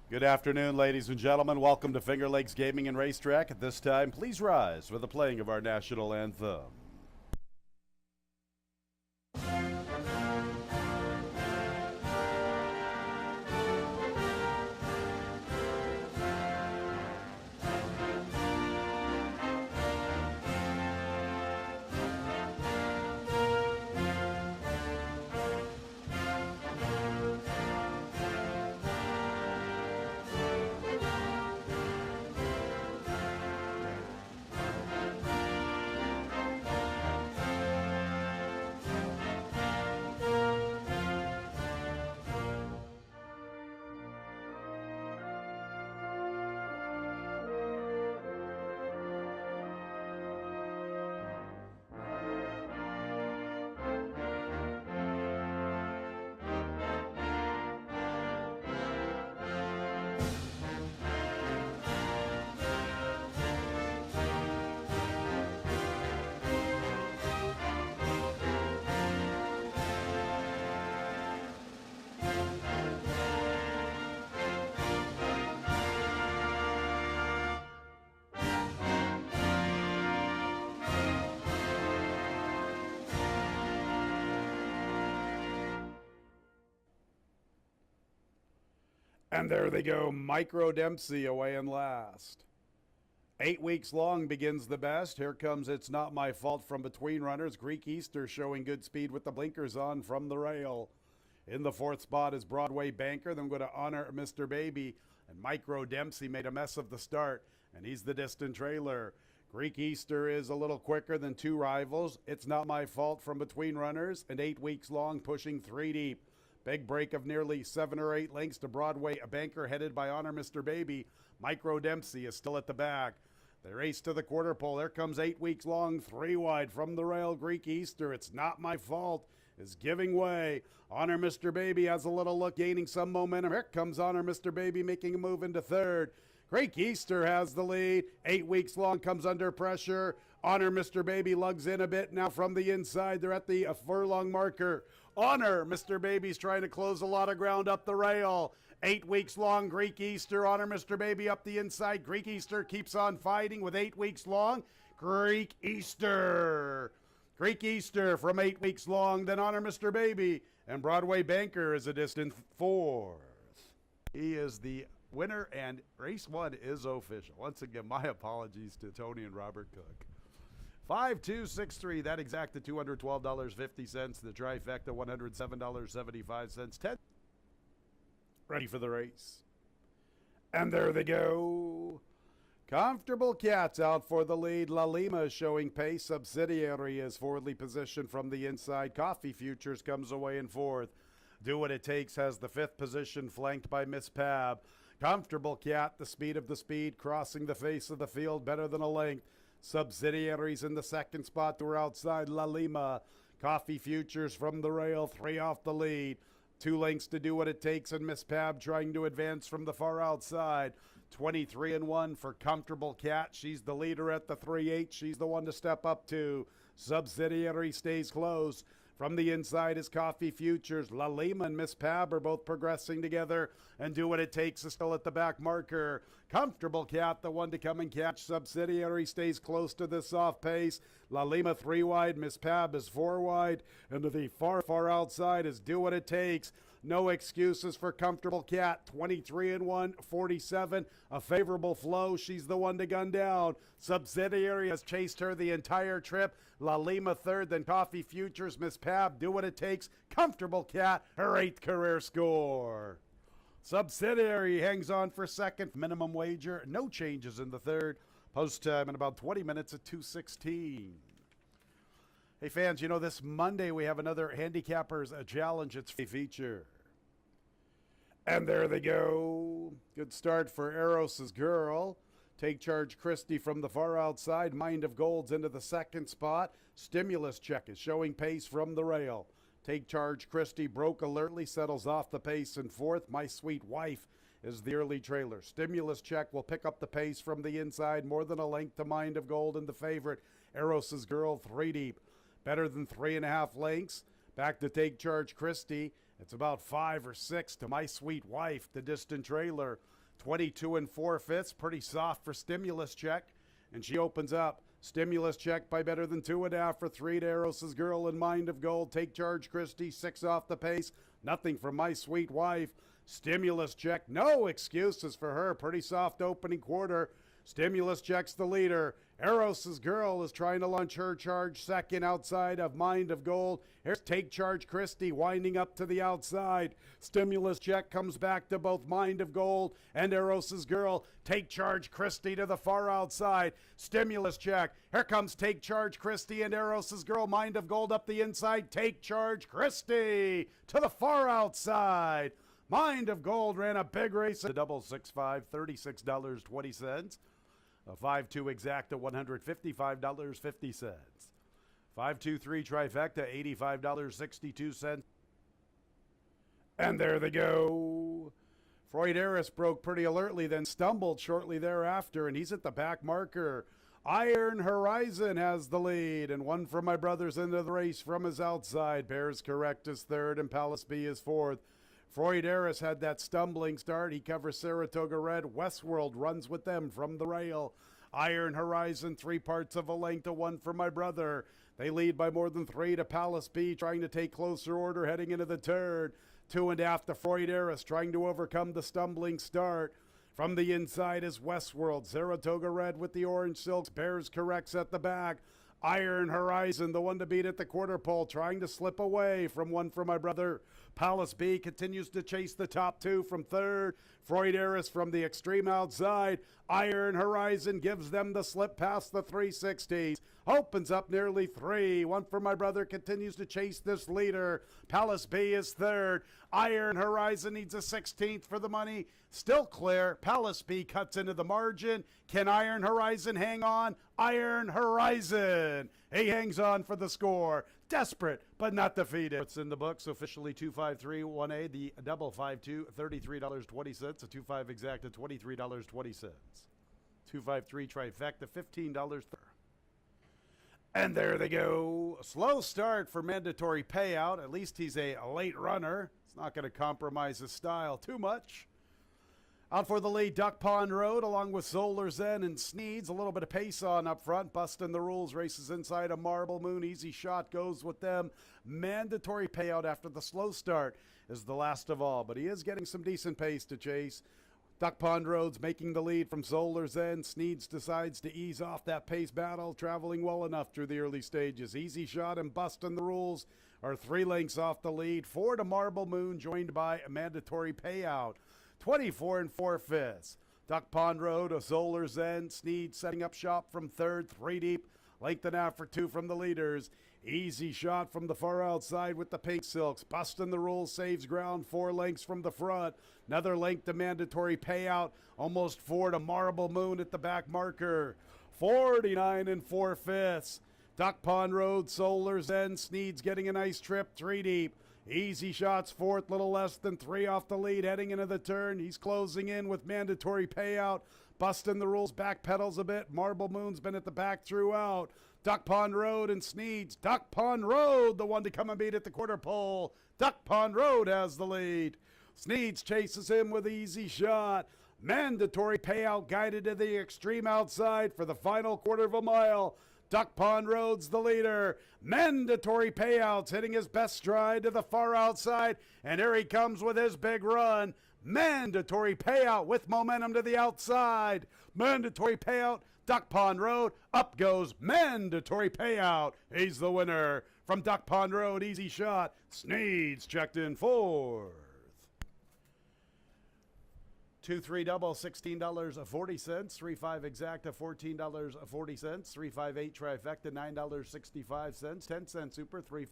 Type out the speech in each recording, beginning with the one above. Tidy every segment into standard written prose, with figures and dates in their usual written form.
Good afternoon, ladies and gentlemen. Welcome to Finger Lakes Gaming and Racetrack. At this time, please rise for the playing of our national anthem. And there they go, Micro Dempsey away in last. 8 weeks long begins the best. Here comes It's Not My Fault from between runners. Greek Easter showing good speed with the blinkers on from the rail. In the fourth spot is Broadway Banker. Then we're going to honor Mr. Baby. And Micro Dempsey made a mess of the start, and he's the distant trailer. Greek Easter is a little quicker than two rivals. It's Not My Fault from between runners, and 8 weeks long pushing 3 deep. Big break of nearly 7 or 8 lengths to Broadway. A Banker headed by Honor Mr. Baby. Micro Dempsey is still at the back. They race to the quarter pole. There comes 8 weeks long, 3 wide from the rail. Greek Easter, It's Not My Fault, is giving way. Honor Mr. Baby has a little look, gaining some momentum. Here comes Honor Mr. Baby making a move into third. Greek Easter has the lead. 8 weeks long, comes under pressure. Honor Mr. Baby lugs in a bit now from the inside. They're at the furlong marker. Honor Mr. Baby's trying to close a lot of ground up the rail. 8 weeks long, Greek Easter. Honor Mr. Baby up the inside. Greek Easter keeps on fighting with 8 weeks long. Greek Easter. Greek Easter from 8 weeks long. Then Honor Mr. Baby. And Broadway Banker is a distant fourth. He is the winner, and race 1 is official. Once again, my apologies to Tony and Robert Cook. 5263, that exacted $212.50. The trifecta, $107.75. 10. Ready for the race. And there they go. Comfortable Cat's out for the lead. La Lima is showing pace. Subsidiary is forwardly positioned from the inside. Coffee Futures comes away in fourth. Do What It Takes has the 5th position, flanked by Miss Pab. Comfortable Cat, the speed of the speed, crossing the face of the field better than a length. Subsidiaries in the 2nd spot. We're outside La Lima. Coffee Futures from the rail, 3 off the lead. 2 lengths to Do What It Takes, and Miss Pab trying to advance from the far outside. 23-1 for Comfortable Cat. She's the leader at the 3-8. She's the one to step up to. Subsidiary stays close. From the inside is Coffee Futures. La Lima and Miss Pab are both progressing together, and Do What It Takes is still at the back marker. Comfortable Cat, the one to come and catch. Subsidiary stays close to this off pace. La Lima 3 wide. Miss Pab is 4 wide. And to the far, far outside is Do What It Takes. No excuses for Comfortable Cat. 23-1, 47. A favorable flow. She's the one to gun down. Subsidiary has chased her the entire trip. La Lima 3rd, then Coffee Futures. Miss Pab, Do What It Takes. Comfortable Cat, her 8th career score. Subsidiary hangs on for 2nd. Minimum wager. No changes in the 3rd. Post time in about 20 minutes at 2:16. Hey fans, you know this Monday we have another Handicappers Challenge. It's a feature. And there they go. Good start for Eros's Girl. Take Charge Christie from the far outside. Mind of Gold's into the 2nd spot. Stimulus Check is showing pace from the rail. Take Charge Christie broke alertly, settles off the pace in 4th. My Sweet Wife is the early trailer. Stimulus Check will pick up the pace from the inside. More than a length to Mind of Gold and the favorite. Eros's Girl 3 deep. Better than 3.5 lengths. Back to Take Charge Christie. It's about 5 or 6 to My Sweet Wife, the distant trailer. 22 and 4/5, pretty soft for Stimulus Check. And she opens up. Stimulus Check by better than 2.5 for 3 to Eros' Girl and Mind of Gold. Take Charge Christie, 6 off the pace. Nothing from My Sweet Wife. Stimulus Check, no excuses for her. Pretty soft opening quarter. Stimulus Check's the leader. Eros' Girl is trying to launch her charge second outside of Mind of Gold. Here's Take Charge Christie winding up to the outside. Stimulus Check comes back to both Mind of Gold and Eros' Girl. Take Charge Christie to the far outside. Stimulus Check. Here comes Take Charge Christie and Eros' Girl. Mind of Gold up the inside. Take Charge Christie to the far outside. Mind of Gold ran a big race. The double 6-5, $36.20. A 5-2 exacta, $155.50. 5-2-3 trifecta, $85.62. And there they go. Freud Harris broke pretty alertly, then stumbled shortly thereafter, and he's at the back marker. Iron Horizon has the lead, and one from my brothers into the race from his outside. Bears Correct is third, and Palace B is fourth. Freud Harris had that stumbling start. He covers Saratoga Red. Westworld runs with them from the rail. Iron Horizon, 3 parts of a length to 1 for my brother. They lead by more than 3 to Palace B, trying to take closer order heading into the turn. 2.5 to Freud Harris, trying to overcome the stumbling start. From the inside is Westworld. Saratoga Red with the orange silks. Bears Corrects at the back. Iron Horizon, the one to beat at the quarter pole, trying to slip away from one for my brother. Palace B continues to chase the top 2 from third. Freud Harris from the extreme outside. Iron Horizon gives them the slip past the 360s. Opens up nearly 3. One for my brother continues to chase this leader. Palace B is third. Iron Horizon needs a 16th for the money. Still clear. Palace B cuts into the margin. Can Iron Horizon hang on? Iron Horizon. He hangs on for the score. Desperate, but not defeated. It's in the books, officially 253-1A, the double 5-2, $33.20, a 2-5 exacta, $23.20. 253 trifecta, $15. And there they go. A slow start for mandatory payout. At least he's a late runner. It's not going to compromise his style too much. Out for the lead, Duck Pond Road, along with Solar Zen and Sneeds. A little bit of pace on up front. Busting the rules, races inside a Marble Moon. Easy Shot goes with them. Mandatory payout after the slow start is the last of all. But he is getting some decent pace to chase. Duck Pond Road's making the lead from Solar Zen. Sneeds decides to ease off that pace battle, traveling well enough through the early stages. Easy Shot and Busting the Rules are 3 lengths off the lead. 4 to Marble Moon, joined by a mandatory payout. 24 and 4/5. Duck Pond Road, a Solar Zen. Sneed setting up shop from third, 3 deep. Length and a half for 2 from the leaders. Easy Shot from the far outside with the pink silks. Busting the Rules saves ground 4 lengths from the front. Another length to mandatory payout. Almost 4 to Marble Moon at the back marker. 49 and 4/5. Duck Pond Road, Solar Zen. Sneed's getting a nice trip, 3 deep. Easy Shot's fourth, little less than 3 off the lead, heading into the turn. He's closing in with mandatory payout. Busting the Rules, back pedals a bit. Marble Moon's been at the back throughout. Duck Pond Road and Sneeds. Duck Pond Road, the one to come and beat at the quarter pole. Duck Pond Road has the lead. Sneeds chases him with Easy Shot. Mandatory payout guided to the extreme outside for the final quarter of a mile. Duck Pond Road's the leader. Mandatory payouts hitting his best stride to the far outside. And here he comes with his big run. Mandatory payout with momentum to the outside. Mandatory payout, Duck Pond Road. Up goes mandatory payout. He's the winner. From Duck Pond Road, Easy Shot. Sneeds checked in fourth. 2-3 double, $16.40. 3-5 exacta, $14.40. 3-5-8 trifecta, $9.65. 10-cent super, 3.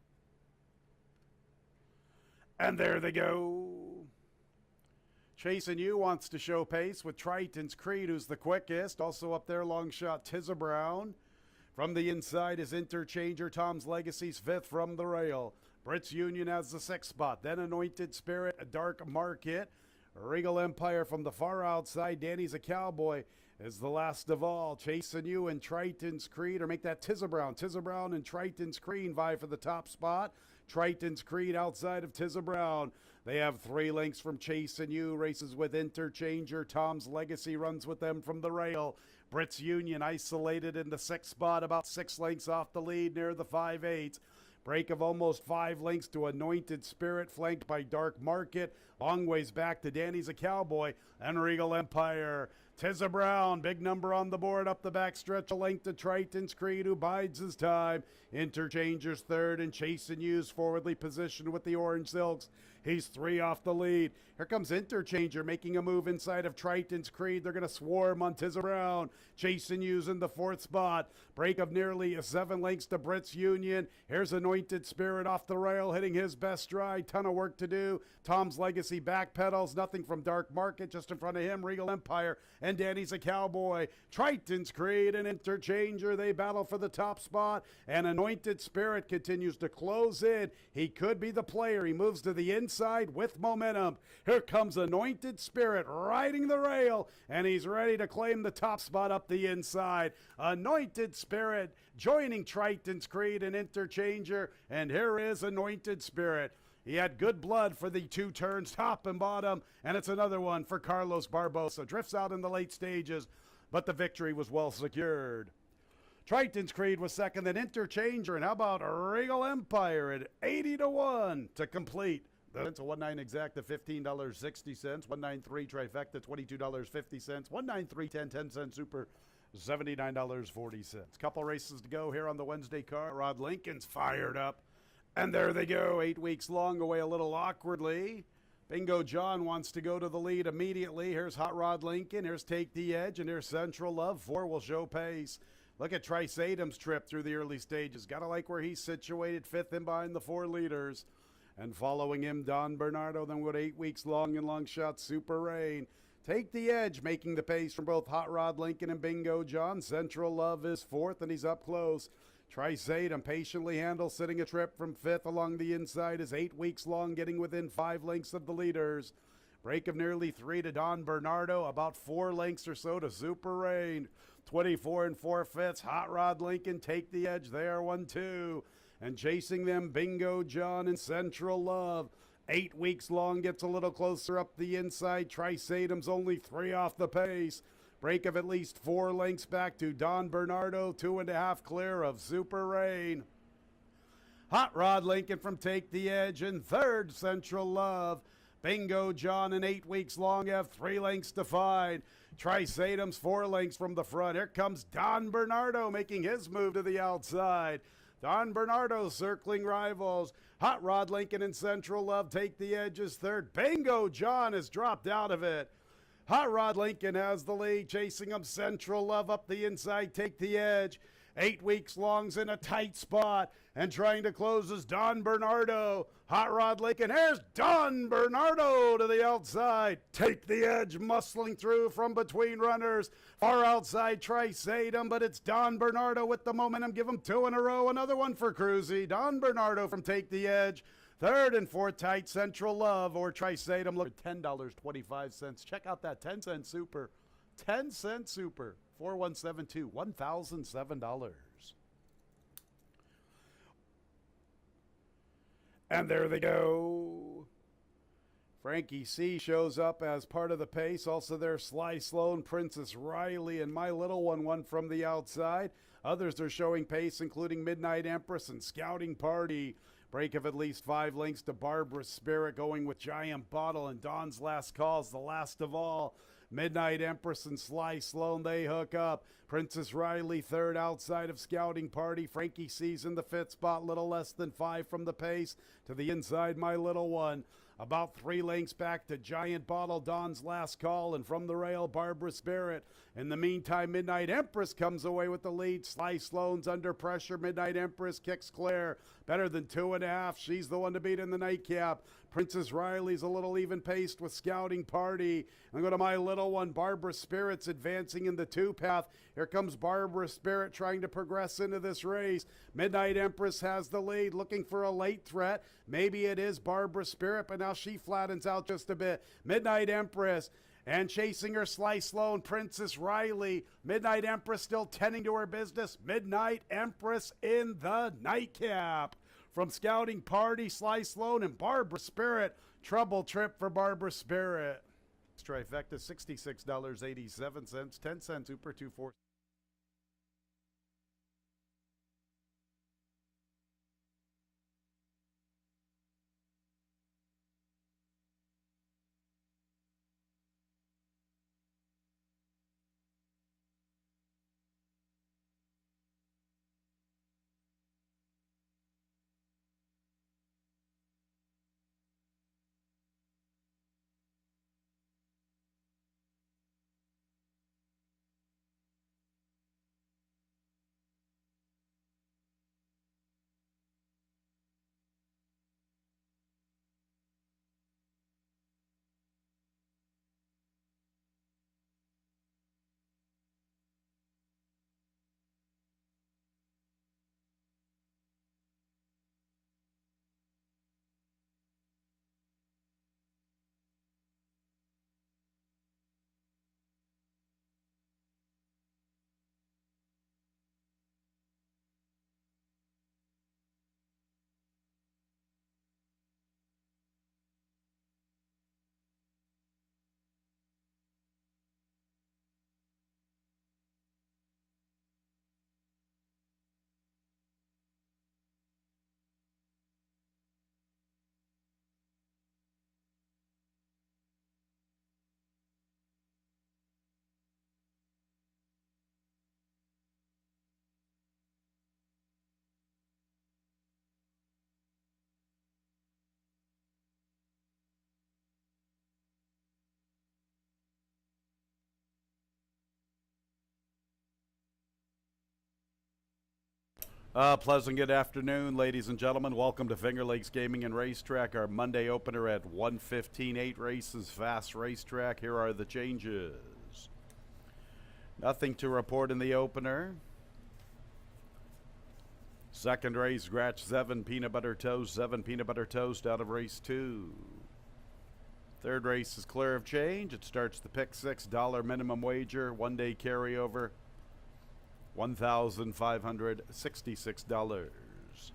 And there they go. Chasing You wants to show pace with Triton's Creed, who's the quickest. Also up there, long shot, Tizza Brown. From the inside is Interchanger, Tom's Legacy's 5th from the rail. Brits Union has the 6th spot. Then Anointed Spirit, a Dark Market. Regal Empire from the far outside. Danny's a Cowboy is the last of all. Chasing You and Triton's Creed, or make that Tizza Brown. Tizza Brown and Triton's Creed vie for the top spot. Triton's Creed outside of Tizza Brown. They have 3 lengths from Chasing You, races with Interchanger. Tom's Legacy runs with them from the rail. Brits Union isolated in the 6th spot, about 6 lengths off the lead near the 5/8. Break of almost 5 lengths to Anointed Spirit, flanked by Dark Market. Long ways back to Danny's a Cowboy and Regal Empire. Tizza Brown, big number on the board up the backstretch, a length to Triton's Creed, who bides his time. Interchanger's third, and Chasing You's forwardly positioned with the Orange Silks. He's 3 off the lead. Here comes Interchanger making a move inside of Triton's Creed. They're going to swarm on Tizza Brown. Chasing You's in the 4th spot. Break of nearly 7 lengths to Brits Union. Here's Anointed Spirit off the rail, hitting his best stride. Ton of work to do. Tom's Legacy back pedals. Nothing from Dark Market. Just in front of him, Regal Empire and Danny's a Cowboy. Triton's Creed and Interchanger, they battle for the top spot. And Anointed Spirit continues to close in. He could be the player. He moves to the inside with momentum. Here comes Anointed Spirit riding the rail, and he's ready to claim the top spot up the inside. Anointed Spirit joining Triton's Creed and Interchanger, and here is Anointed Spirit. He had good blood for the 2 turns, top and bottom, and it's another one for Carlos Barbosa. Drifts out in the late stages, but the victory was well secured. Triton's Creed was second, then Interchanger, and how about Regal Empire at 80-1 to complete. That's a 1-9 exact to $15.60, 193 trifecta, $22.50, 193 10 super, $79.40. Couple races to go here on the Wednesday card. Rod Lincoln's fired up, and there they go, 8 weeks long, away a little awkwardly. Bingo John wants to go to the lead immediately. Here's Hot Rod Lincoln, here's Take the Edge, and here's Central Love. 4 will show pace. Look at Trice Adams' trip through the early stages. Gotta like where he's situated, 5th in behind the 4 leaders. And following him, Don Bernardo, then with 8 weeks long and long shot, Super Rain. Take the Edge, making the pace from both Hot Rod Lincoln and Bingo John. Central Love is 4th, and he's up close. Trice Adams patiently handles, sitting a trip from 5th along the inside, is 8 weeks long, getting within 5 lengths of the leaders. Break of nearly 3 to Don Bernardo, about 4 lengths or so to Super Rain. 24 and 4/5, Hot Rod Lincoln, Take the Edge, they are 1-2. And chasing them, Bingo John and Central Love. 8 weeks long, gets a little closer up the inside. Trice Adams only 3 off the pace. Break of at least 4 lengths back to Don Bernardo, 2.5 clear of Super Rain. Hot Rod Lincoln from Take the Edge in 3rd, Central Love. Bingo John and 8 weeks long have 3 lengths to find. Trice Adams 4 lengths from the front. Here comes Don Bernardo making his move to the outside. Don Bernardo circling rivals. Hot Rod Lincoln and Central Love Take the Edge is 3rd. Bingo John has dropped out of it. Hot Rod Lincoln has the lead, chasing him Central Love up the inside, Take the Edge. 8 weeks long's in a tight spot, and trying to close is Don Bernardo. Hot Rod Lincoln, here's Don Bernardo to the outside. Take the Edge, muscling through from between runners. Far outside, Trice Adams, but it's Don Bernardo with the momentum. Give him 2 in a row, another one for Cruzy. Don Bernardo from Take the Edge. 3rd and 4th tight, Central Love or Trice Adams. Look at $10.25. Check out that 10-cent super. 10-cent super. 4172, $1,007. And there they go. Frankie C shows up as part of the pace. Also there, Sly Sloan, Princess Riley, and My Little One from the outside. Others are showing pace, including Midnight Empress and Scouting Party. Break of at least 5 lengths to Barbara Spirit, going with Giant Bottle, and Don's Last Call's the last of all. Midnight Empress and Sly Sloan, they hook up. Princess Riley 3rd outside of Scouting Party. Frankie C's in the 5th spot, little less than 5 from the pace. To the inside, My Little One. About 3 lengths back to Giant Bottle, Don's Last Call, and from the rail, Barbara Spirit. In the meantime, Midnight Empress comes away with the lead. Sly Sloan's under pressure. Midnight Empress kicks clear. Better than 2.5. She's the one to beat in the nightcap. Princess Riley's a little even paced with Scouting Party. And go to My Little One. Barbara Spirit's advancing in the 2 path. Here comes Barbara Spirit trying to progress into this race. Midnight Empress has the lead, looking for a late threat. Maybe it is Barbara Spirit, but now she flattens out just a bit. Midnight Empress. And chasing her, Sly Sloan, Princess Riley. Midnight Empress still tending to her business. Midnight Empress in the nightcap. From Scouting Party, Sly Sloan and Barbara Spirit Trouble Trip for Barbara Spirit. Trifecta $66.87, 10 cents Super 240. Pleasant good afternoon, ladies and gentlemen. Welcome to Finger Lakes Gaming and Racetrack, our Monday opener at 1:15, 8 races, fast racetrack. Here are the changes. Nothing to report in the opener. Second race, scratch 7 peanut butter toast, 7 peanut butter toast out of race 2. Third race is clear of change. It starts the pick $6 minimum wager, 1 day carryover. $1,566.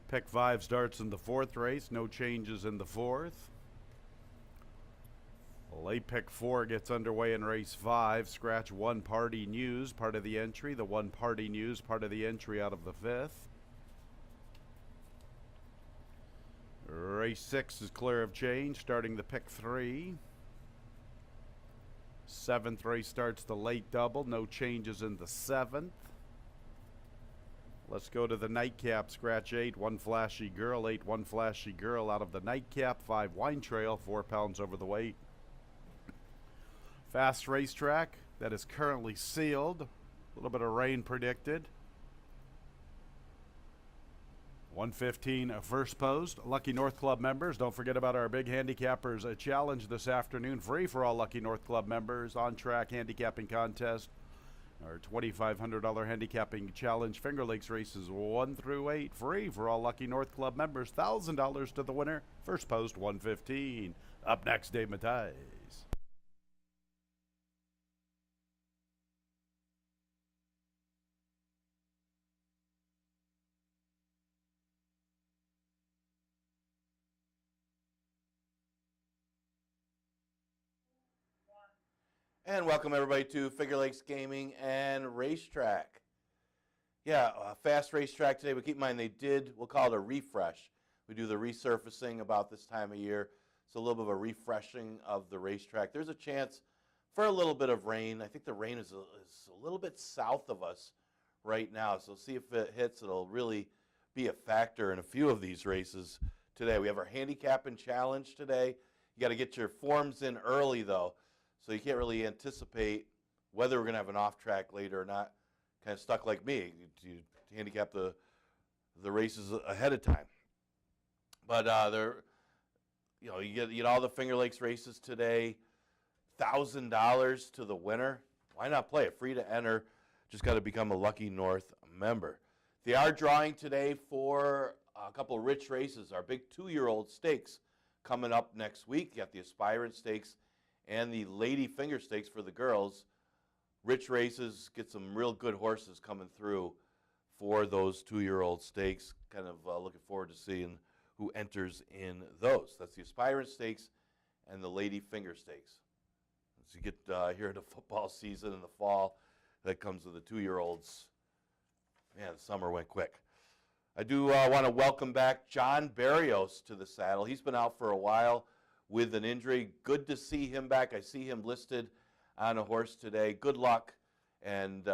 Pick 5 starts in the fourth race. No changes in the fourth. Late pick 4 gets underway in race 5. Scratch 1 party news, part of the entry. The 1 party news, part of the entry out of the fifth. Race 6 is clear of change, starting the pick 3. Seventh race starts the late double. No changes in the seventh. Let's go to the nightcap. Scratch 8, 1 flashy girl. 8, 1 flashy girl out of the nightcap. 5 wine trail, 4 pounds over the weight. Fast racetrack that is currently sealed. A little bit of rain predicted. 1:15 first post. Lucky North Club members, don't forget about our big handicappers challenge this afternoon. Free for all Lucky North Club members. On track handicapping contest. Our $2,500 handicapping challenge. Finger Lakes races 1 through 8. Free for all Lucky North Club members. $1,000 to the winner. First post 1:15. Up next, Dave Matthijs. And welcome everybody to Finger Lakes Gaming and Racetrack. Yeah, fast racetrack today, but keep in mind we'll call it a refresh. We do the resurfacing about this time of year. So a little bit of a refreshing of the racetrack. There's a chance for a little bit of rain. I think the rain is a little bit south of us right now. So see if it hits. It'll really be a factor in a few of these races today. We have our handicap and challenge today. You got to get your forms in early though. So you can't really anticipate whether we're going to have an off track later or not. Kind of stuck like me. You handicap the races ahead of time. But you get all the Finger Lakes races today. $1,000 to the winner. Why not play it? Free to enter. Just got to become a Lucky North member. They are drawing today for a couple of rich races. Our big 2-year-old stakes coming up next week. You got the Aspirant Stakes and the Lady Finger Stakes for the girls. Rich races, get some real good horses coming through for those 2-year-old stakes. Kind of looking forward to seeing who enters in those. That's the Aspirant Stakes and the Lady Finger Stakes. As you get here into football season in the fall, that comes with the 2-year-olds. Man, the summer went quick. I do want to welcome back John Barrios to the saddle. He's been out for a while with an injury. Good to see him back. I see him listed on a horse today. Good luck and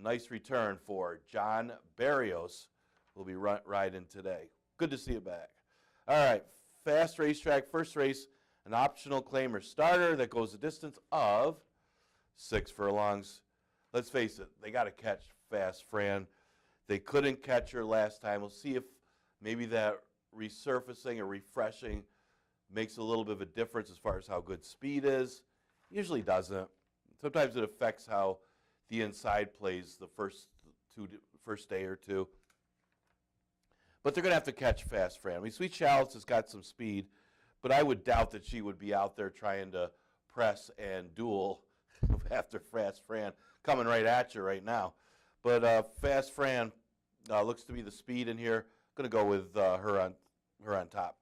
nice return for John Barrios, who will be riding today. Good to see you back. All right, fast racetrack, first race, an optional claimer starter that goes a distance of 6 furlongs. Let's face it, they got to catch Fast Fran. They couldn't catch her last time. We'll see if maybe that resurfacing or refreshing makes a little bit of a difference as far as how good speed is. Usually doesn't. Sometimes it affects how the inside plays the first day or two. But they're going to have to catch Fast Fran. I mean, Sweet Chalice has got some speed, but I would doubt that she would be out there trying to press and duel after Fast Fran coming right at you right now. But Fast Fran looks to be the speed in here. Going to go with her on top.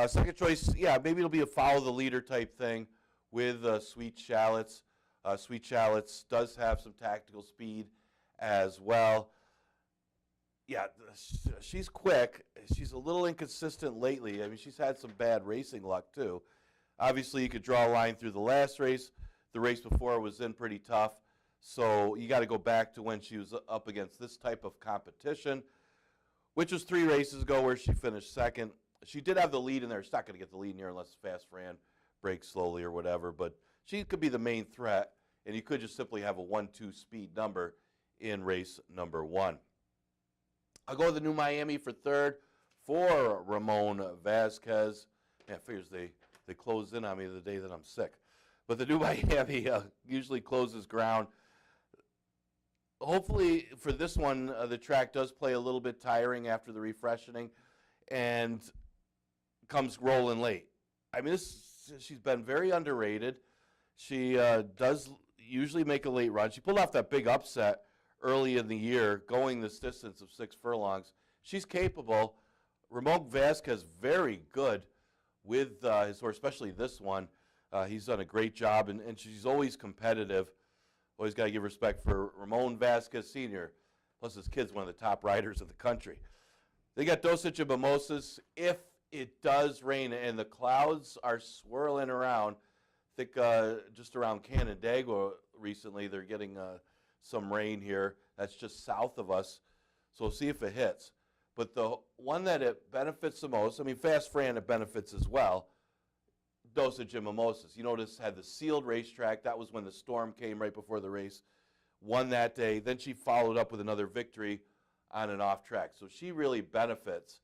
Second choice, yeah, maybe it'll be a follow the leader type thing with Sweet Chalice. Sweet Chalice does have some tactical speed as well. Yeah, she's quick. She's a little inconsistent lately. I mean, she's had some bad racing luck too. Obviously, you could draw a line through the last race. The race before was in pretty tough. So you got to go back to when she was up against this type of competition, which was 3 races ago where she finished second. She did have the lead in there. She's not going to get the lead in here unless Fast Fran breaks slowly or whatever. But she could be the main threat, and you could just simply have a 1-2 speed number in race number 1. I'll go with the New Miami for third for Ramon Vasquez. Man, it figures they close in on me the day that I'm sick. But the New Miami usually closes ground. Hopefully for this one, the track does play a little bit tiring after the refreshening and comes rolling late. I mean, she's been very underrated. She does usually make a late run. She pulled off that big upset early in the year, going this distance of 6 furlongs. She's capable. Ramon Vasquez, very good with his horse, especially this one. He's done a great job, and she's always competitive. Always got to give respect for Ramon Vasquez Sr., plus his kid's one of the top riders of the country. They got Dosage of Mimosas. If it does rain, and the clouds are swirling around, I think just around Canandaigua recently, they're getting some rain here. That's just south of us, so we'll see if it hits. But the one that it benefits the most, I mean, Fast Fran, it benefits as well, Dosage of Mimosas. You notice had the sealed racetrack. That was when the storm came right before the race. Won that day. Then she followed up with another victory on an off track. So she really benefits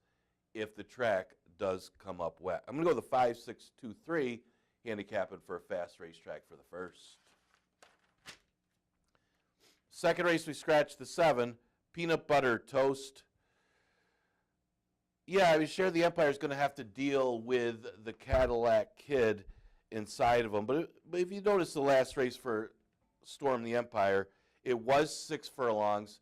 if the track does come up wet. I'm going to go the 5-6-2-3, handicapping for a fast racetrack for the first. Second race, we scratched the 7, Peanut Butter Toast. Yeah, I mean, Share the Empire is going to have to deal with the Cadillac Kid inside of him. But if you notice the last race for Storm the Empire, it was 6 furlongs.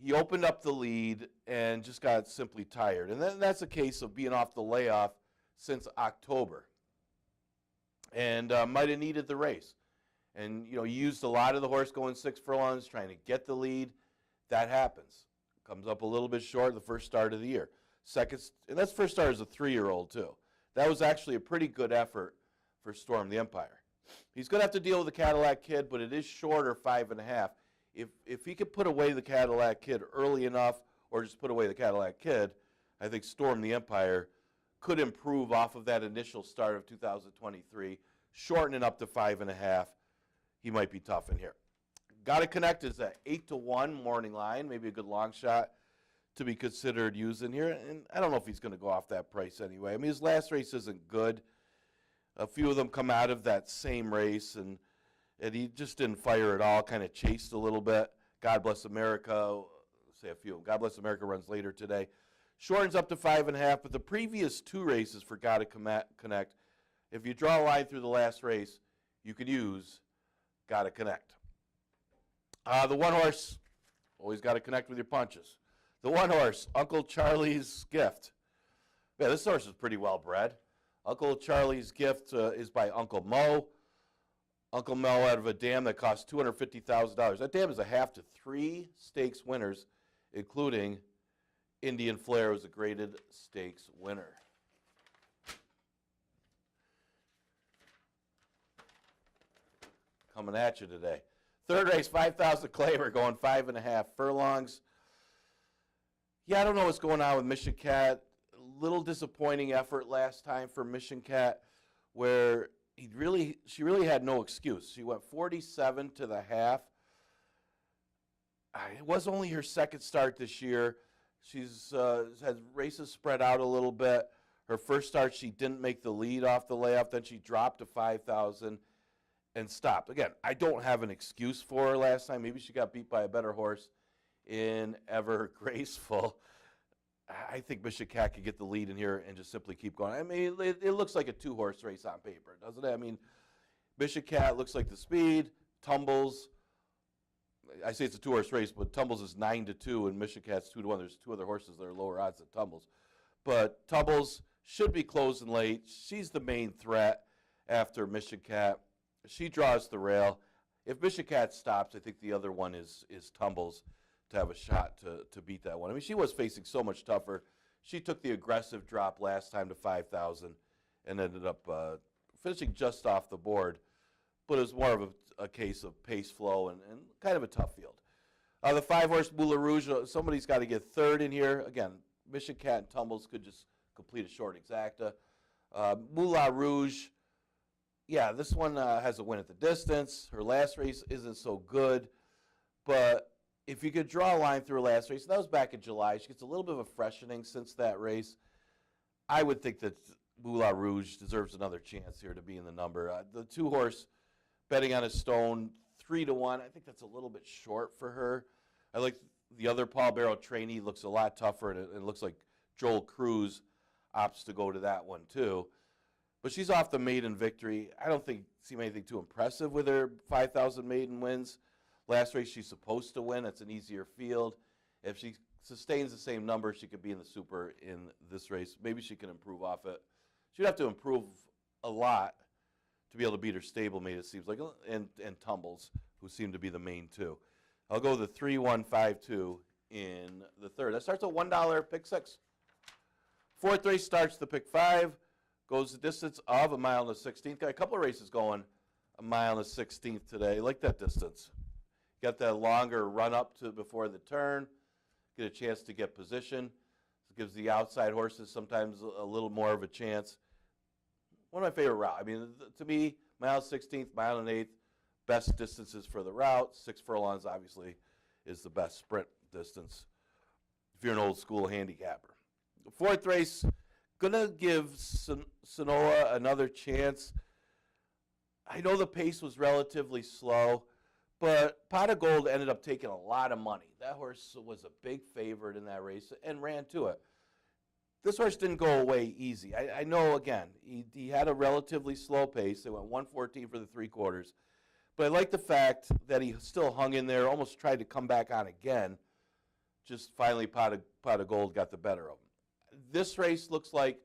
He opened up the lead and just got simply tired. And that's a case of being off the layoff since October. And might have needed the race. And, you know, he used a lot of the horse going 6 furlongs, trying to get the lead. That happens. Comes up a little bit short the first start of the year. Second, and that's first start as a 3-year-old too. That was actually a pretty good effort for Storm the Empire. He's going to have to deal with the Cadillac Kid, but it is shorter, 5.5. If he could put away the Cadillac Kid early enough, or just put away the Cadillac Kid, I think Storm the Empire could improve off of that initial start of 2023, shorten it up to 5.5. He might be tough in here. Gotta Connect is at 8-1 morning line, maybe a good long shot to be considered using here. And I don't know if he's going to go off that price anyway. I mean, his last race isn't good. A few of them come out of that same race, and he just didn't fire at all, kind of chased a little bit. God Bless America, say a few. God Bless America runs later today. Shortens up to 5.5, but the previous 2 races for Gotta Connect, if you draw a line through the last race, you could use Gotta Connect. The one horse, always got to connect with your punches. The one horse, Uncle Charlie's Gift. Yeah, this horse is pretty well bred. Uncle Charlie's Gift is by Uncle Mo. Uncle Mo out of a dam that cost $250,000. That dam is a half to 3 stakes winners, including Indian Flair, who's a graded stakes winner. Coming at you today. Third race, 5,000 claimer, going 5.5 furlongs. Yeah, I don't know what's going on with Mission Cat. A little disappointing effort last time for Mission Cat, where she really had no excuse. She went 47 to the half. It was only her second start this year. She's had races spread out a little bit. Her first start, she didn't make the lead off the layoff. Then she dropped to 5,000 and stopped. Again, I don't have an excuse for her last time. Maybe she got beat by a better horse in Ever Graceful. I think Mission Cat could get the lead in here and just simply keep going. I mean, it looks like a 2-horse race on paper, doesn't it? I mean, Mission Cat looks like the speed. Tumbles, I say it's a 2-horse race, but Tumbles is 9-2, and Mission Cat's 2-1. There's 2 other horses that are lower odds than Tumbles. But Tumbles should be closing late. She's the main threat after Mission Cat. She draws the rail. If Mission Cat stops, I think the other one is Tumbles to have a shot to beat that one. I mean, she was facing so much tougher. She took the aggressive drop last time to 5,000 and ended up finishing just off the board. But it was more of a case of pace flow and kind of a tough field. The 5-horse Moulin Rouge, somebody's got to get third in here. Again, Mission Cat and Tumbles could just complete a short exacta. Moulin Rouge, yeah, this one has a win at the distance. Her last race isn't so good, but if you could draw a line through her last race, that was back in July. She gets a little bit of a freshening since that race. I would think that Moulin Rouge deserves another chance here to be in the number. The 2-horse betting on a stone, 3-1. I think that's a little bit short for her. I like the other Paul Barrow trainee. Looks a lot tougher, and it looks like Joel Cruz opts to go to that one too. But she's off the maiden victory. I don't see anything too impressive with her 5,000 maiden wins. Last race she's supposed to win. It's an easier field. If she sustains the same number, she could be in the Super in this race. Maybe she can improve off it. She'd have to improve a lot to be able to beat her stablemate, it seems like, and Tumbles, who seem to be the main two. I'll go the 3-1-5-2 in the third. That starts at $1, pick 6. Fourth race starts the pick 5, goes the distance of 1 mile and a 16th. Got a couple of races going 1 mile and a 16th today. I like that distance. Got that longer run up to before the turn. Get a chance to get position. It gives the outside horses sometimes a little more of a chance. One of my favorite routes. I mean, to me, mile 16th, mile and 8th, best distances for the route. 6 furlongs, obviously, is the best sprint distance if you're an old school handicapper. The fourth race, gonna give Sonoa another chance. I know the pace was relatively slow, but Pot of Gold ended up taking a lot of money. That horse was a big favorite in that race and ran to it. This horse didn't go away easy. I know, again, he had a relatively slow pace. They went 114 for the 3/4. But I like the fact that he still hung in there, almost tried to come back on again. Just finally Pot of Gold got the better of him. This race looks like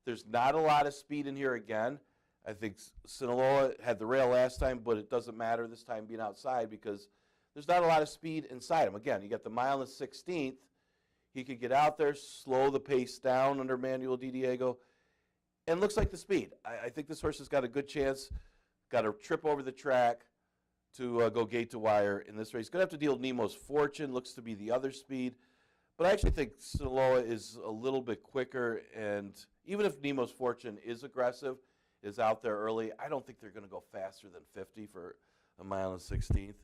there's not a lot of speed in here again. I think Sinaloa had the rail last time, but it doesn't matter this time being outside because there's not a lot of speed inside him. Again, you got the mile and the 16th. He could get out there, slow the pace down under Manuel Di Diego, and looks like the speed. I think this horse has got a good chance. Got a trip over the track to go gate to wire in this race. Going to have to deal with Nemo's Fortune. Looks to be the other speed. But I actually think Sinaloa is a little bit quicker, and even if Nemo's Fortune is aggressive, is out there early, I don't think they're going to go faster than 50 for 1 mile and 16th.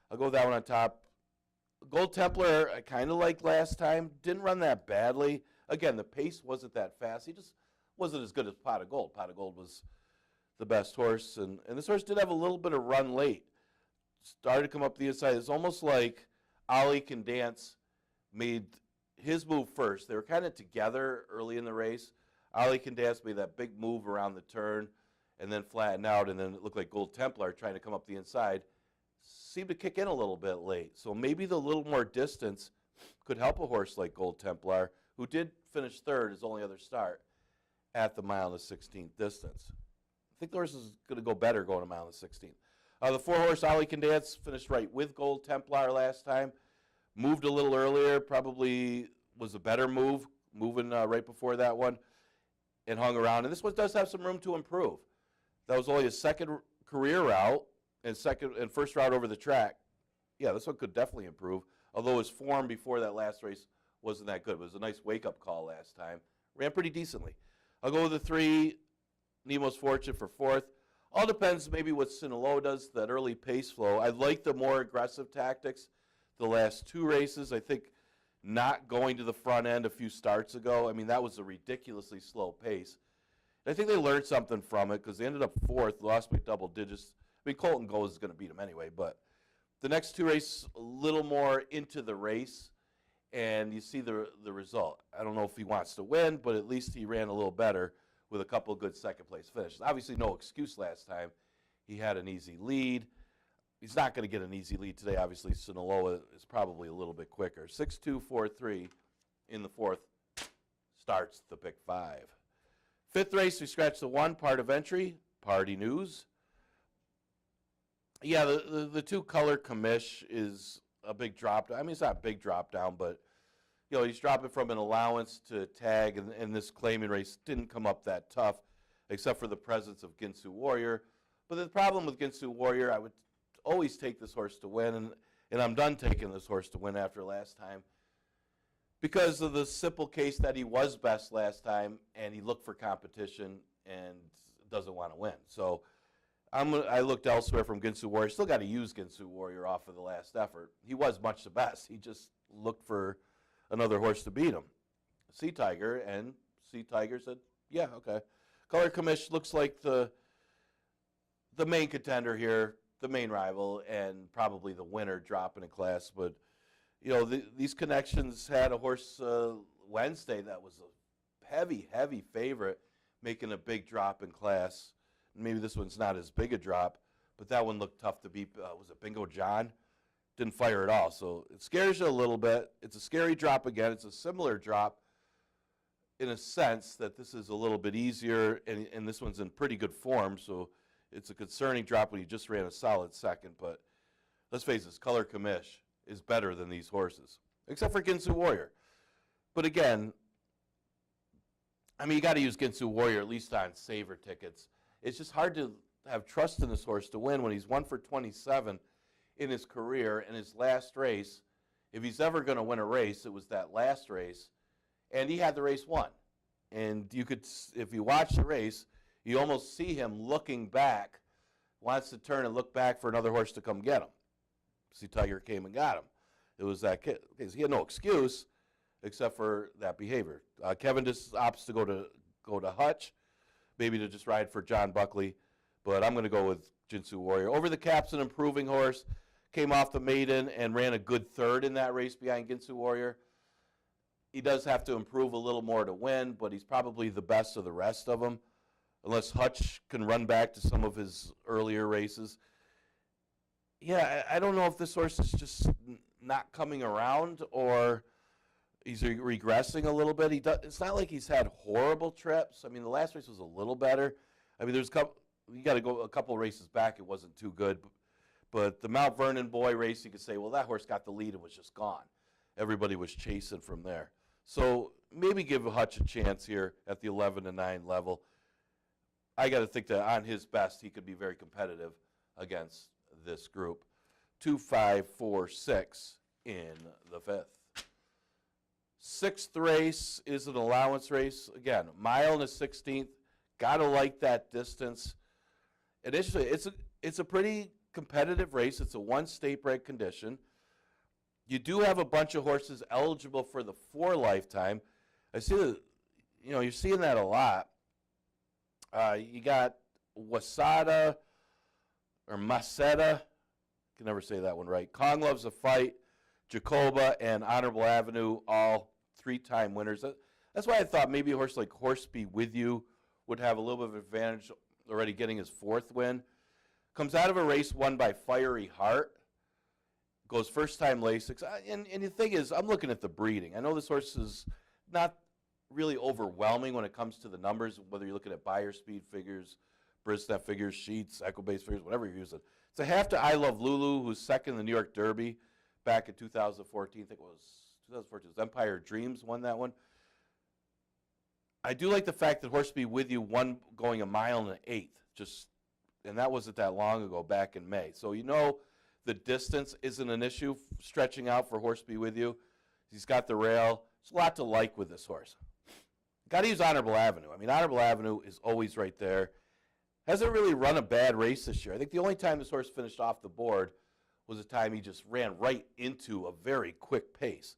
I'll go with that one on top. Gold Templar, I kind of like last time. Didn't run that badly. Again, the pace wasn't that fast. He just wasn't as good as Pot of Gold. Pot of Gold was the best horse, and this horse did have a little bit of run late. Started to come up the inside. It's almost like Ali Can Dance made his move first. They were kind of together early in the race. Ali Can Dance made that big move around the turn and then flattened out, and then it looked like Gold Templar trying to come up the inside. Seemed to kick in a little bit late. So maybe the little more distance could help a horse like Gold Templar, who did finish third his only other start at the mile and the 16th distance. I think the horse is going to go better going a mile and the 16th. The 4-horse Ollie Can Dance finished right with Gold Templar last time. Moved a little earlier, probably was a better move, moving right before that one, and hung around. And this one does have some room to improve. That was only his second career route and first route over the track. Yeah, this one could definitely improve, although his form before that last race wasn't that good. It was a nice wake-up call last time. Ran pretty decently. I'll go with the 3, Nemo's Fortune for 4th. All depends maybe what Sinaloa does, that early pace flow. I like the more aggressive tactics the last 2 races. I think not going to the front end a few starts ago, I mean, that was a ridiculously slow pace. And I think they learned something from it because they ended up 4th, lost by double digits. I mean, Colton Goes is going to beat them anyway, but the next 2 races, a little more into the race, and you see the result. I don't know if he wants to win, but at least he ran a little better with a couple of good second-place finishes. Obviously, no excuse last time. He had an easy lead. He's not going to get an easy lead today. Obviously, Sinaloa is probably a little bit quicker. 6-2, 4-3 in the 4th starts the pick 5. 5th race, we scratched the 1, part of entry, Party News. Yeah, the 2 color commish is a big drop. I mean, it's not a big drop down, but you know, he's dropping from an allowance to tag, and this claiming race didn't come up that tough, except for the presence of Ginsu Warrior. But the problem with Ginsu Warrior, I would always take this horse to win, and I'm done taking this horse to win after last time, because of the simple case that he was best last time, and he looked for competition and doesn't want to win. So I looked elsewhere from Ginsu Warrior. Still got to use Ginsu Warrior off of the last effort. He was much the best. He just looked for another horse to beat him. Sea Tiger, and Sea Tiger said, yeah, okay. Color Commish looks like the main contender here, the main rival, and probably the winner dropping in class. But, you know, these connections had a horse Wednesday that was a heavy, heavy favorite, making a big drop in class. Maybe this one's not as big a drop, but that one looked tough to beat. Was it Bingo John? Didn't fire at all. So it scares you a little bit. It's a scary drop again. It's a similar drop in a sense that this is a little bit easier, and this one's in pretty good form. So it's a concerning drop when he just ran a solid second. But let's face it, Color Commish is better than these horses, except for Ginsu Warrior. But again, I mean, you got to use Ginsu Warrior at least on saver tickets. It's just hard to have trust in this horse to win when he's 1 for 27 in his career. In his last race, if he's ever going to win a race, it was that last race, and he had the race won. And you could, if you watch the race, you almost see him looking back, wants to turn and look back for another horse to come get him. Sea Tiger came and got him. It was that kid. He had no excuse except for that behavior. Kevin just opts to go to Hutch, maybe to just ride for John Buckley, but I'm going to go with Ginsu Warrior. Over the Cap's an improving horse, came off the maiden and ran a good 3rd in that race behind Ginsu Warrior. He does have to improve a little more to win, but he's probably the best of the rest of them, unless Hutch can run back to some of his earlier races. Yeah, I don't know if this horse is just not coming around or he's regressing a little bit. It's not like he's had horrible trips. I mean, the last race was a little better. I mean, you got to go a couple races back. It wasn't too good. But the Mount Vernon boy race, you could say, well, that horse got the lead and was just gone. Everybody was chasing from there. So maybe give Hutch a chance here at the 11-9 level. I got to think that on his best, he could be very competitive against this group. 2, 5, 4, 6 in the 5th. 6th race is an allowance race. Again, mile and a 16th. Got to like that distance. Initially, it's a pretty competitive race. It's a 1 state bred condition. You do have a bunch of horses eligible for the 4 lifetime. I see that, you know, you're seeing that a lot. You got Wasada or Maseta. Can never say that one right. Kong Loves a Fight, Jacoba, and Honorable Avenue, all 3-time winners. That's why I thought maybe a horse like Horse Be With You would have a little bit of advantage already getting his 4th win. Comes out of a race won by Fiery Heart. Goes first time Lasix. And the thing is, I'm looking at the breeding. I know this horse is not really overwhelming when it comes to the numbers, whether you're looking at buyer speed figures, Brisnet figures, sheets, Equibase figures, whatever you're using. So half to I Love Lulu, who's second in the New York Derby back in 2014. I think it was 2014. It was Empire Dreams won that one. I do like the fact that Horse Be With You won going 1 mile and an eighth, and that wasn't that long ago, back in May. So the distance isn't an issue stretching out for Horse Be With You. He's got the rail. There's a lot to like with this horse. Got to use Honorable Avenue. I mean, Honorable Avenue is always right there. Hasn't really run a bad race this year. I think the only time this horse finished off the board was the time he just ran right into a very quick pace.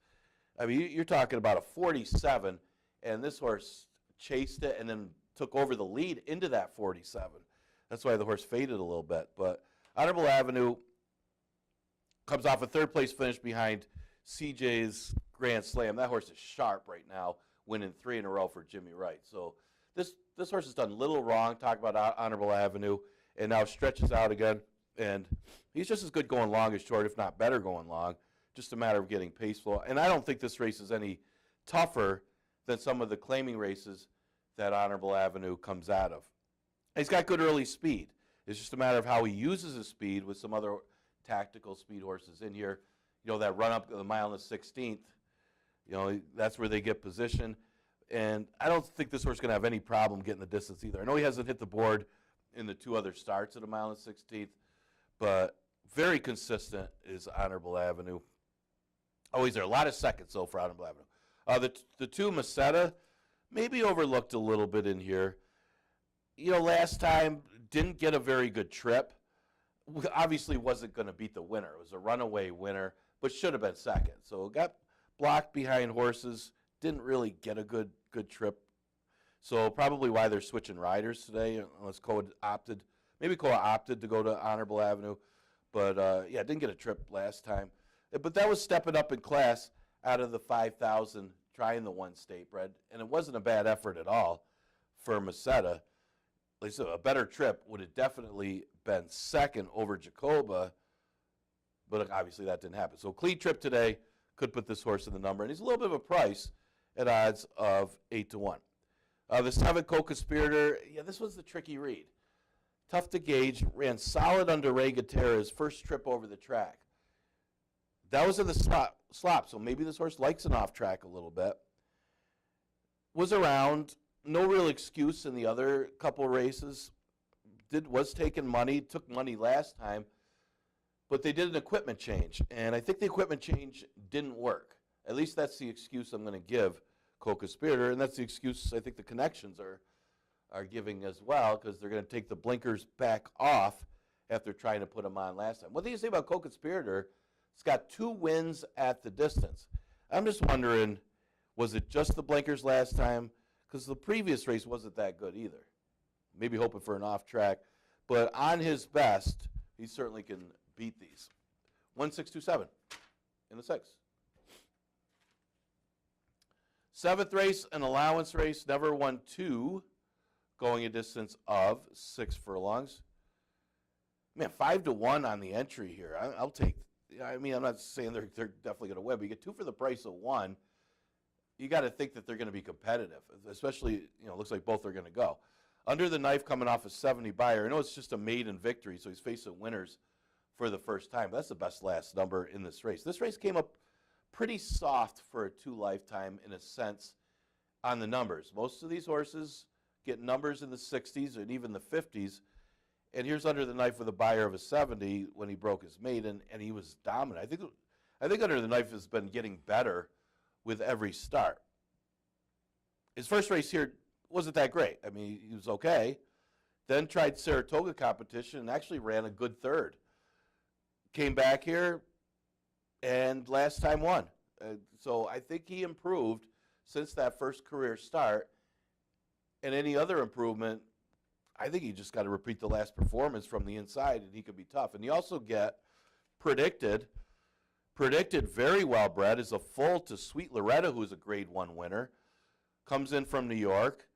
I mean, you're talking about a 47, and this horse chased it and then took over the lead into that 47. That's why the horse faded a little bit. But Honorable Avenue comes off a third-place finish behind CJ's Grand Slam. That horse is sharp right now, winning 3 in a row for Jimmy Wright. So this horse has done little wrong, talk about Honorable Avenue, and now stretches out again. And he's just as good going long as short, if not better going long. Just a matter of getting pace flow. And I don't think this race is any tougher than some of the claiming races that Honorable Avenue comes out of. He's got good early speed. It's just a matter of how he uses his speed with some other tactical speed horses in here. That run up the mile and the 16th, that's where they get position. And I don't think this horse is going to have any problem getting the distance either. I know he hasn't hit the board in the 2 other starts at 1 mile and 16th, but very consistent is Honorable Avenue. Always there. A lot of seconds, though, for Honorable Avenue. The 2 Meseta, maybe overlooked a little bit in here. Last time didn't get a very good trip. Obviously wasn't going to beat the winner. It was a runaway winner, but should have been second. So got blocked behind horses, didn't really get a good trip. So probably why they're switching riders today, unless Koa opted to go to Honorable Avenue. But, didn't get a trip last time. But that was stepping up in class out of the 5,000 trying the 1 state bred. And it wasn't a bad effort at all for Meseta. At least a better trip would have definitely been second over Jacoba, but obviously that didn't happen. So clean trip today could put this horse in the number, and he's a little bit of a price at odds of 8-1. The 7 Co-Conspirator, this was the tricky read. Tough to gauge, ran solid under Ray Gutierrez's first trip over the track. That was in the slop, so maybe this horse likes an off track a little bit. Was around, no real excuse in the other couple races. Was taking money, took money last time, but they did an equipment change, and I think the equipment change didn't work. At least that's the excuse I'm going to give Co-Conspirator, and that's the excuse I think the connections are giving as well, because they're going to take the blinkers back off after trying to put them on last time. What do you say about Co-Conspirator? It's got 2 wins at the distance. I'm just wondering, was it just the blinkers last time? Because the previous race wasn't that good either. Maybe hoping for an off track. But on his best, he certainly can beat these. 1-6-2-7 in the 6. 7th race, an allowance race, never won 2, going a distance of 6 furlongs. Man, 5-1 on the entry here. I'll take. I mean, I'm not saying they're definitely going to win, but you get 2 for the price of 1. You got to think that they're going to be competitive, especially, looks like both are going to go. Under the Knife coming off a 70 buyer. I know it's just a maiden victory, so he's facing winners for the first time. That's the best last number in this race. This race came up pretty soft for a 2 lifetime in a sense on the numbers. Most of these horses get numbers in the 60s and even the 50s. And here's Under the Knife with a buyer of a 70 when he broke his maiden, and he was dominant. I think Under the Knife has been getting better with every start. His first race here wasn't that great. I mean, he was okay. Then tried Saratoga competition and actually ran a good 3rd. Came back here and last time won. So I think he improved since that first career start. And any other improvement, I think he just got to repeat the last performance from the inside, and he could be tough. And you also get predicted very well bred is a full to Sweet Loretta, who's a Grade 1 winner. Comes in from New York,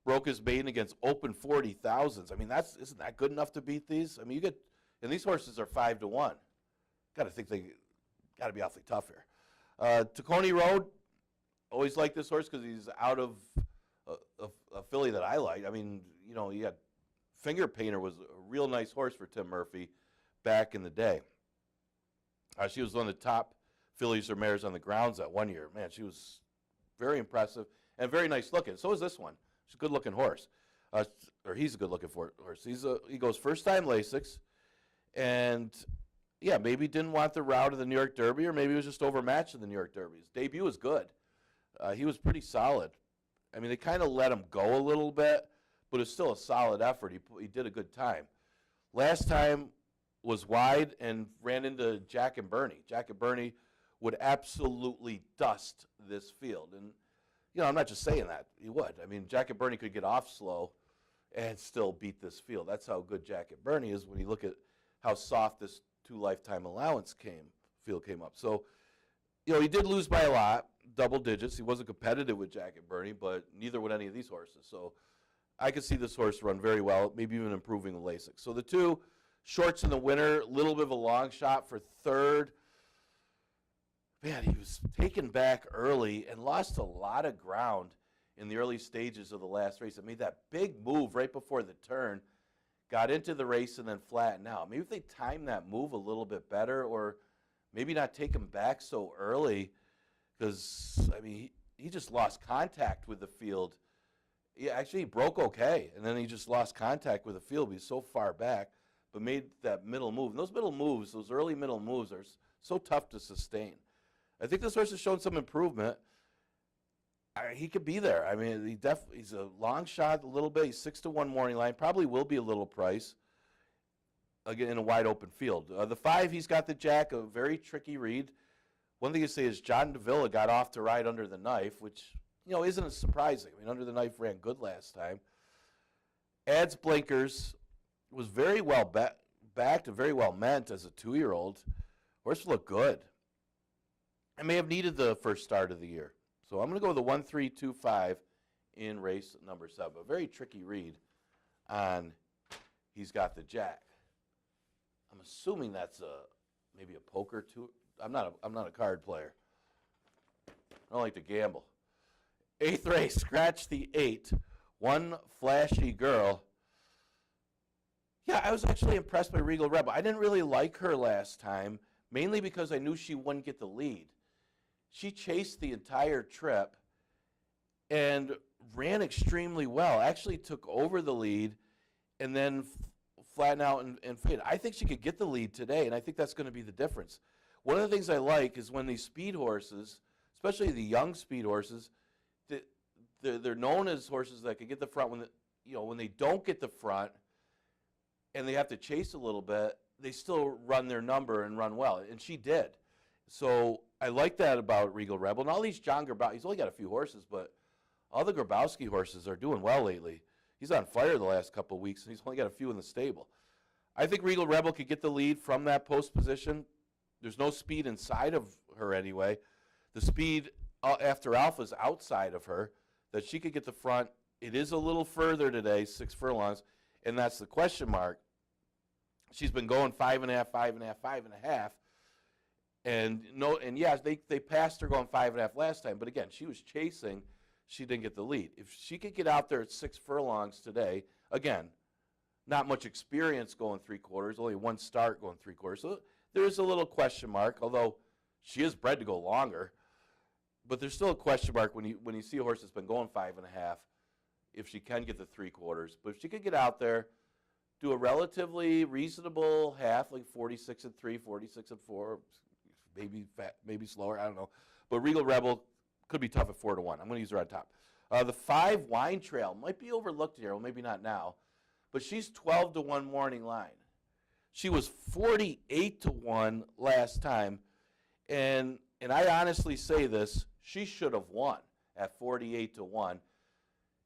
broke his maiden against open 40,000s. I mean, isn't that good enough to beat these? I mean, and these horses are 5-1. Got to think they got to be awfully tough here. Tacony Road, always liked this horse because he's out of a filly that I like. I mean, you got Finger Painter was a real nice horse for Tim Murphy back in the day. She was one of the top fillies or mares on the grounds that one year. Man, she was very impressive and very nice looking. So is this one. She's a good looking horse. Or he's a good looking horse. He goes first time Lasix, and yeah, maybe didn't want the route of the New York Derby, or maybe he was just overmatched in the New York Derby. His debut was good. He was pretty solid. I mean, they kind of let him go a little bit, but it's still a solid effort. He did a good time. Last time was wide and ran into Jack and Bernie. Jack and Bernie would absolutely dust this field. And, I'm not just saying that. He would. I mean, Jack and Bernie could get off slow and still beat this field. That's how good Jack and Bernie is when you look at how soft this 2 lifetime allowance field came up. So, he did lose by a lot, double digits. He wasn't competitive with Jack and Bernie, but neither would any of these horses. So I could see this horse run very well, maybe even improving the Lasix. So the 2 shorts in the winner, a little bit of a long shot for third. Man, he was taken back early and lost a lot of ground in the early stages of the last race. It made that big move right before the turn, got into the race and then flattened out. Maybe if they timed that move a little bit better, or maybe not take him back so early, because, I mean, he just lost contact with the field. Yeah, actually, he broke okay, and then he just lost contact with the field. He's so far back, but made that middle move. And those middle moves, those early middle moves, are so tough to sustain. I think this horse has shown some improvement. He could be there. I mean, he's a long shot a little bit. He's 6-1 morning line. Probably will be a little price, again, in a wide open field. The 5, he's got the Jack, a very tricky read. One thing to say is John Davila got off to ride Under the Knife, which, isn't surprising. I mean, Under the Knife ran good last time. Adds blinkers, was very well backed and very well meant as a 2-year-old. Horse looked good. I may have needed the first start of the year. So I'm going to go with the 1-3-2-5 in race number 7. A very tricky read on he's got the Jack. I'm assuming that's maybe a poker too. I'm not a card player. I don't like to gamble. 8th race, scratch the 8. One Flashy Girl. Yeah, I was actually impressed by Regal Rebel. I didn't really like her last time, mainly because I knew she wouldn't get the lead. She chased the entire trip and ran extremely well. Actually took over the lead and then flattened out and faded. I think she could get the lead today, and I think that's going to be the difference. One of the things I like is when these speed horses, especially the young speed horses, they're known as horses that can get the front when they don't get the front and they have to chase a little bit, they still run their number and run well, and she did. So I like that about Regal Rebel. And all these John Grabowski, he's only got a few horses, but all the Grabowski horses are doing well lately. He's on fire the last couple of weeks, and he's only got a few in the stable. I think Regal Rebel could get the lead from that post position. There's no speed inside of her anyway. The speed after Alpha's outside of her, that she could get the front. It is a little further today, 6 furlongs, and that's the question mark. She's been going 5.5, 5.5, 5.5. And yes, they passed her going 5.5 last time, but again, she was chasing. She didn't get the lead. If she could get out there at 6 furlongs today, again, not much experience going 3/4, only one start going 3/4. So there's a little question mark, although she is bred to go longer. But there's still a question mark when you see a horse that's been going 5.5, if she can get the 3/4. But if she could get out there, do a relatively reasonable half, like 46-3, 46-4, maybe slower, I don't know. But Regal Rebel could be tough at 4-1. I'm going to use her on top. The 5 Wine Trail might be overlooked here. Well, maybe not now. But she's 12-1 morning line. She was 48-1 last time. And I honestly say this, she should have won at 48-1.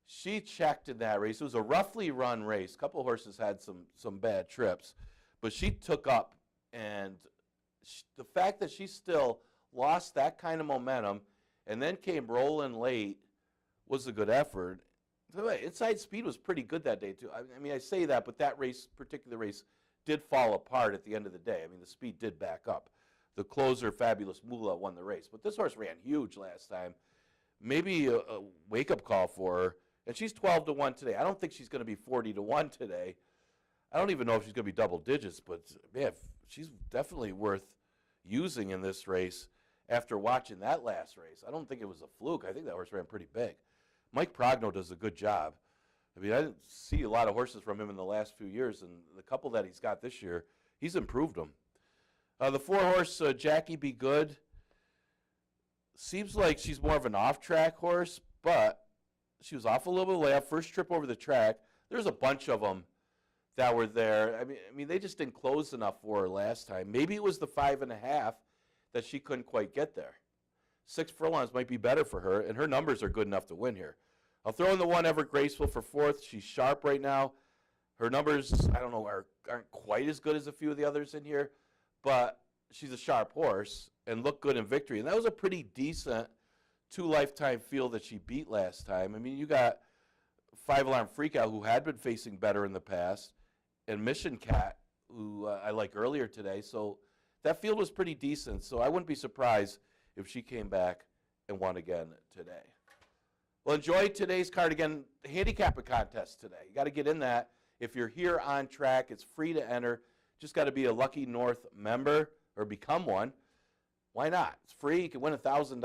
She checked in that race. It was a roughly run race. A couple horses had some bad trips. But she took up. And the fact that she still lost that kind of momentum and then came rolling late was a good effort. Inside Speed was pretty good that day, too. I mean, I say that, but that particular race, did fall apart at the end of the day. I mean, the Speed did back up. The closer, Fabulous Moolah, won the race. But this horse ran huge last time. maybe a wake-up call for her. And she's 12-1 today. I don't think she's going to be 40-1 today. I don't even know if she's going to be double digits, but man, she's definitely worth using in this race after watching that last race. I don't think it was a fluke. I think that horse ran pretty big. Mike Progno does a good job. I mean, I didn't see a lot of horses from him in the last few years, and the couple that he's got this year, he's improved them. The 4-horse, Jackie Be Good, seems like she's more of an off-track horse, but she was off a little bit late. First trip over the track. There's a bunch of them that were there. I mean, they just didn't close enough for her last time. Maybe it was the 5.5 that she couldn't quite get there. 6 furlongs might be better for her, and her numbers are good enough to win here. I'll throw in the 1 Ever Graceful for 4th. She's sharp right now. Her numbers, I don't know, aren't quite as good as a few of the others in here, but she's a sharp horse and looked good in victory. And that was a pretty decent 2 Lifetime field that she beat last time. I mean, you got 5 Alarm Freakout, who had been facing better in the past, and Mission Cat, who I like earlier today. So that field was pretty decent. So I wouldn't be surprised if she came back and won again today. Well, enjoy today's card. Again, handicap a contest today. You got to get in that. If you're here on track, it's free to enter. Just got to be a Lucky North member or become one. Why not? It's free. You can win $1,000.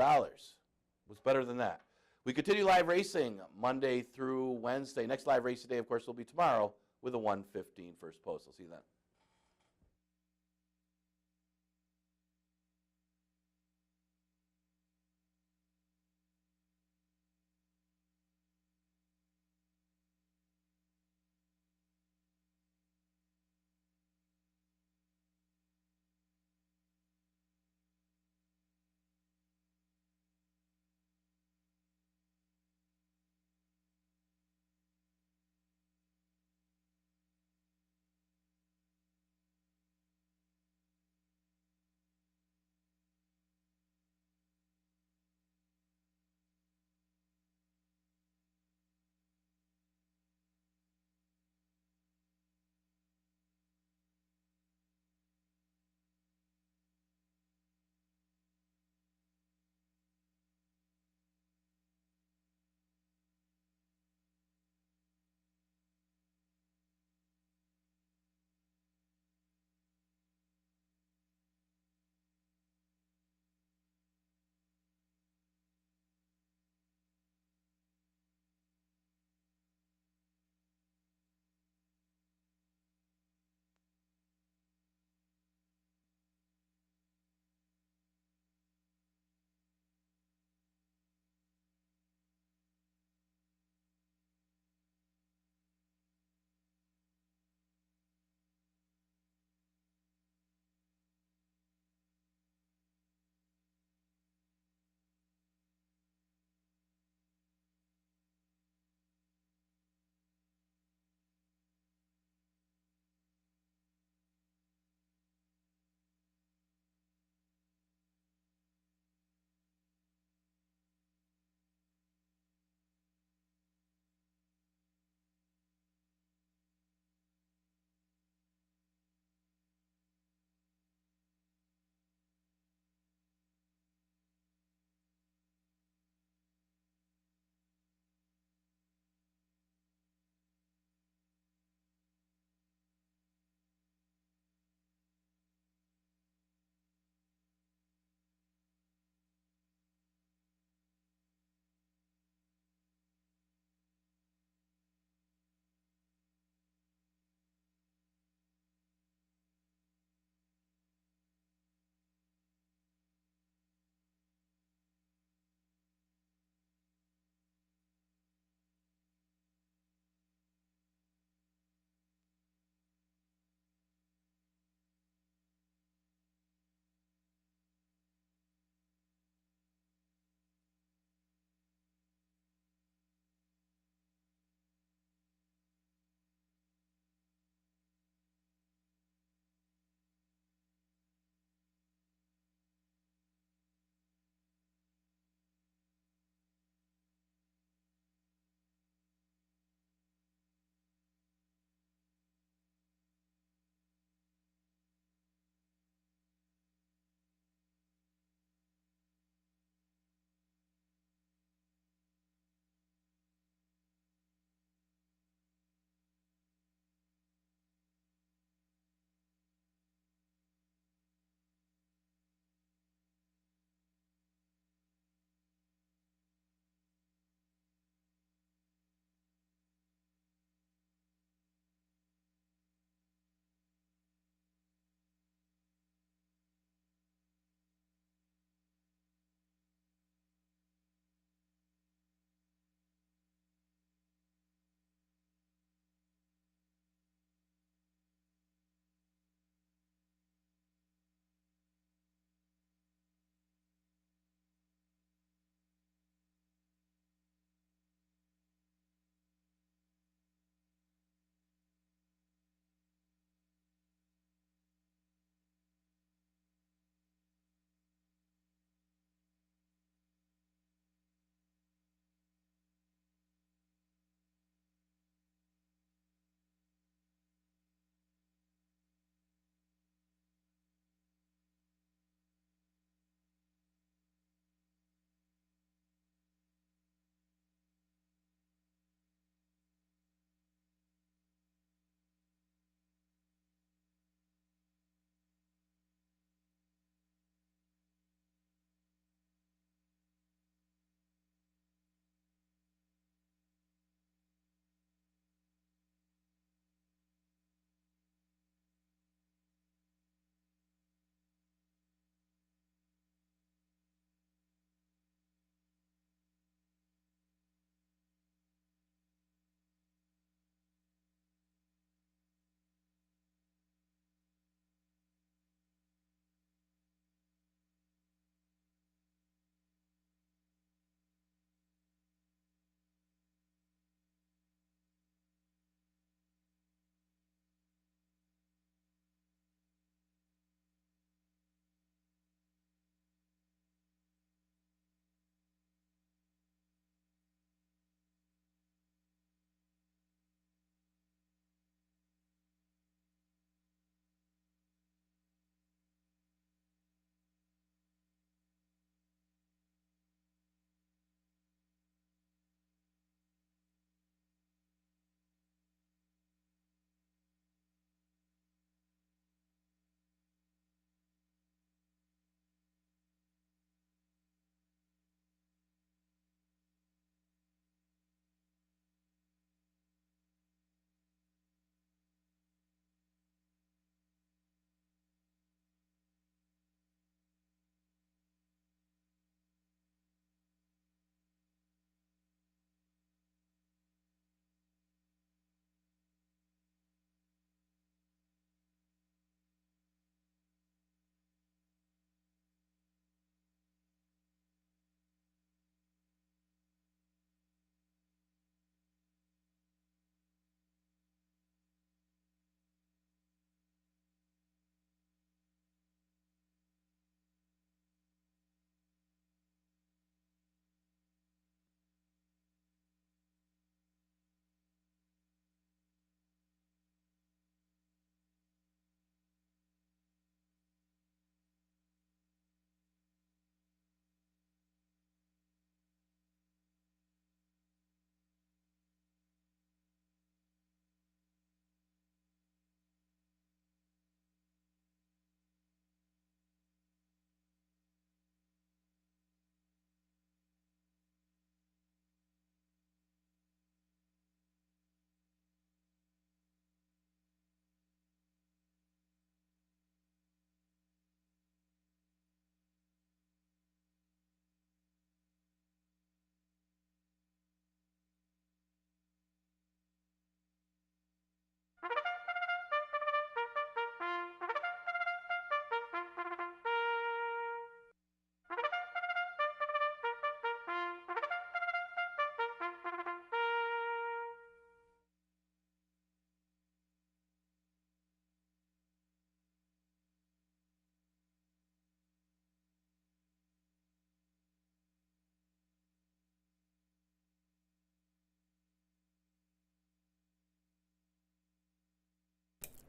What's better than that? We continue live racing Monday through Wednesday. Next live race day, of course, will be tomorrow with a 1:15 first post. I'll see you then.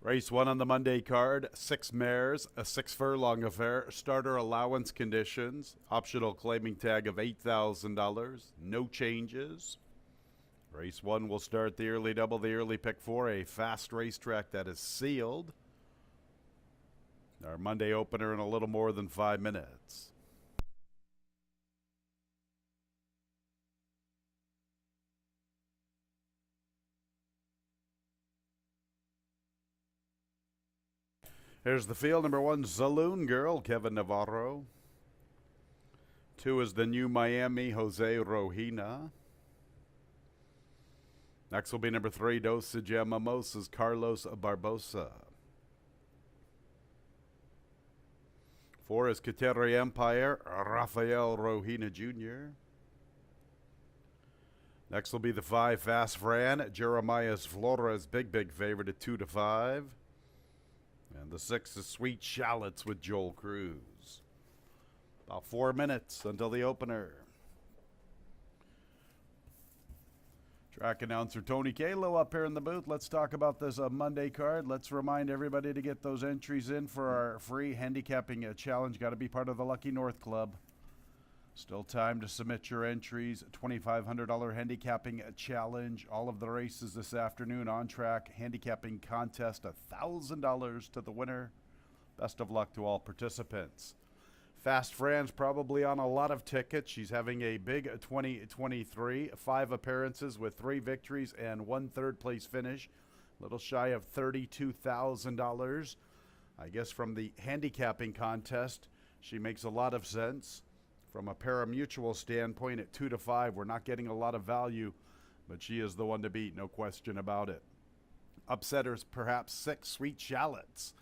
Race 1 on the Monday card, 6 mares, a 6 furlong affair, starter allowance conditions, optional claiming tag of $8,000, no changes. Race 1 will start the early double, the early pick 4, a fast racetrack that is sealed. Our Monday opener in a little more than 5 minutes. Here's the field. Number 1, Saloon Girl, Kevin Navarro. 2 is the New Miami, Jose Rojina. Next will be number 3, Dosage Mimosas, Carlos Barbosa. 4 is Kateri Empire, Rafael Rojina Jr. Next will be the 5, Fast Fran, Jeremias Flores, big favorite at 2-5. And the 6 is Sweet Shallots with Joel Cruz. About 4 minutes until the opener. Track announcer Tony Kalo up here in the booth. Let's talk about this Monday card. Let's remind everybody to get those entries in for our free handicapping challenge. Got to be part of the Lucky North Club. Still time to submit your entries. $2,500 handicapping challenge. All of the races this afternoon on track. Handicapping contest, $1,000 to the winner. Best of luck to all participants. Fast Fran's probably on a lot of tickets. She's having a big 2023. 5 appearances with 3 victories and 1 third-place finish. A little shy of $32,000. I guess from the handicapping contest, she makes a lot of sense. From a pari-mutuel standpoint, at 2-5, we're not getting a lot of value, but she is the one to beat, no question about it. Upsetters, perhaps 6, Sweet Shallots.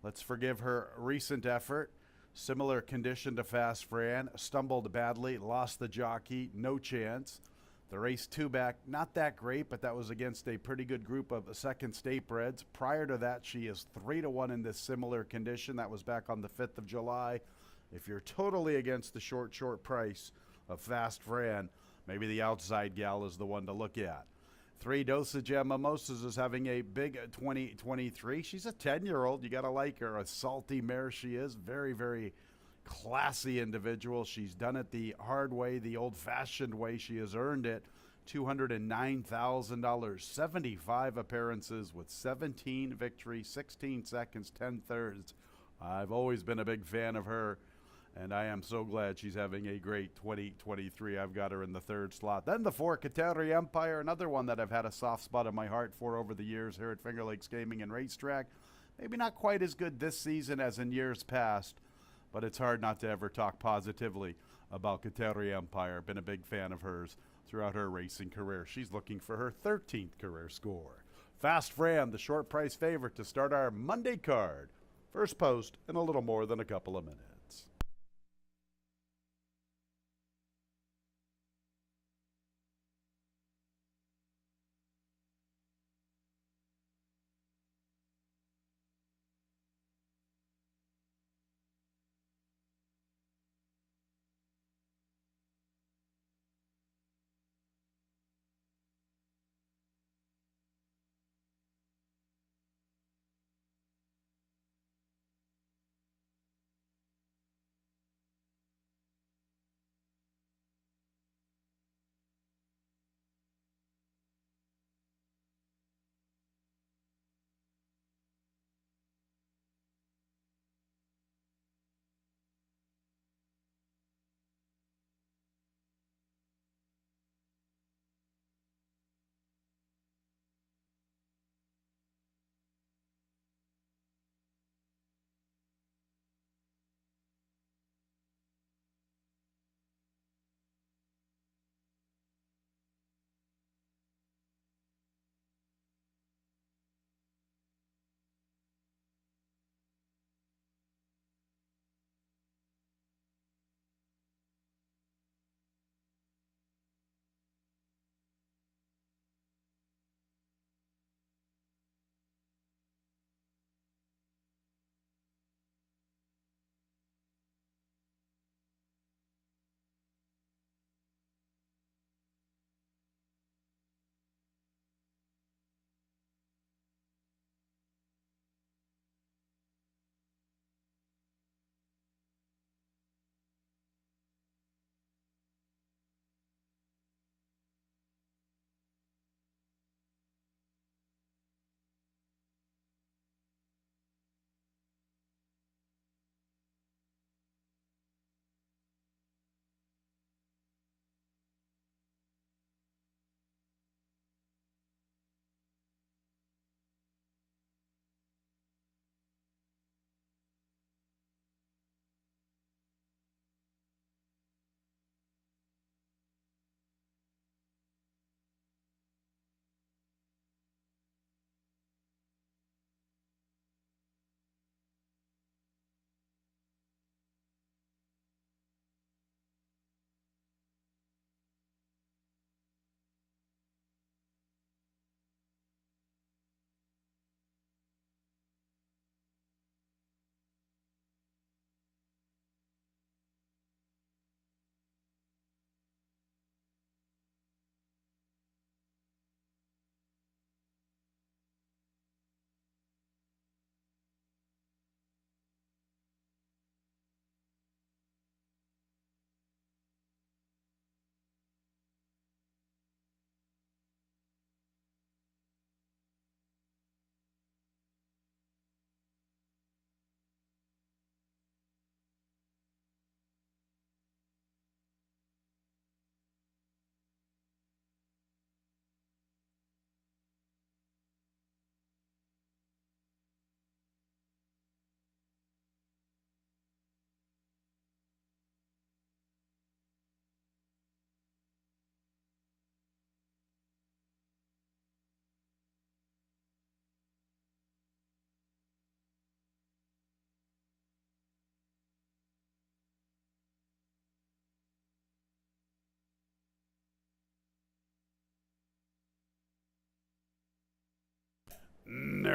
Let's forgive her recent effort. Similar condition to Fast Fran. Stumbled badly, lost the jockey, no chance. The race 2 back, not that great, but that was against a pretty good group of second state breds. Prior to that, she is 3-1 in this similar condition. That was back on the 5th of July. If you're totally against the short price of Fast Fran, maybe the outside gal is the one to look at. 3, Dosage Mimosas is having a big 2023. She's a 10-year-old. You got to like her. A salty mare she is. Very classy individual. She's done it the hard way, the old-fashioned way. She has earned it. $209,000. 75 appearances with 17 victories, 16 seconds, 10 thirds. I've always been a big fan of her, and I am so glad she's having a great 2023. I've got her in the 3rd slot. Then the 4, Kateri Empire, another one that I've had a soft spot in my heart for over the years here at Finger Lakes Gaming and Racetrack. Maybe not quite as good this season as in years past, but it's hard not to ever talk positively about Kateri Empire. Been a big fan of hers throughout her racing career. She's looking for her 13th career score. Fast Fran, the short price favorite to start our Monday card. First post in a little more than a couple of minutes.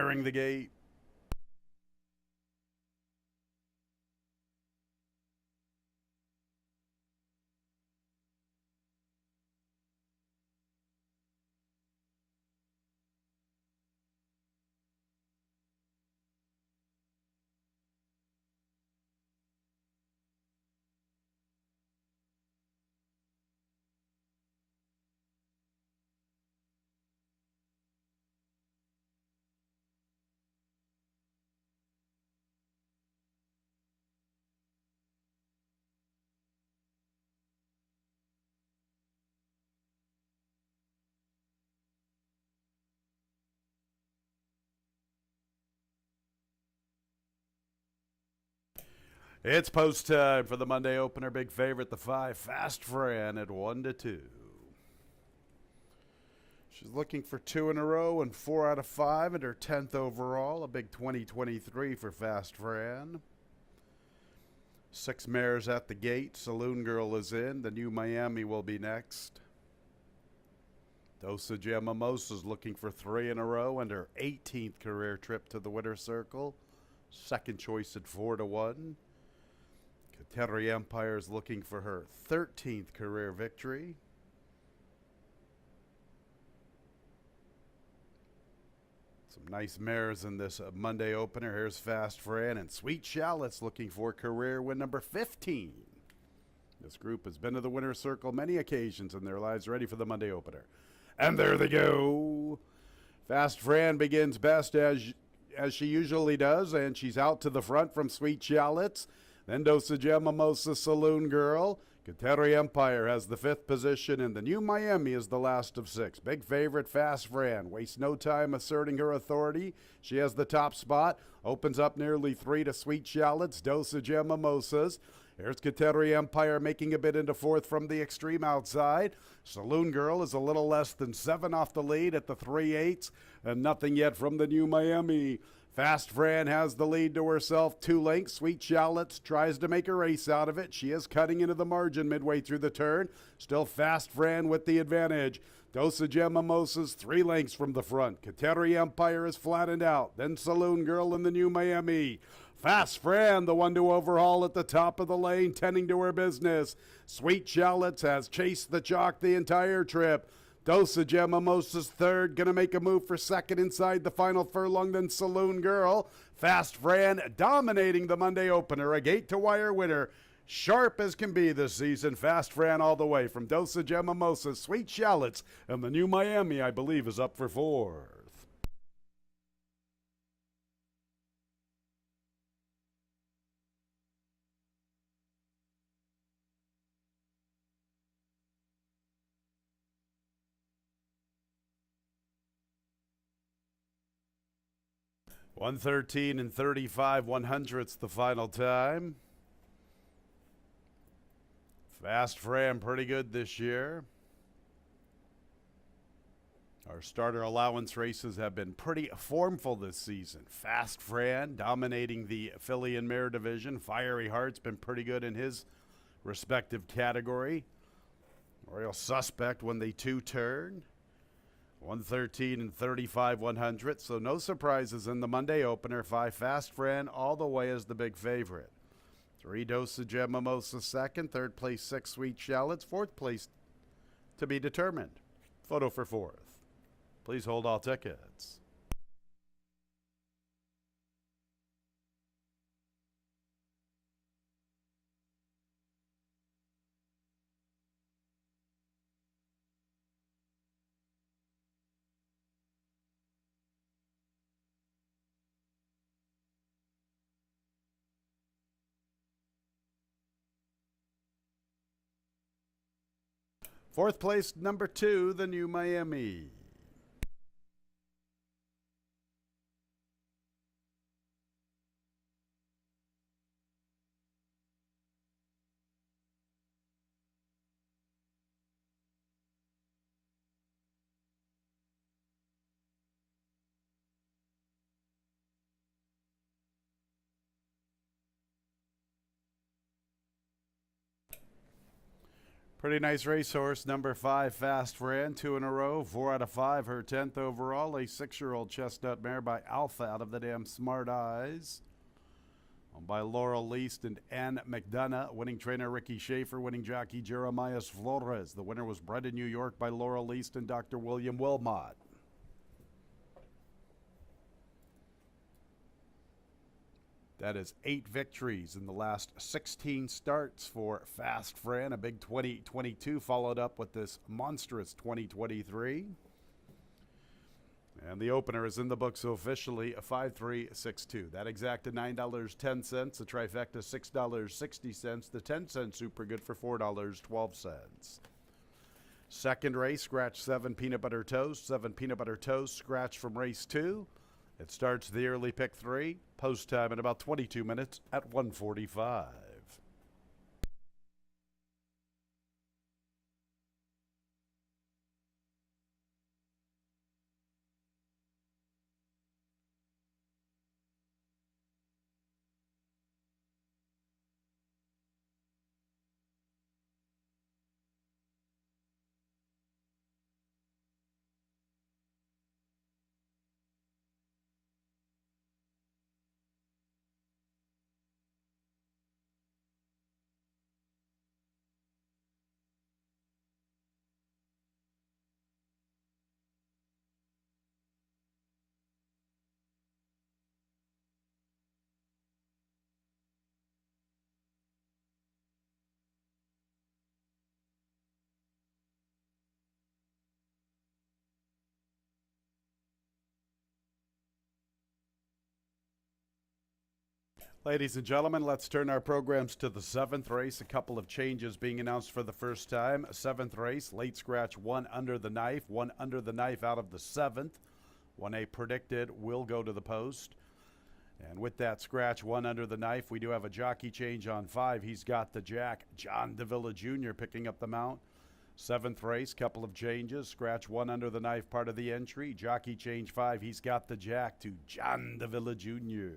Entering the gate. It's post time for the Monday opener. Big favorite, the 5, Fast Fran at 1-2. She's looking for 2 in a row and 4 out of 5 and her 10th overall. A big 2023 for Fast Fran. 6 mares at the gate. Saloon Girl is in. The New Miami will be next. Dosage Mimosa's looking for 3 in a row and her 18th career trip to the winner's circle. Second choice at 4-1. Kateri Empire is looking for her 13th career victory. Some nice mares in this Monday opener. Here's Fast Fran and Sweet Shallot's looking for career win number 15. This group has been to the winner's circle many occasions in their lives, ready for the Monday opener. And there they go. Fast Fran begins best as she usually does, and she's out to the front from Sweet Shallot's. Then Dosage Mimosa, Saloon Girl. Kateri Empire has the 5th position, and the New Miami is the last of 6. Big favorite, Fast Fran. Wastes no time asserting her authority. She has the top spot. Opens up nearly 3 to Sweet Shallot's, Dosage Mimosas. Here's Kateri Empire making a bid into 4th from the extreme outside. Saloon Girl is a little less than 7 off the lead at the 3/8, and nothing yet from the New Miami. Fast Fran has the lead to herself, 2 lengths. Sweet Shallot's tries to make a race out of it. She is cutting into the margin midway through the turn. Still Fast Fran with the advantage. Dosage Mimosas 3 lengths from the front. Kateri Empire is flattened out. Then Saloon Girl in the New Miami. Fast Fran, the one to overhaul at the top of the lane, tending to her business. Sweet Shallot's has chased the chalk the entire trip. Dosage Mimosa's 3rd, going to make a move for 2nd inside the final furlong, then Saloon Girl. Fast Fran dominating the Monday opener, a gate-to-wire winner. Sharp as can be this season. Fast Fran all the way from Dosage Mimosa's, Sweet Shallot's, and the New Miami, I believe, is up for 4th. $113 and 35 100ths the final time. Fast Fran pretty good this year. Our starter allowance races have been pretty formful this season. Fast Fran dominating the filly and mare division. Fiery Heart's been pretty good in his respective category. Royal Suspect when they 2-turn. 113 and 35 100. So no surprises in the Monday opener. 5 Fast Fran all the way as the big favorite. 3 Dosage Mimosa 2nd. 3rd place 6 Sweet Shallot's. 4th place to be determined. Photo for 4th. Please hold all tickets. Fourth place, number 2, the New Miami. Pretty nice racehorse, number 5, Fast Fran, 2 in a row, 4 out of 5, her 10th overall. A 6-year-old chestnut mare by Alpha out of the damn Smart Eyes. Owned by Laurel Least and Ann McDonough. Winning trainer Ricky Schaefer, winning jockey Jeremiah Flores. The winner was bred in New York by Laurel Least and Dr. William Wilmot. That is 8 victories in the last 16 starts for Fast Fran. A big 2022 followed up with this monstrous 2023. And the opener is in the books officially, a 5-3-6-2. That exacted $9.10. The trifecta $6.60. The 10-cent super good for $4.12. Second race, scratch 7 peanut butter toast. 7 peanut butter toast, scratch from race 2. It starts the early pick 3. Post time in about 22 minutes at 1:45. Ladies and gentlemen, let's turn our programs to the 7th race. A couple of changes being announced for the first time. 7th race, late scratch 1 under the knife. 1 under the knife out of the 7th. 1A predicted will go to the post. And with that scratch 1 under the knife, we do have a jockey change on 5. He's got the jack, John Davila Jr. picking up the mount. 7th race, couple of changes. Scratch 1 under the knife, part of the entry. Jockey change 5. He's got the jack to John Davila Jr.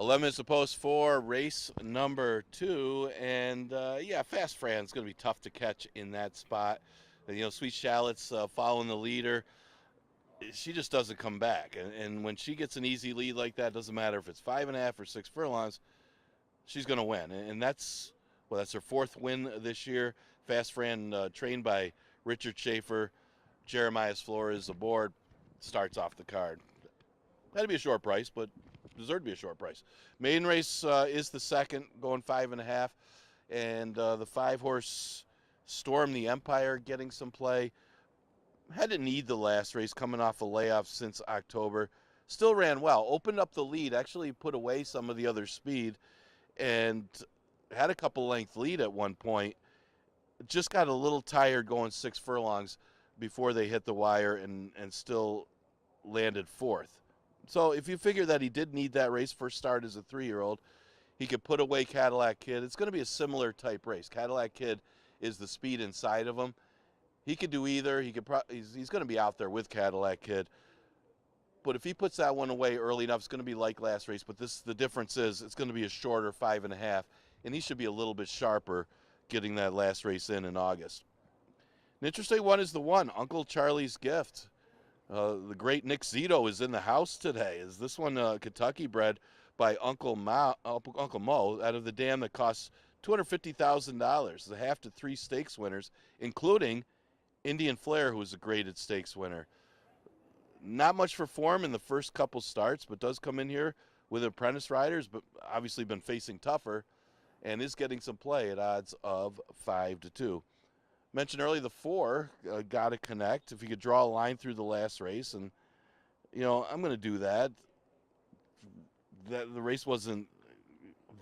11 minutes to post for race number 2. And, yeah, Fast Fran's going to be tough to catch in that spot. You know, Sweet Shallot's following the leader. She just doesn't come back. And when she gets an easy lead like that, doesn't matter if it's 5.5 or 6 furlongs, she's going to win. And that's her 4th win this year. Fast Fran, trained by Richard Schaefer, Jeremiah Flores aboard, starts off the card. Had to be a short price, but deserved to be a short price. Maiden race is the second, going 5.5. And the 5-horse Storm the Empire getting some play. Had to need the last race, coming off a layoff since October. Still ran well. Opened up the lead, actually put away some of the other speed, and had a couple length lead at one point. Just got a little tired going 6 furlongs before they hit the wire, and still landed 4th. So if you figure that he did need that race first start as a 3-year-old, he could put away Cadillac Kid. It's going to be a similar type race. Cadillac Kid is the speed inside of him. He could do either. He's going to be out there with Cadillac Kid. But if he puts that one away early enough, it's going to be like last race. But the difference is it's going to be a shorter 5.5, and he should be a little bit sharper getting that last race in August. An interesting one is the one, Uncle Charlie's Gift. The great Nick Zito is in the house today. Is this one Kentucky bred by Uncle Mo out of the dam that costs $250,000. The half to 3 stakes winners, including Indian Flair, who was a graded stakes winner. Not much for form in the first couple starts, but does come in here with apprentice riders, but obviously been facing tougher, and is getting some play at odds of 5-2. Mentioned earlier, the 4 got to connect. If you could draw a line through the last race, and I'm going to do that. The race wasn't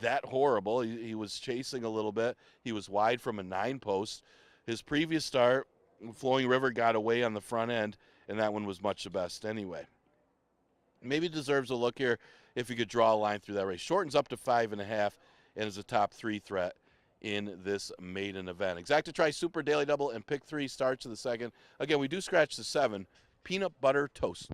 that horrible. He was chasing a little bit. He was wide from a 9 post. His previous start, Flowing River, got away on the front end, and that one was much the best anyway. Maybe deserves a look here if you could draw a line through that race. Shortens up to 5.5 and is a top 3 threat in this maiden event. Exacta-Tri Super Daily Double and Pick 3 starts in the second. Again, we do scratch the 7. Peanut Butter Toast.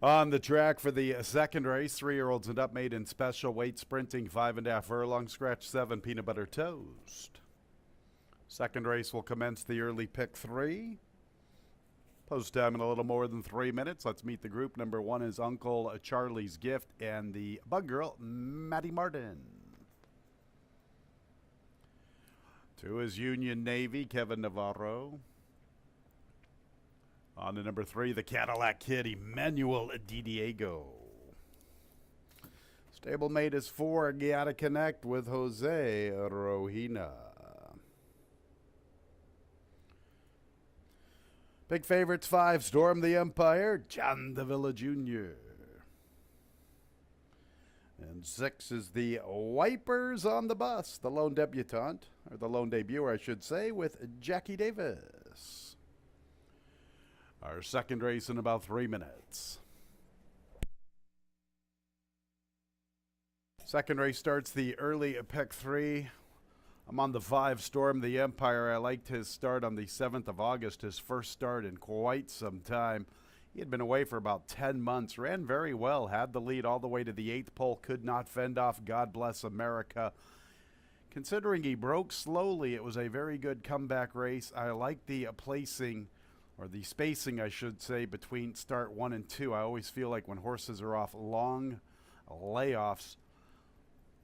On the track for the second race, 3-year-olds and up made in special weight sprinting, 5.5 furlong, scratch 7 peanut butter toast. Second race will commence the early pick 3. Post time in a little more than 3 minutes. Let's meet the group. Number 1 is Uncle Charlie's Gift and the Bug Girl, Maddie Martin. 2 is Union Navy, Kevin Navarro. On to number 3, the Cadillac Kid, Emmanuel Di Diego. Stablemate is 4, Gotta Connect with Jose Rohina. Big favorites 5, Storm the Empire, John Davila Jr. And 6 is the Wipers on the Bus, the lone debutante, or the lone debuter, I should say, with Jackie Davis. Our second race in about 3 minutes. Second race starts the early pick 3. I'm on the 5, Storm the Empire. I liked his start on the 7th of August, his first start in quite some time. He had been away for about 10 months, ran very well, had the lead all the way to the 8th pole, could not fend off God Bless America. Considering he broke slowly, it was a very good comeback race. I like the placing, or the spacing, I should say, between start 1 and 2. I always feel like when horses are off long layoffs,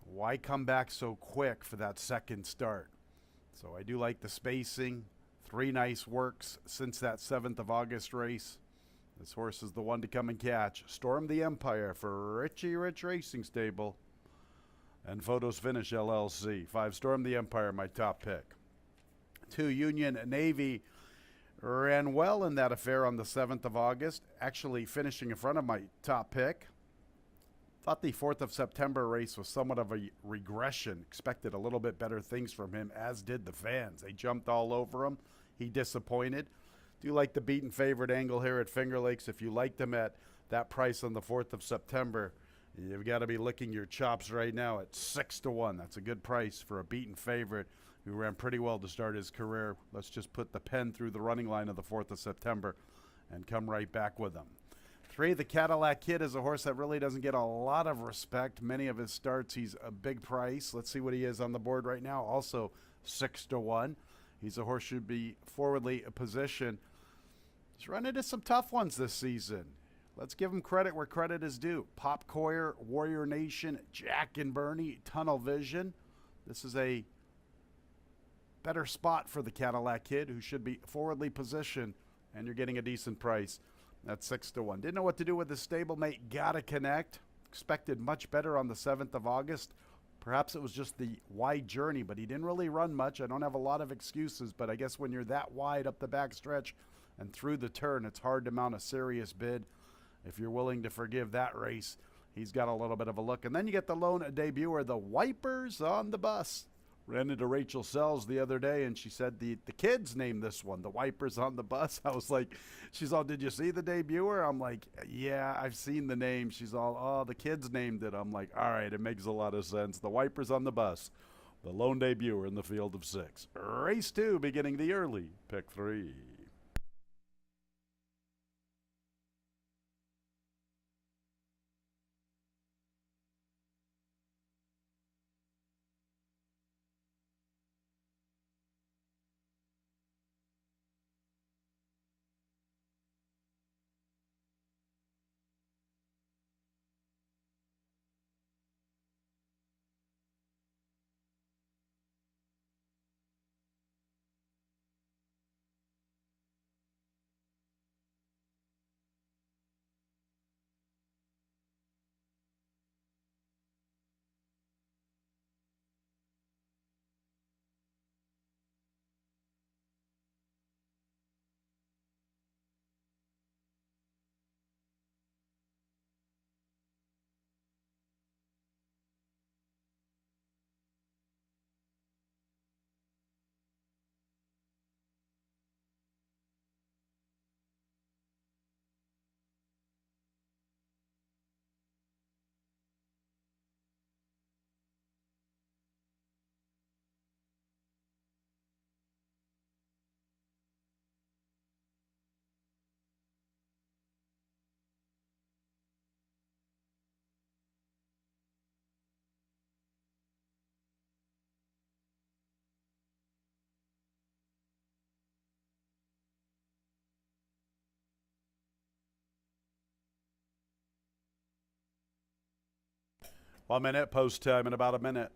why come back so quick for that second start? So I do like the spacing. 3 nice works since that 7th of August race. This horse is the one to come and catch. Storm the Empire for Richie Rich Racing Stable and Photos Finish LLC. 5, Storm the Empire, my top pick. 2, Union Navy ran well in that affair on the 7th of August, actually finishing in front of my top pick. Thought the 4th of September race was somewhat of a regression. Expected a little bit better things from him, as did the fans. They jumped all over him. He disappointed. Do like the beaten favorite angle here at Finger Lakes. If you liked him at that price on the 4th of September, you've got to be licking your chops right now at 6-1. That's a good price for a beaten favorite who ran pretty well to start his career. Let's just put the pen through the running line of the 4th of September and come right back with him. 3, the Cadillac Kid is a horse that really doesn't get a lot of respect. Many of his starts, he's a big price. Let's see what he is on the board right now. Also 6-1. He's a horse should be forwardly positioned. He's run into some tough ones this season. Let's give him credit where credit is due. Pop Coyer, Warrior Nation, Jack and Bernie, Tunnel Vision. This is a better spot for the Cadillac Kid, who should be forwardly positioned, and you're getting a decent price. That's 6-1. Didn't know what to do with the stablemate. Gotta Connect. Expected much better on the 7th of August. Perhaps it was just the wide journey, but he didn't really run much. I don't have a lot of excuses, but I guess when you're that wide up the back stretch and through the turn, it's hard to mount a serious bid. If you're willing to forgive that race, he's got a little bit of a look. And then you get the lone debuter, the Wipers on the Bus. Ran into Rachel Sells the other day, and she said the kids named this one, the Wipers on the Bus. I was like, she's all, did you see the debuter? I'm like, yeah, I've seen the name. She's all, oh, the kids named it. I'm like, all right, it makes a lot of sense. The Wipers on the Bus, the lone debuter in the field of 6. Race 2, beginning the early pick 3. 1 minute, post time in about a minute.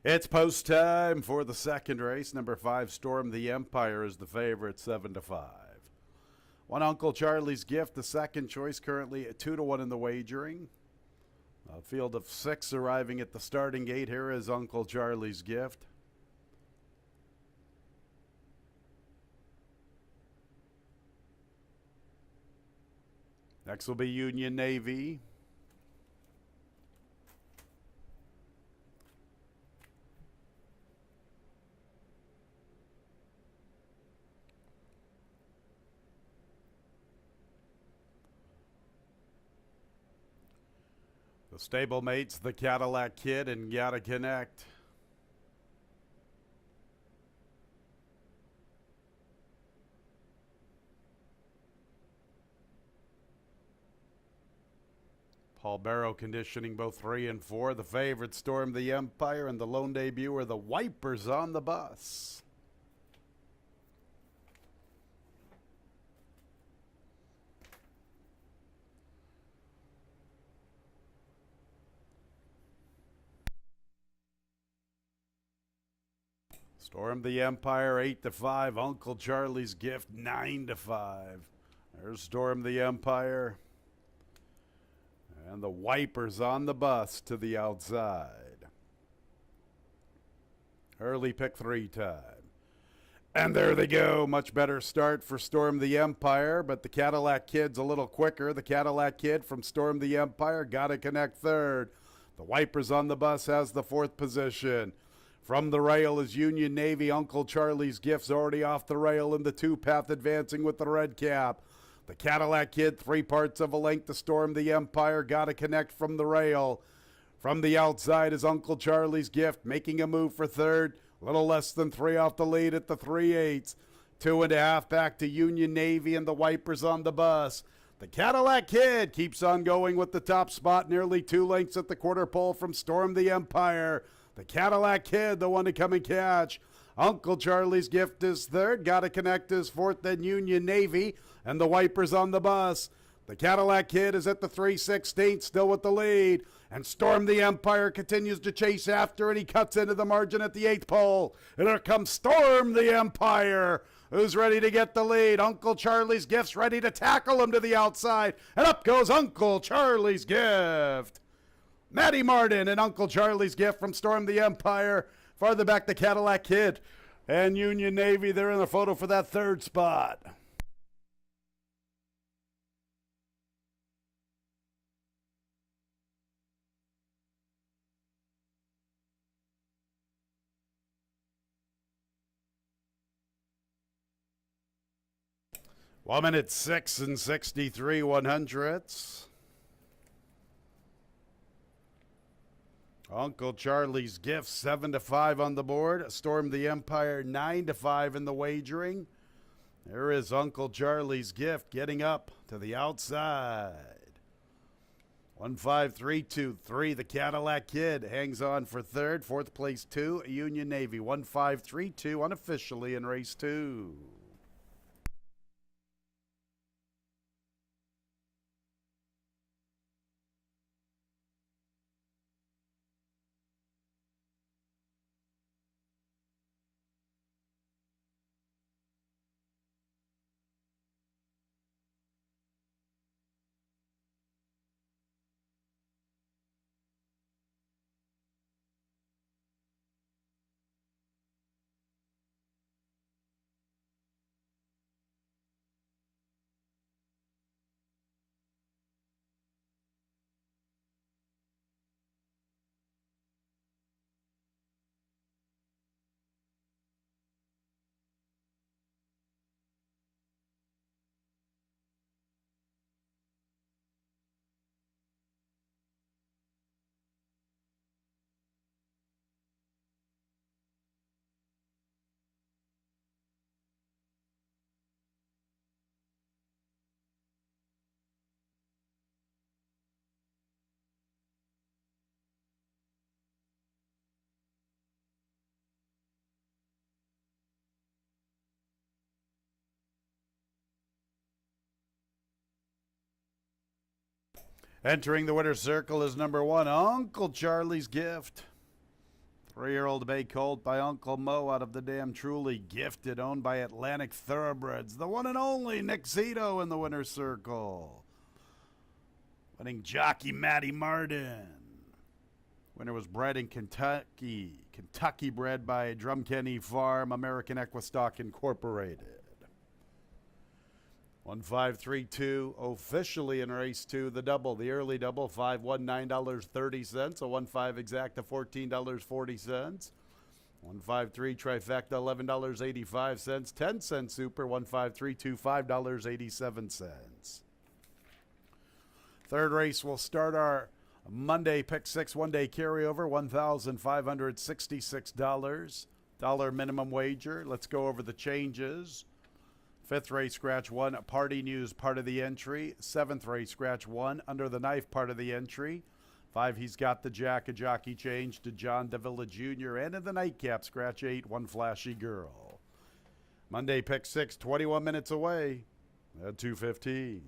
It's post time for the second race. Number 5, Storm the Empire is the favorite, 7-5. One Uncle Charlie's Gift, the second choice, currently at 2-1 in the wagering. A field of 6 arriving at the starting gate. Here is Uncle Charlie's Gift. Next will be Union Navy. The stablemates, the Cadillac Kid and Gotta Connect. Paul Barrow conditioning both 3 and 4. The favorite, Storm the Empire, and the lone debut are the Wipers on the bus. Storm the Empire, 8-5. Uncle Charlie's Gift, 9-5. There's Storm the Empire. And the Wipers on the bus to the outside. Early pick 3 time. And there they go. Much better start for Storm the Empire, but the Cadillac Kid's a little quicker. The Cadillac Kid from Storm the Empire, Gotta Connect third. The Wipers on the bus has the 4th position. From the rail is Union Navy. Uncle Charlie's Gift's already off the rail in the 2-path, advancing with the red cap. The Cadillac Kid, 3 parts of a length to Storm the Empire. Gotta Connect from the rail. From the outside is Uncle Charlie's Gift, making a move for third. A little less than 3 off the lead at the 3/8. 2.5 back to Union Navy and the Wipers on the bus. The Cadillac Kid keeps on going with the top spot, nearly 2 lengths at the quarter pole from Storm the Empire. The Cadillac Kid, the one to come and catch. Uncle Charlie's Gift is third. Gotta Connect is 4th, then Union Navy and the Wipers on the bus. The Cadillac Kid is at the 3/16, still with the lead. And Storm the Empire continues to chase after, and he cuts into the margin at the 8th pole. And here comes Storm the Empire, who's ready to get the lead. Uncle Charlie's Gift's ready to tackle him to the outside. And up goes Uncle Charlie's Gift. Matty Martin and Uncle Charlie's Gift from Storm the Empire. Farther back, the Cadillac Kid and Union Navy. They're in the photo for that 3rd spot. One minute 6 and 63 100ths. Uncle Charlie's Gift, 7-5 on the board. Storm the Empire, 9-5 in the wagering. There is Uncle Charlie's Gift getting up to the outside. 1-5-3-2-3. The Cadillac Kid hangs on for third. 4th place 2, Union Navy. 1-5-3-2 unofficially in race 2. Entering the winner's circle is number 1, Uncle Charlie's Gift. 3-year-old Bay Colt by Uncle Mo out of the Damn Truly Gifted, owned by Atlantic Thoroughbreds. The one and only Nick Zito in the winner's circle. Winning jockey Matty Martin. Winner was bred in Kentucky. Kentucky bred by Drumkenny Farm, American Equistock Incorporated. 1532, officially in race 2, the double, the early double, 5-1, $9.30, a 1-5 exacta, $14.40. 153 trifecta, $11.85, 10-cent super, 1532, $5.87. Third race will start our Monday pick 6 one-day carryover, $1,566. Dollar minimum wager. Let's go over the changes. Fifth race, scratch 1, Party News, part of the entry. Seventh race, scratch 1, Under the Knife, part of the entry. 5, He's Got the Jack, a jockey change to John Davila Jr. And in the nightcap, scratch 8, One Flashy Girl. Monday pick 6, 21 minutes away at 2:15.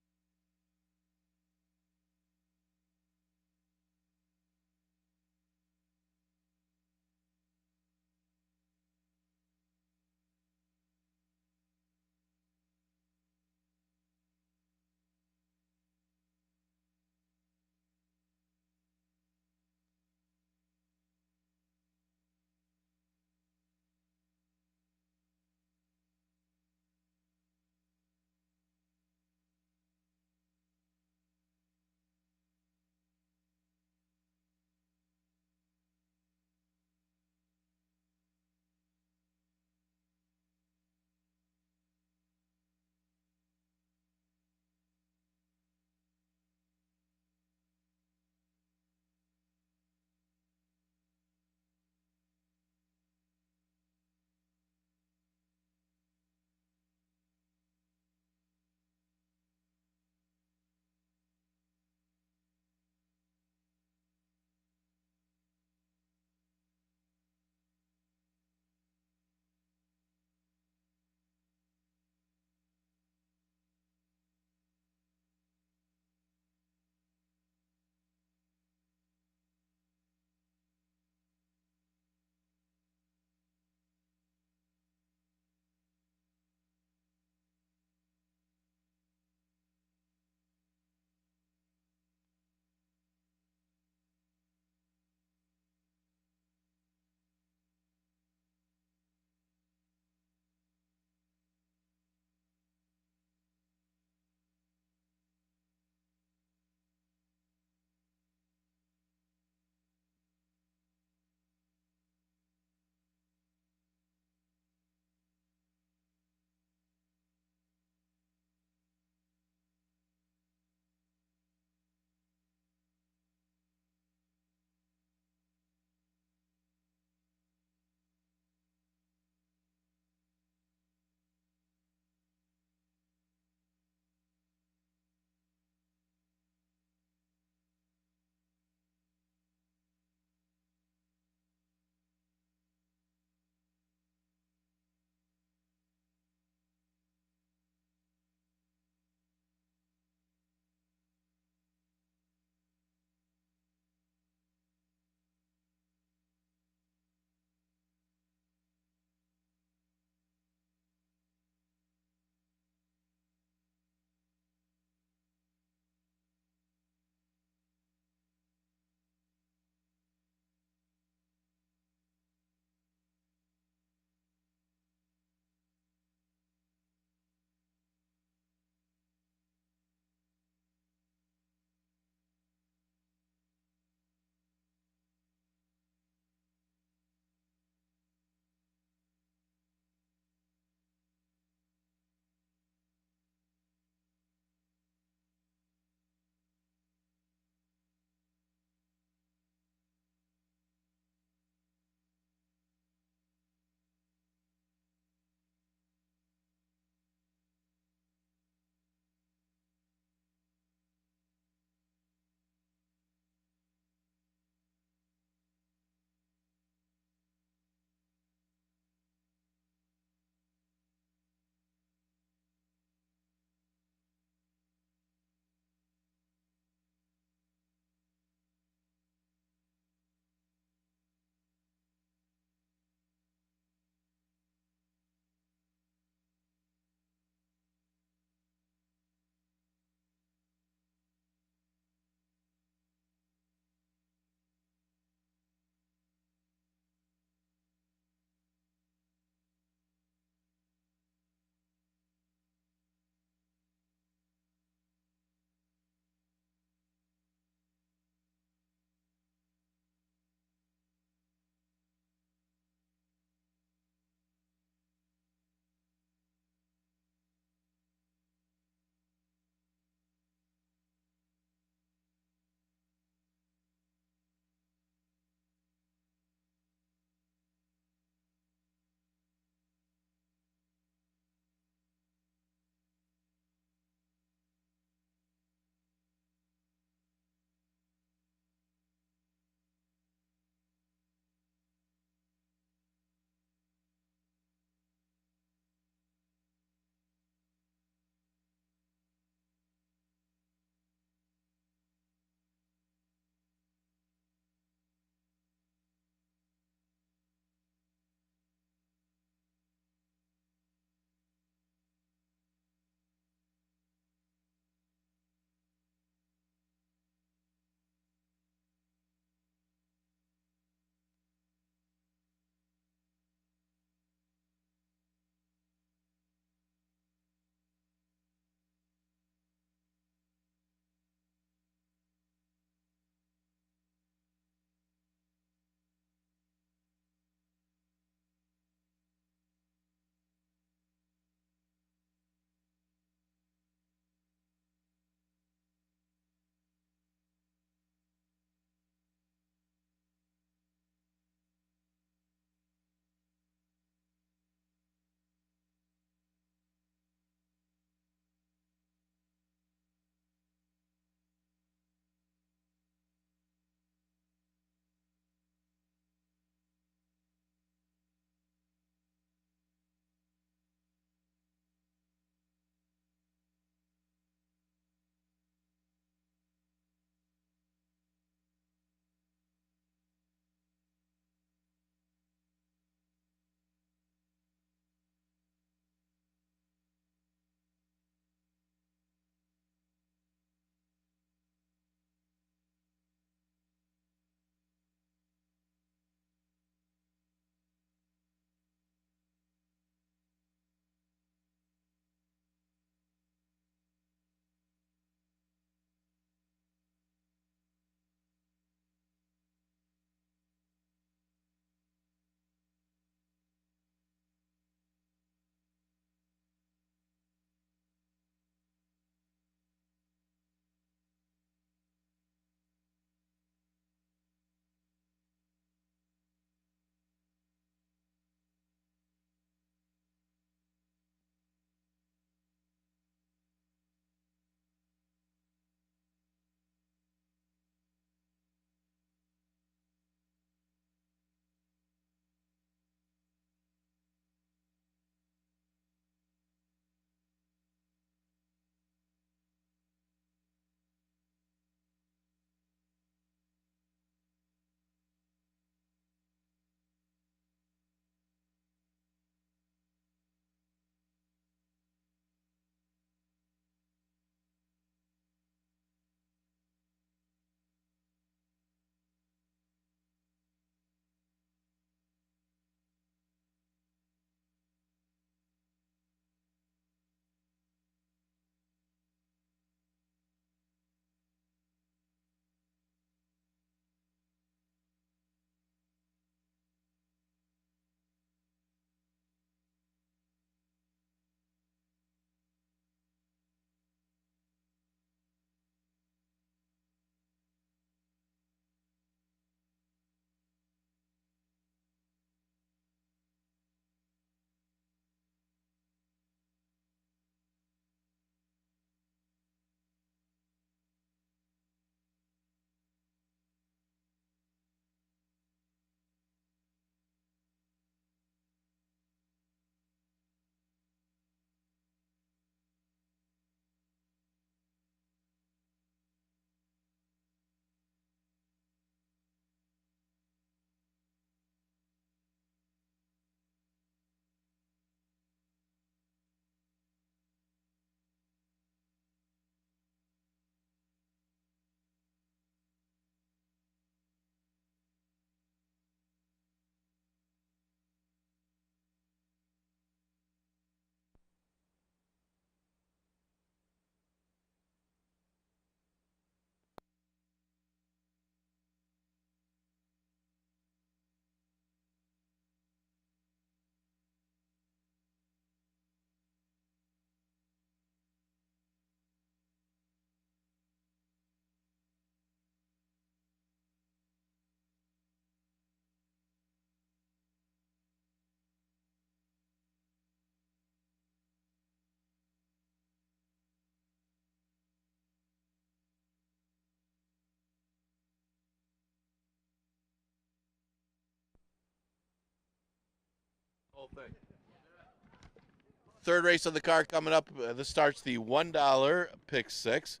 Third race on the card coming up. This starts the $1 pick six.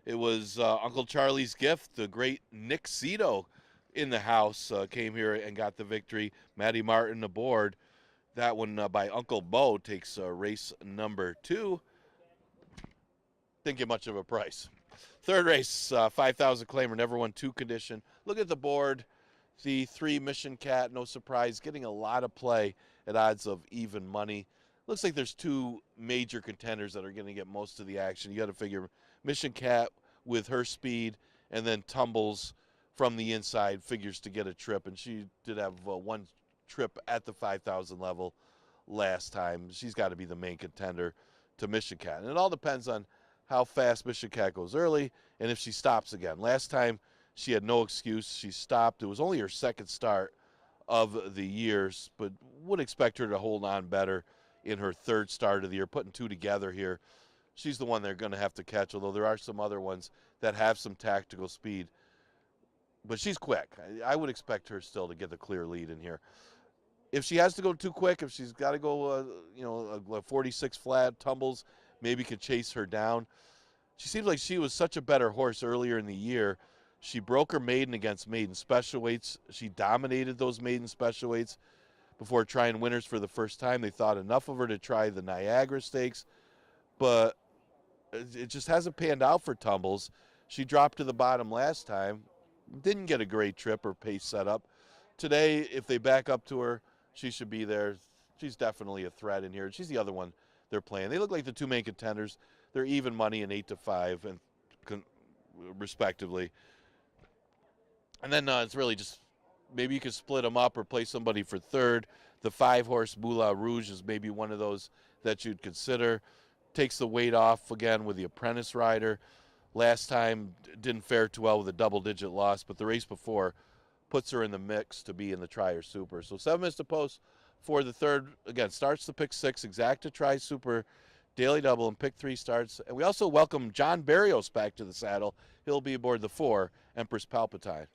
It was Uncle Charlie's gift. The great Nick Cito in the house came here and got the victory. Matty Martin aboard. That one by Uncle Bo takes race number 2. Didn't get much of a price. Third race, 5,000 claimer, never won 2 condition. Look at the board. The 3 Mission Cat, no surprise, getting a lot of play at odds of even money. Looks like there's 2 major contenders that are going to get most of the action. You got to figure Mission Cat with her speed, and then Tumbles from the inside figures to get a trip, and she did have 1 trip at the 5,000 level last time. She's got to be the main contender to Mission Cat, and it all depends on how fast Mission Cat goes early and if she stops again. Last time she had no excuse. She stopped. It was only her second start of the years, but would expect her to hold on better in her third start of the year. Putting 2 together here, she's the one they're going to have to catch, although there are some other ones that have some tactical speed. But she's quick. I would expect her still to get the clear lead in here. If she has to go too quick, if she's got to go, a 46 flat, Tumbles maybe could chase her down. She seems like she was such a better horse earlier in the year. She broke her maiden against maiden special weights. She dominated those maiden special weights before trying winners for the first time. They thought enough of her to try the Niagara Stakes, but it just hasn't panned out for Tumbles. She dropped to the bottom last time, didn't get a great trip or pace setup. Today, if they back up to her, she should be there. She's definitely a threat in here. She's the other one they're playing. They look like the 2 main contenders. They're even money in 8 to 5 and respectively. And then it's really just maybe you could split them up or play somebody for third. The 5-horse Moulin Rouge is maybe one of those that you'd consider. Takes the weight off again with the apprentice rider. Last time didn't fare too well with a double-digit loss, but the race before puts her in the mix to be in the Trier Super. So 7 minutes to post for the third. Again, starts the pick 6, exacta Tri Super, Daily Double, and pick 3 starts. And we also welcome John Barrios back to the saddle. He'll be aboard the 4, Empress Palpatine.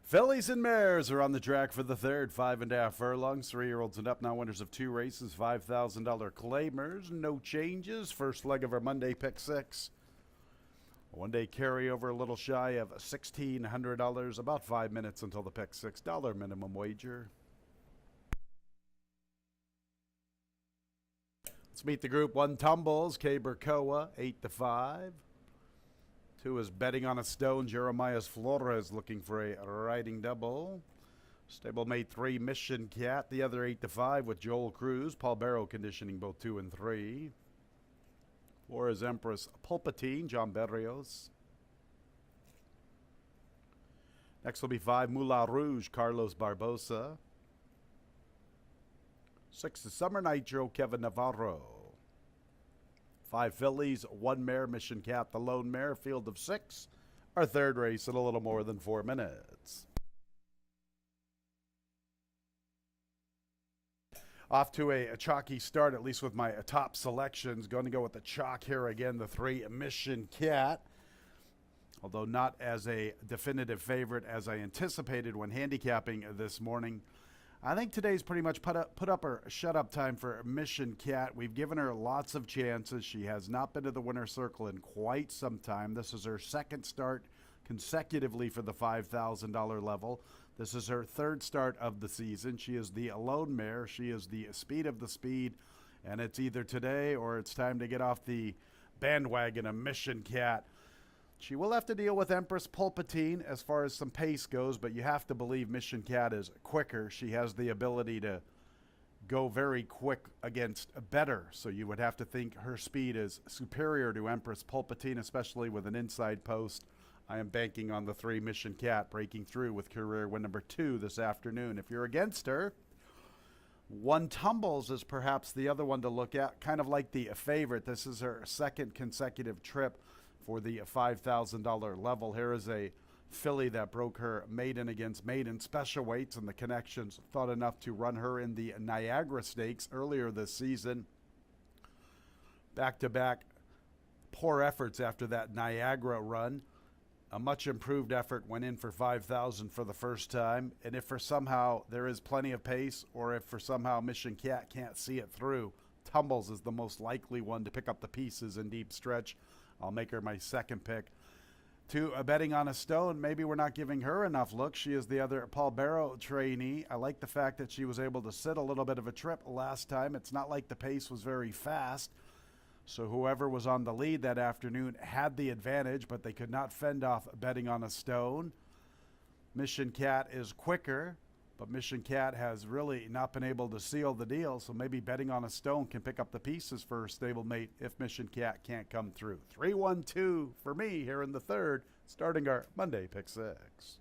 Fillies and mares are on the track for the third 5.5 furlongs. 3-year-olds and up now, winners of 2 races, $5,000 claimers. No changes. First leg of our Monday pick 6. One-day carryover, a little shy of $1,600. About 5 minutes until the pick $6 minimum wager. Let's meet the group 1 Tumbles. K. Burkoa, 8 to 5. 2 is Betting on a Stone. Jeremias Flores looking for a riding double. Stablemate 3, Mission Cat. The other 8 to 5 with Joel Cruz. Paul Barrow conditioning both 2 and 3. 4 is Empress Pulpatine, John Berrios. Next will be 5, Moulin Rouge, Carlos Barbosa. 6 is Summer Nitro, Kevin Navarro. 5 fillies, 1 mare, Mission Cat, the lone mare, field of 6. Our third race in a little more than 4 minutes. Off to a chalky start, at least with my top selections. Going to go with the chalk here again, the 3 Mission Cat. Although not as a definitive favorite as I anticipated when handicapping this morning. I think today's pretty much put up or shut up time for Mission Cat. We've given her lots of chances. She has not been to the winner's circle in quite some time. This is her second start consecutively for the $5,000 level. This is her third start of the season. She is the lone mare. She is the speed of the speed. And it's either today or it's time to get off the bandwagon of Mission Cat. She will have to deal with Empress Pulpatine as far as some pace goes, but you have to believe Mission Cat is quicker. She has the ability to go very quick against better. So you would have to think her speed is superior to Empress Pulpatine, especially with an inside post. I am banking on the 3 Mission Cat breaking through with career win number 2 this afternoon. If you're against her, 1 Tumbles is perhaps the other one to look at, kind of like the favorite. This is her second consecutive trip for the $5,000 level. Here is a filly that broke her maiden against maiden special weights, and the connections thought enough to run her in the Niagara Stakes earlier this season. Back-to-back poor efforts after that Niagara run. A much improved effort went in for 5,000 for the first time. And if for somehow there is plenty of pace, or if for somehow Mission Cat can't see it through, Tumbles is the most likely one to pick up the pieces in deep stretch. I'll make her my second pick. 2, Betting on a Stone. Maybe we're not giving her enough look. She is the other Paul Barrow trainee. I like the fact that she was able to sit a little bit of a trip last time. It's not like the pace was very fast. So whoever was on the lead that afternoon had the advantage, but they could not fend off Betting on a Stone. Mission Cat is quicker, but Mission Cat has really not been able to seal the deal, so maybe Betting on a Stone can pick up the pieces for her stablemate if Mission Cat can't come through. 3-1-2 for me here in the third, starting our Monday Pick 6.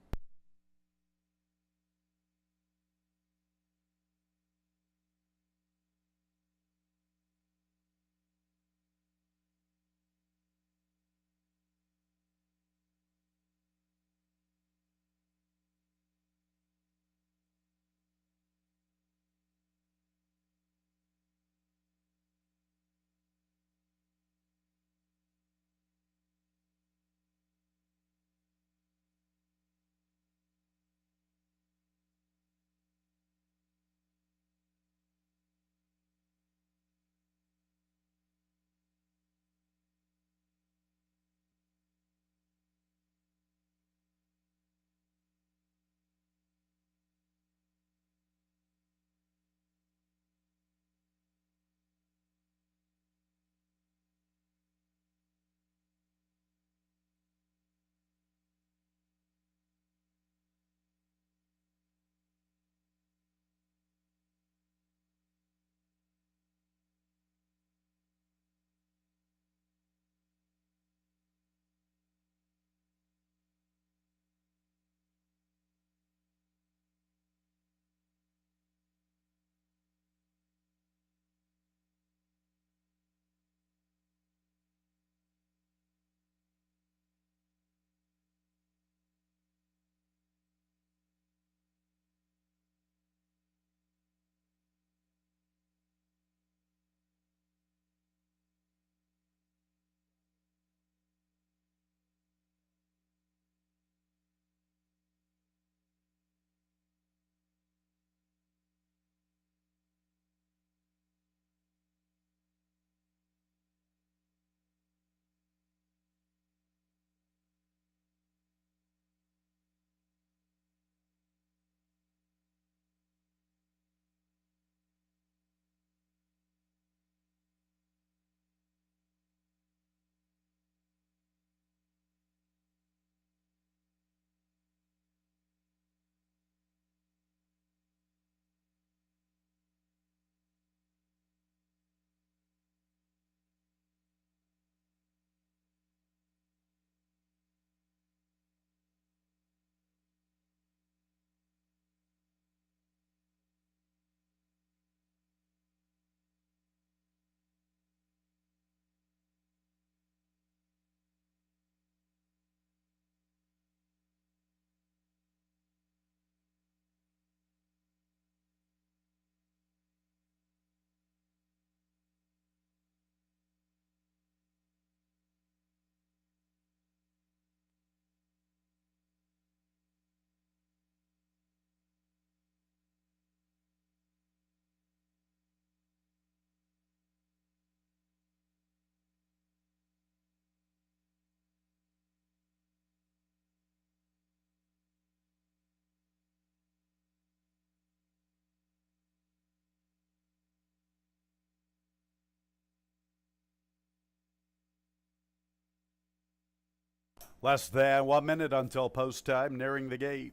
Less than 1 minute until post time, nearing the gate.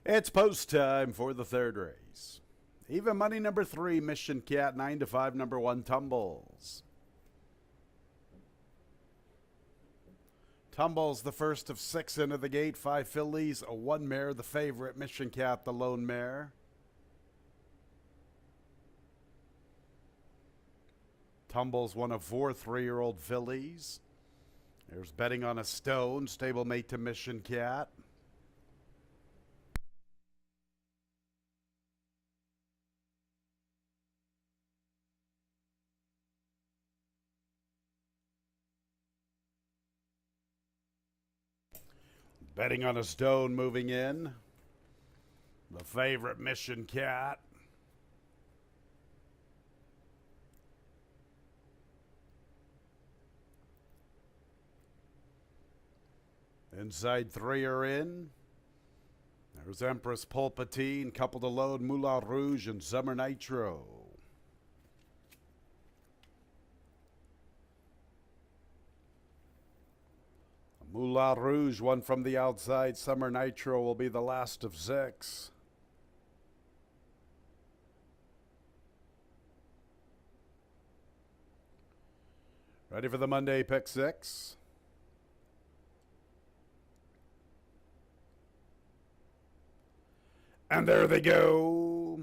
It's post time for the third race. Even money number 3, Mission Cat, 9 to 5, number 1, Tumbles. Tumbles, the first of 6 into the gate, 5 fillies, a 1 mare, the favorite, Mission Cat, the lone mare. Tumbles, one of 4 3-year-old fillies. There's Betting on a Stone, stablemate to Mission Cat. Betting on a Stone moving in. The favorite, Mission Cat. Inside 3 are in. There's Empress Pulpatine, coupled alone, Moulin Rouge and Summer Nitro. Moulin Rouge, one from the outside. Summer Nitro will be the last of 6. Ready for the Monday pick 6. And there they go.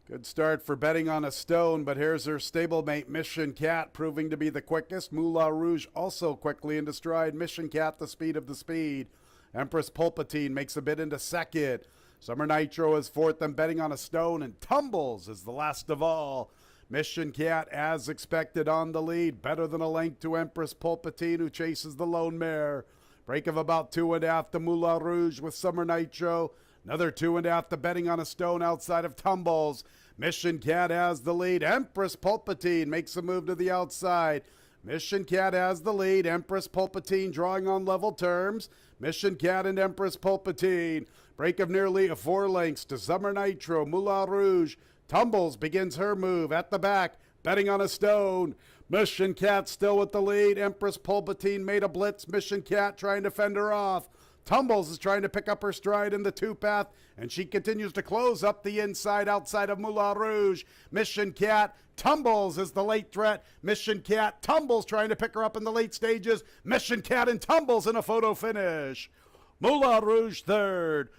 Good start for Betting on a Stone, but here's her stablemate, Mission Cat, proving to be the quickest. Moulin Rouge also quickly into stride. Mission Cat, the speed of the speed. Empress Pulpatine makes a bid into second. Summer Nitro is fourth, and Betting on a Stone, and Tumbles is the last of all. Mission Cat, as expected, on the lead. Better than a length to Empress Pulpatine, who chases the lone mare. Break of about 2.5 to Moulin Rouge with Summer Nitro. Another 2.5 to Betting on a Stone outside of Tumbles. Mission Cat has the lead. Empress Pulpatine makes a move to the outside. Mission Cat has the lead. Empress Pulpatine drawing on level terms. Mission Cat and Empress Pulpatine. Break of nearly 4 lengths to Summer Nitro. Moulin Rouge. Tumbles begins her move at the back. Betting on a Stone. Mission Cat still with the lead. Empress Pulpatine made a blitz. Mission Cat trying to fend her off. Tumbles is trying to pick up her stride in the 2-path, and she continues to close up the inside outside of Moulin Rouge. Mission Cat, Tumbles is the late threat. Mission Cat, Tumbles trying to pick her up in the late stages. Mission Cat and Tumbles in a photo finish. Moulin Rouge third.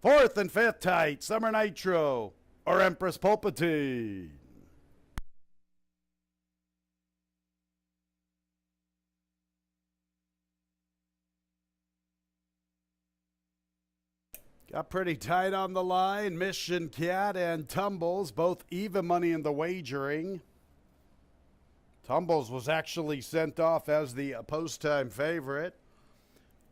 Fourth and fifth tight, Summer Nitro or Empress Pulpatine. Got pretty tight on the line. Mission Cat and Tumbles, both even money in the wagering. Tumbles was actually sent off as the post-time favorite.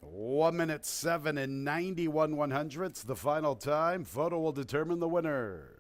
1 minute 7 and 91 100ths, the final time. Photo will determine the winner.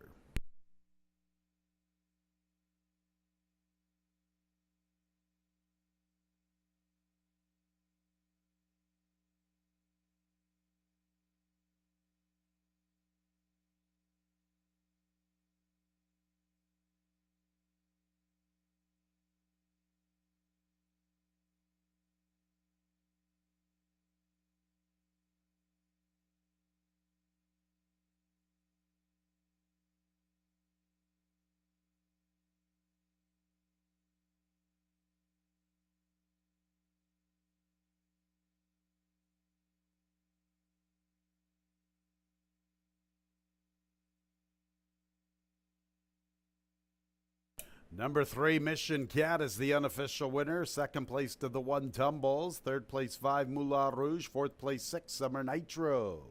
Number 3, Mission Cat is the unofficial winner. Second place to the 1, Tumbles. Third place 5, Moulin Rouge. Fourth place 6, Summer Nitro.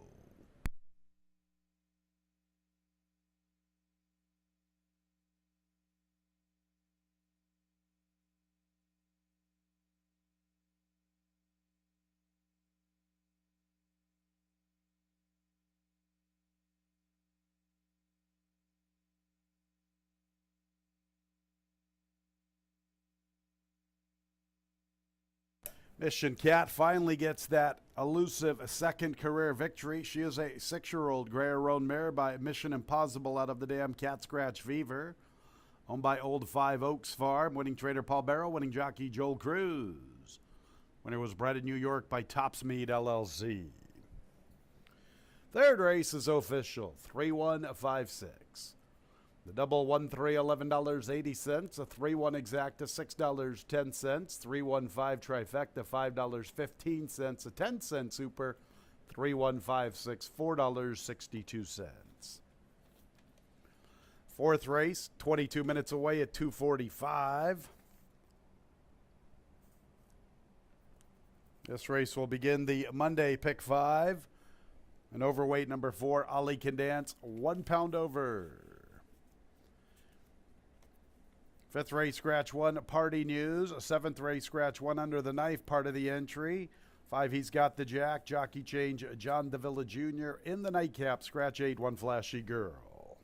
Mission Cat finally gets that elusive second career victory. She is a 6-year-old Gray-Roan mare by Mission Impossible out of the damn Cat Scratch Fever. Owned by Old Five Oaks Farm. Winning trainer Paul Barrow. Winning jockey Joel Cruz. Winner was bred in New York by Topsmead LLC. Third race is official. 3-1-5-6. The double 1-3, $11.80. A 3-1 exacta, $6.10. 3-1-5 trifecta, $5.15. A 10-cent super, 3-1-5-6, $4.62. Fourth race, 22 minutes away at 2:45. This race will begin the Monday pick 5. An overweight number 4, Ali Can Dance, 1 pound over. Fifth race, scratch 1, Party News. Seventh race, scratch 1, Under the Knife, part of the entry. 5, He's Got the Jack. Jockey change, John Davila Jr. In the nightcap, scratch 8, One Flashy Girl.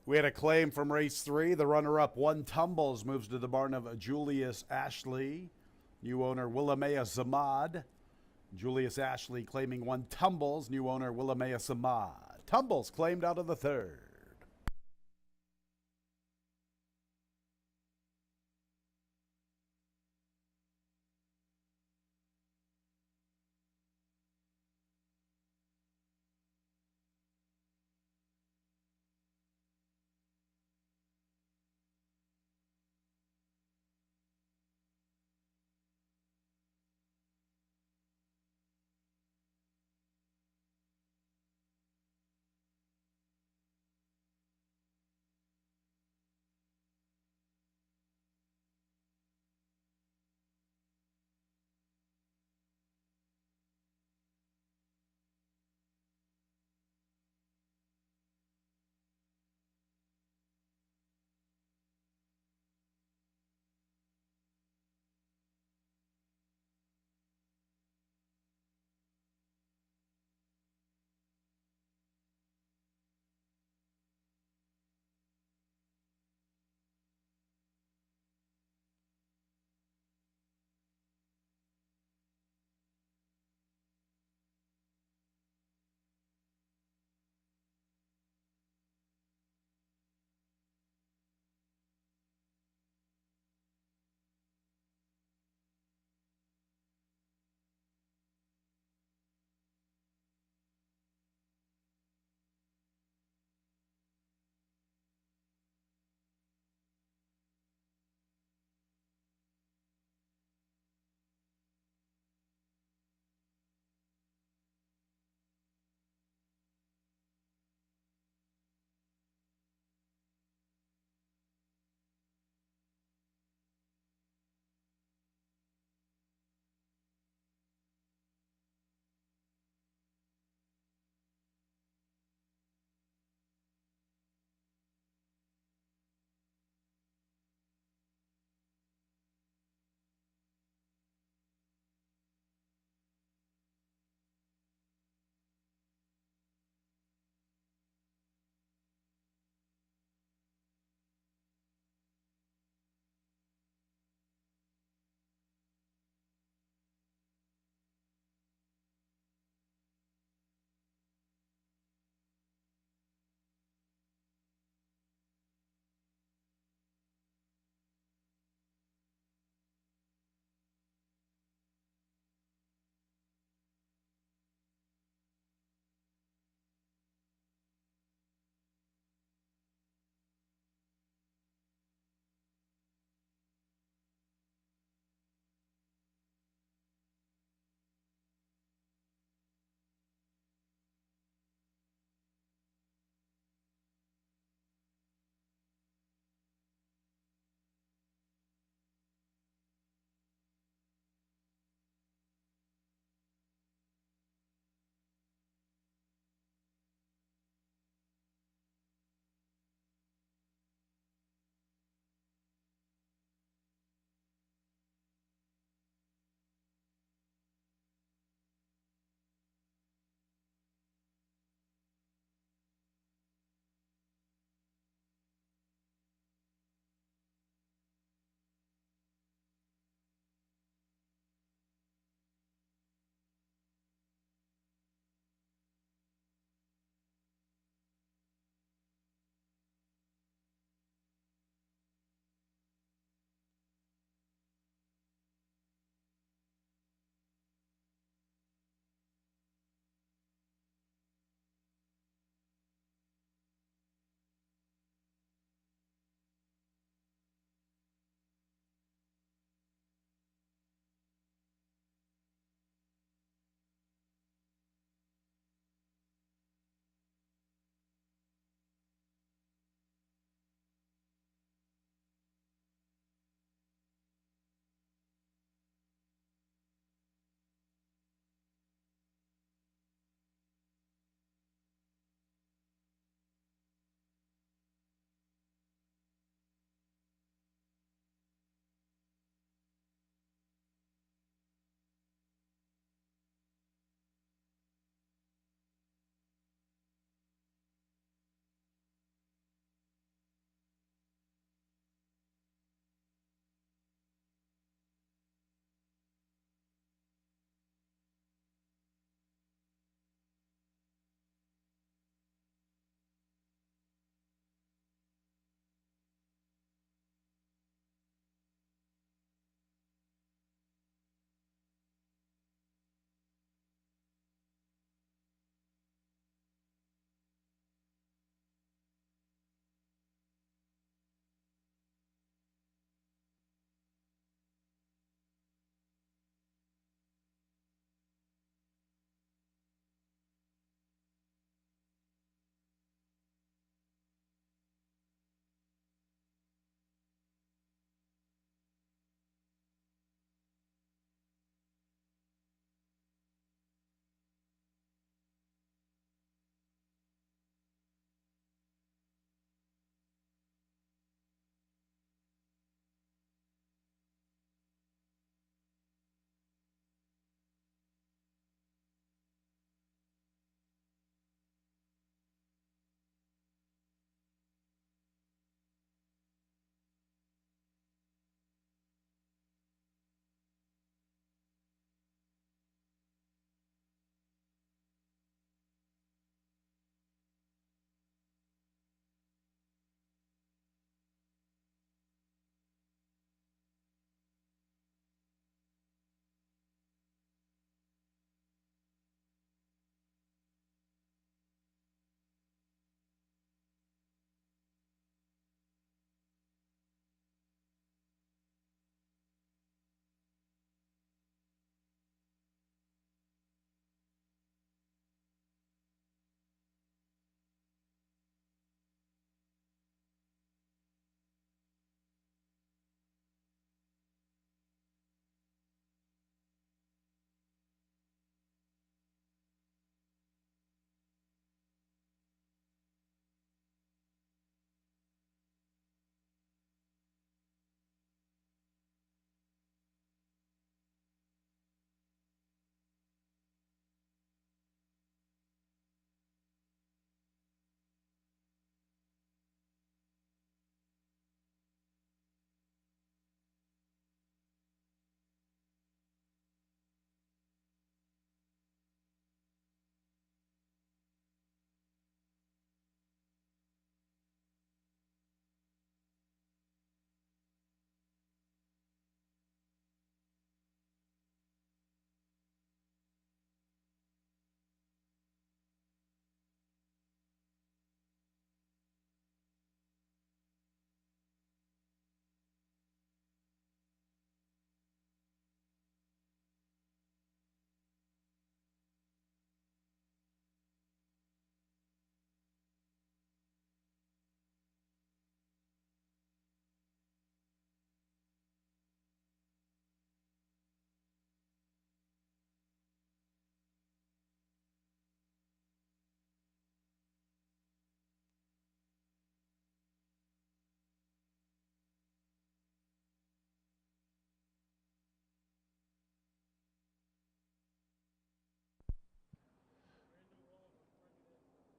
We had a claim from race 3. The runner-up, One Tumbles, moves to the barn of Julius Ashley. New owner, Willamea Zamad. Julius Ashley claiming One Tumbles. New owner, Willamea Zamad. Tumbles claimed out of the third.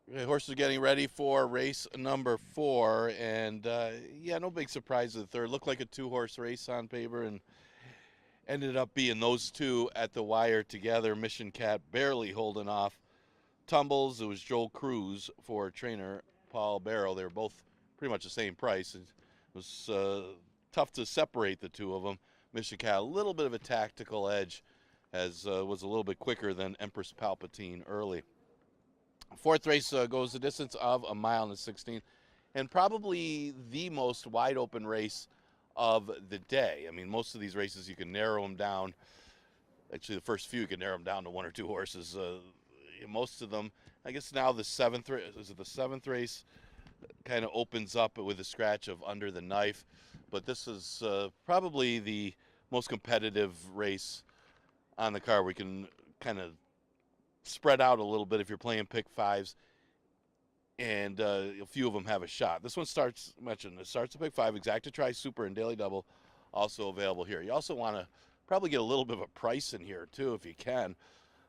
The horses are getting ready for race number 4, and yeah, no big surprise at the third. Looked like a 2-horse race on paper, and ended up being those two at the wire together. Mission Cat barely holding off Tumbles. It was Joel Cruz for trainer Paul Barrow. They were both pretty much the same price. It was tough to separate the two of them. Mission Cat a little bit of a tactical edge, as was a little bit quicker than Empress Palpatine early. Fourth race goes the distance of 1 mile and 16, and probably the most wide open race of the day. I mean, most of these races you can narrow them down. Actually, the first few you can narrow them down to 1 or 2 horses. Most of them, I guess now the seventh race kind of opens up with a scratch of Under the Knife, but this is probably the most competitive race on the card. We can kind of spread out a little bit if you're playing pick fives, and a few of them have a shot. This one starts at pick 5, Exacta Tri Super and Daily Double, also available here. You also want to probably get a little bit of a price in here too if you can.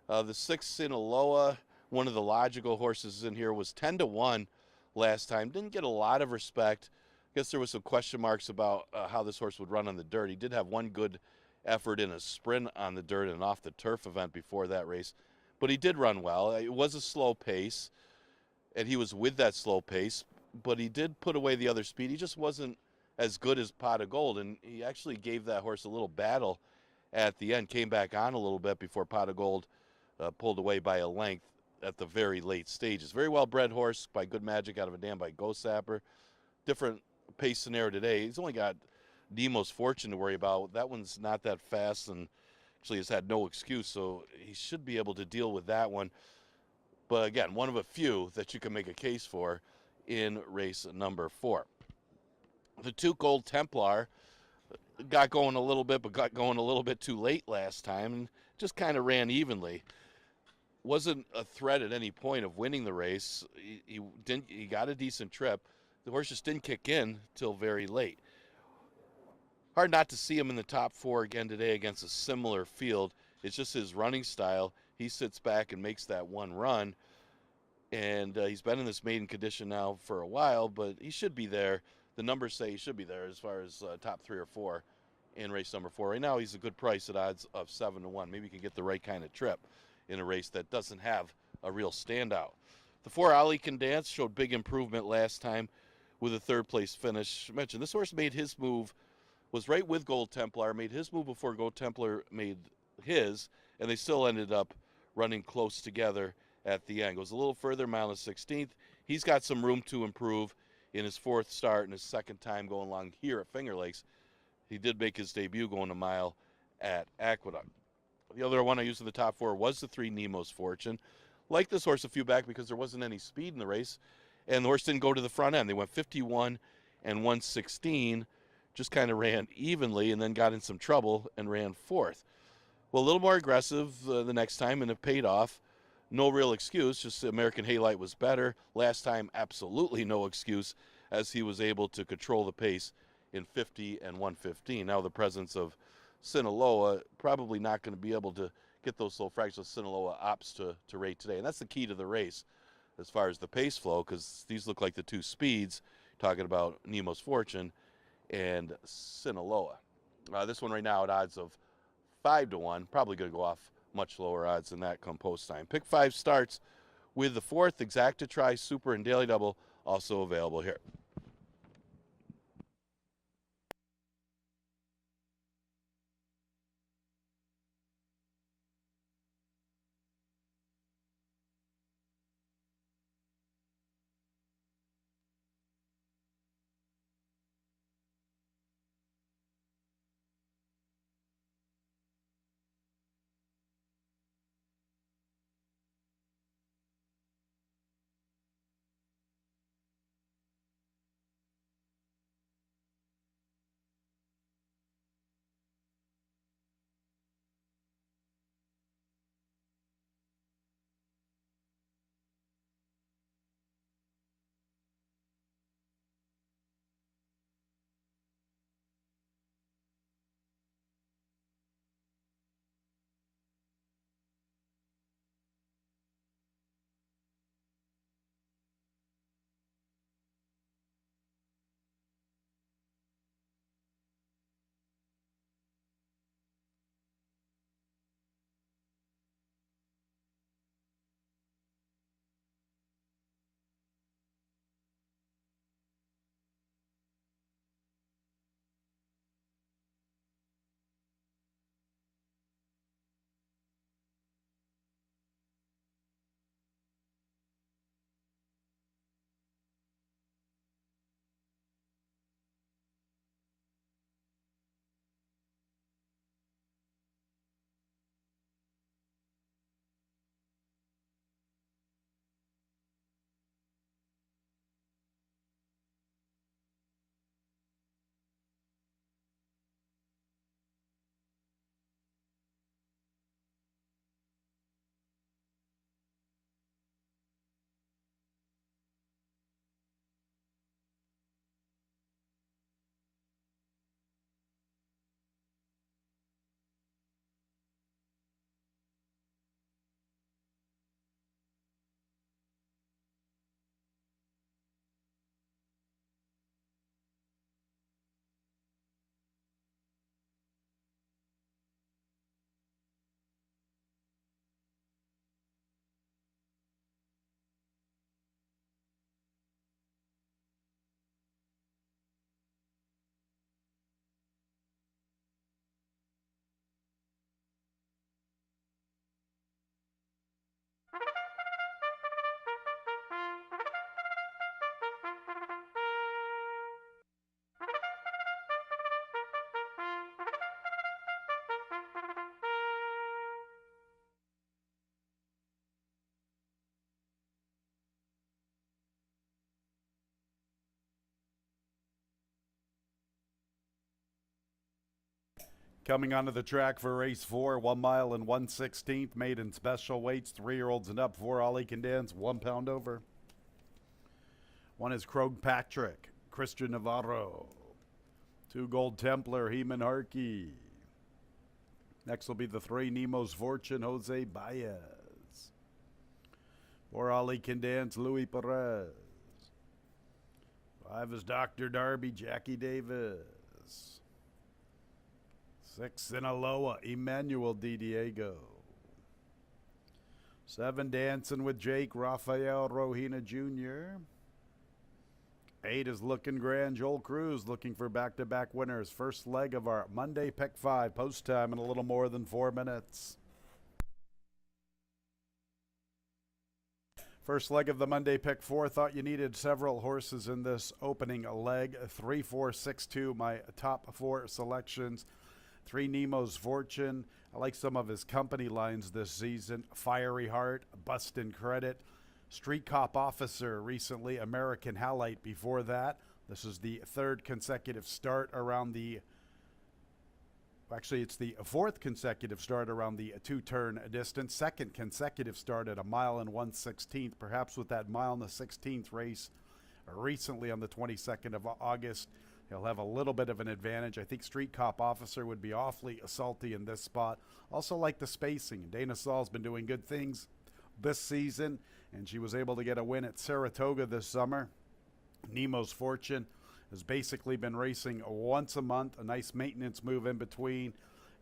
The 6 Sinaloa, one of the logical horses in here, was 10-1 last time. Didn't get a lot of respect. I guess there was some question marks about how this horse would run on the dirt. He did have one good effort in a sprint on the dirt and an off the turf event before that race, but he did run well. It was a slow pace, and he was with that slow pace, but he did put away the other speed. He just wasn't as good as Pot of Gold, and he actually gave that horse a little battle at the end, came back on a little bit before Pot of Gold pulled away by a length at the very late stages. Very well-bred horse by Good Magic out of a dam by Ghost Sapper. Different pace scenario today. He's only got Nemo's Fortune to worry about. That one's not that fast and actually has had no excuse, so he should be able to deal with that one. But again, one of a few that you can make a case for in race number 4. The 2 Gold Templar got going a little bit, but got going a little bit too late last time and just kind of ran evenly. Wasn't a threat at any point of winning the race. He got a decent trip. The horse just didn't kick in till very late. Hard not to see him in the top 4 again today against a similar field. It's just his running style. He sits back and makes that one run, and he's been in this maiden condition now for a while, but he should be there. The numbers say he should be there as far as top 3 or 4 in race number 4. Right now he's a good price at odds of 7-1. Maybe you can get the right kind of trip in a race that doesn't have a real standout. The 4 Ali Can Dance showed big improvement last time with a 3rd place finish. I mentioned this horse made his move, was right with Gold Templar, made his move before Gold Templar made his, and they still ended up running close together at the end. Goes a little further, mile and 16th. He's got some room to improve in his 4th start and his 2nd time going along here at Finger Lakes. He did make his debut going a mile at Aqueduct. The other one I used in the top 4 was the 3 Nemo's Fortune. Liked this horse a few back because there wasn't any speed in the race, and the horse didn't go to the front end. They went 51 and 116, just kind of ran evenly, and then got in some trouble and ran 4th. Well, a little more aggressive the next time, and it paid off. No real excuse, just American Halite was better. Last time, absolutely no excuse, as he was able to control the pace in 50 and 115. Now the presence of Sinaloa, probably not going to be able to get those slow fractions. Sinaloa opts to rate today, and that's the key to the race as far as the pace flow, because these look like the 2 speeds, talking about Nemo's Fortune and Sinaloa. This one right now at odds of 5-1, probably going to go off much lower odds than that come post time. Pick 5 starts with the 4th Exacta Tri Super and Daily Double, also available here. Coming onto the track for race 4, 1 mile and 1/16th, made in special weights, 3-year-olds and up, 4 Ollie can dance, 1 pound over. 1 is Krog Patrick, Christian Navarro. 2 Gold Templar, Heman Harkey. Next will be the 3 Nemo's Fortune, Jose Baez. 4 Ollie can dance, Louis Perez. 5 is Dr. Darby, Jackie Davis. 6 Sinaloa, Emmanuel Di Diego. 7 Dancing with Jake, Rafael Rohina Jr. 8 is Looking Grand, Joel Cruz looking for back-to-back winners. First leg of our Monday Pick 5, post time in a little more than 4 minutes. First leg of the Monday Pick 4, thought you needed several horses in this opening leg. 3, 4, 6, 2, my top 4 selections. 3 Nemo's Fortune. I like some of his company lines this season. Fiery Heart, Bustin' Credit, Street Cop Officer recently, American Halite before that. This is the 3rd consecutive start around the, actually it's the 4th consecutive start around the 2-turn distance. 2nd consecutive start at 1 mile and 1/16th, perhaps with that 1 mile and 1/16th race recently on the 22nd of August. He'll have a little bit of an advantage. I think Street Cop Officer would be awfully salty in this spot. Also like the spacing. Dana Saul's been doing good things this season, and she was able to get a win at Saratoga this summer. Nemo's Fortune has basically been racing once a month, a nice maintenance move in between.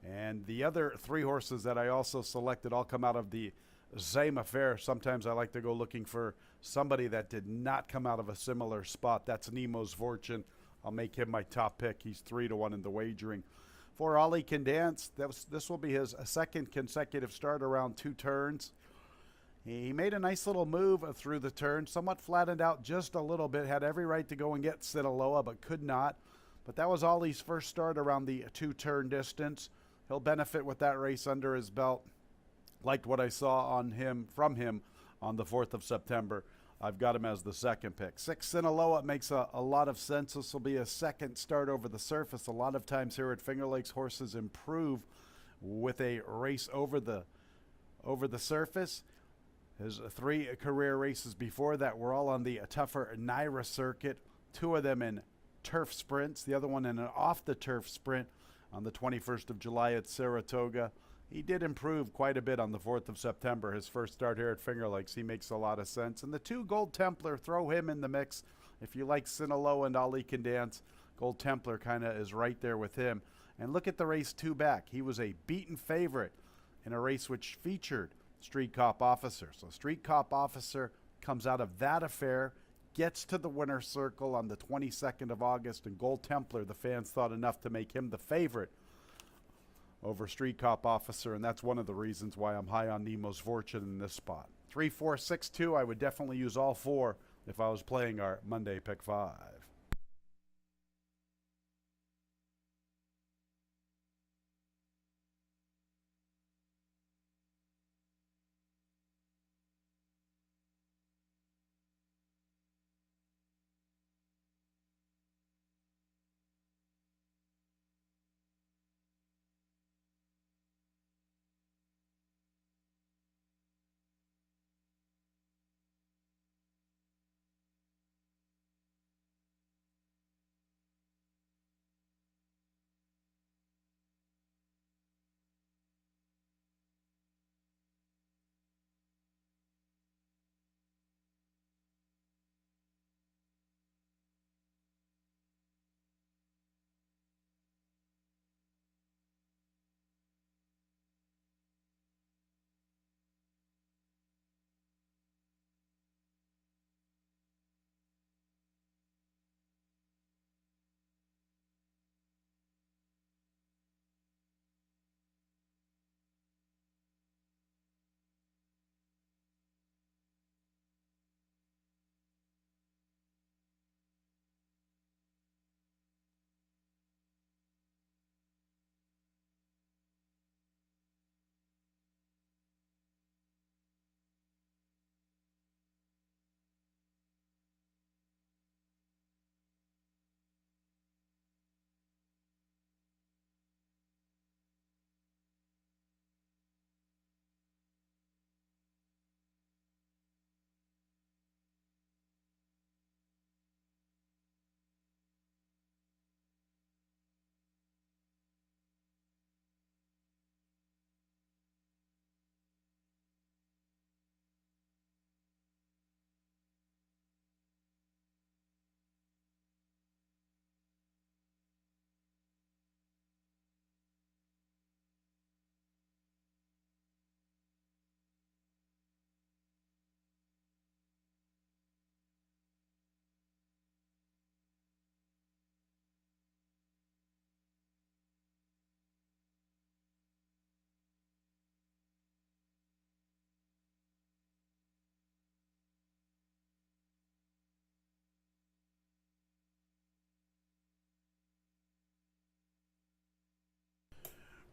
And the other 3 horses that I also selected all come out of the same affair. Sometimes I like to go looking for somebody that did not come out of a similar spot. That's Nemo's Fortune. I'll make him my top pick. He's 3-1 in the wagering. 4 Ollie Can Dance. This will be his 2nd consecutive start around 2 turns. He made a nice little move through the turn, somewhat flattened out just a little bit. Had every right to go and get Sinaloa, but could not. But that was Ollie's first start around the 2-turn distance. He'll benefit with that race under his belt. Liked what I saw from him on the 4th of September. I've got him as the 2nd pick. 6 Sinaloa makes a lot of sense. This will be a 2nd start over the surface. A lot of times here at Finger Lakes, horses improve with a race over the surface. His 3 career races before that were all on the tougher Naira circuit. 2 of them in turf sprints. The other one in an off-the-turf sprint on the 21st of July at Saratoga. He did improve quite a bit on the 4th of September, his first start here at Finger Lakes. He makes a lot of sense. And the 2 Gold Templar, throw him in the mix. If you like Sinaloa and Ollie Can Dance, Gold Templar kind of is right there with him. And look at the race 2 back. He was a beaten favorite in a race which featured Street Cop Officer. So Street Cop Officer comes out of that affair, gets to the winner's circle on the 22nd of August, and Gold Templar, the fans thought enough to make him the favorite over Street Cop Officer, and that's one of the reasons why I'm high on Nemo's Fortune in this spot. 3, 4, 6, 2, I would definitely use all 4 if I was playing our Monday Pick 5.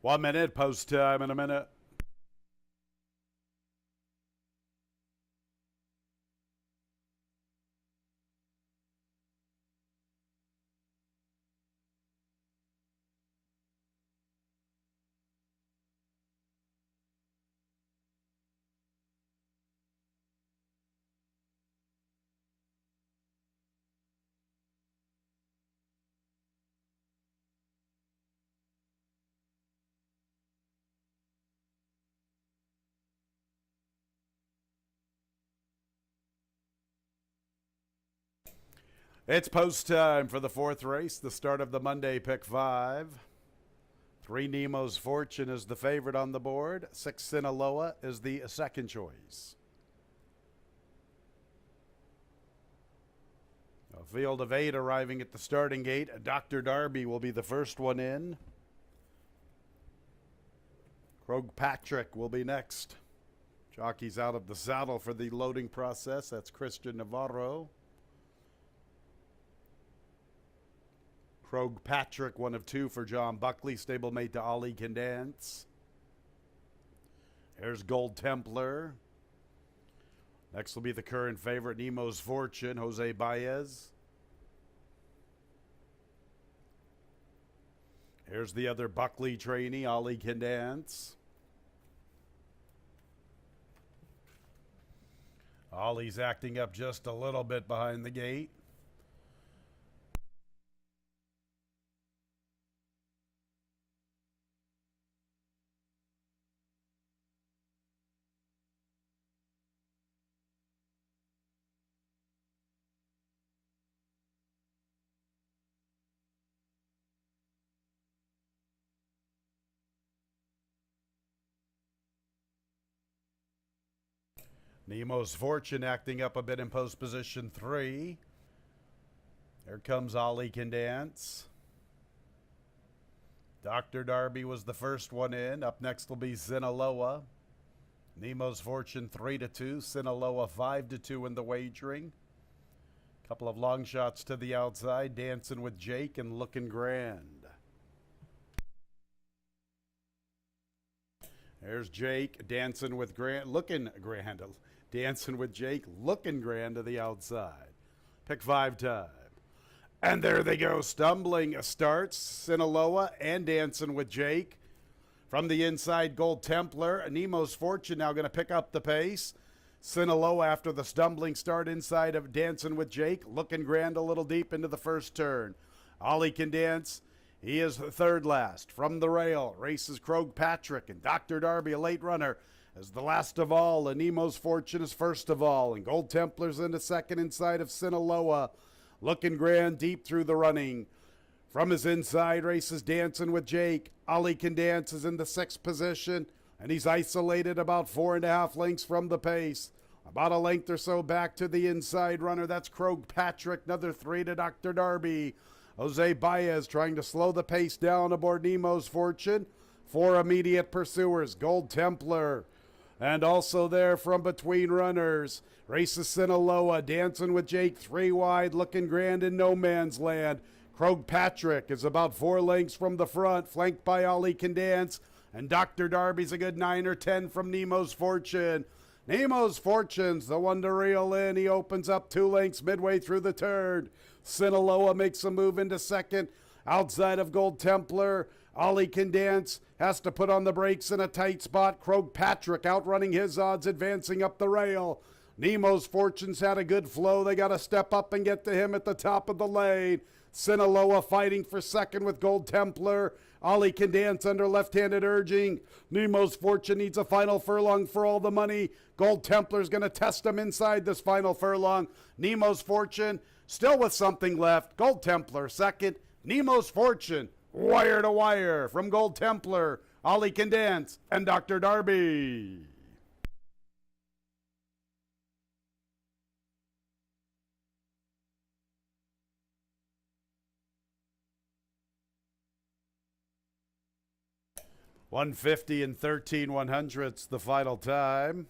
1 minute, post time in a minute. It's post time for the fourth race, the start of the Monday Pick 5. 3 Nemo's Fortune is the favorite on the board. 6 Sinaloa is the second choice. A field of 8 arriving at the starting gate. Dr. Darby will be the first one in. Krog Patrick will be next. Jockey's out of the saddle for the loading process. That's Christian Navarro. Krog Patrick, 1 of 2 for John Buckley, stablemate to Ali Can Dance. There's Gold Templar. Next will be the current favorite, Nemo's Fortune, Jose Baez. Here's the other Buckley trainee, Ali Can Dance. Ollie's acting up just a little bit behind the gate. Nemo's Fortune acting up a bit in post position 3. There comes Ali Can Dance. Dr. Darby was the first one in. Up next will be Sinaloa. Nemo's Fortune 3-2. Sinaloa 5-2 in the wagering. Couple of long shots to the outside. Dancing with Jake and Looking Grand. There's Jake dancing with Grant, looking grand. Dancing with Jake, looking grand to the outside. Pick 5 time. And there they go, stumbling starts, Sinaloa and Dancing with Jake. From the inside, Gold Templar. Nemo's Fortune now going to pick up the pace. Sinaloa after the stumbling start inside of Dancing with Jake, looking grand a little deep into the first turn. Ali Can Dance. He is third last. From the rail, races Krog Patrick and Dr. Darby, a late runner, as the last of all. And Nemo's Fortune is first of all. And Gold Templar's into second inside of Sinaloa. Looking grand deep through the running. From his inside, races Dancing with Jake. Ali Can Dance is in the 6th position. And he's isolated about 4.5 lengths from the pace. About a length or so back to the inside runner. That's Krog Patrick. Another 3 to Dr. Darby. Jose Baez trying to slow the pace down aboard Nemo's Fortune. 4 immediate pursuers, Gold Templar. And also there from between runners, races Sinaloa, Dancing with Jake, 3 wide, looking grand in no man's land. Krog Patrick is about 4 lengths from the front, flanked by Ali Can Dance. And Dr. Darby's a good 9 or 10 from Nemo's Fortune. Nemo's Fortune's the one to reel in. He opens up 2 lengths midway through the turn. Sinaloa makes a move into second. Outside of Gold Templar, Ali Can Dance has to put on the brakes in a tight spot. Krog Patrick outrunning his odds, advancing up the rail. Nemo's Fortune's had a good flow. They got to step up and get to him at the top of the lane. Sinaloa fighting for second with Gold Templar. Ali Can Dance under left-handed urging. Nemo's Fortune needs a final furlong for all the money. Gold Templar's going to test him inside this final furlong. Nemo's Fortune still with something left. Gold Templar second. Nemo's Fortune wire to wire from Gold Templar, Ali Can Dance, and Dr. Darby. $150 and 13/100ths the final time.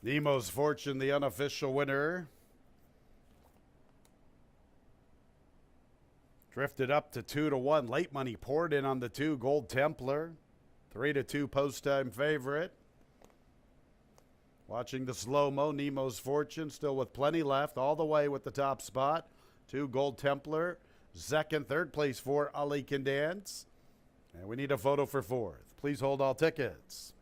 Nemo's Fortune, the unofficial winner. Drifted up to 2-1. Late money poured in on the 2, Gold Templar. 3-2 post-time favorite. Watching the slow-mo, Nemo's Fortune, still with plenty left, all the way with the top spot. 2, Gold Templar. Second, third place for Ali Can Dance. And we need a photo for fourth. Please hold all tickets.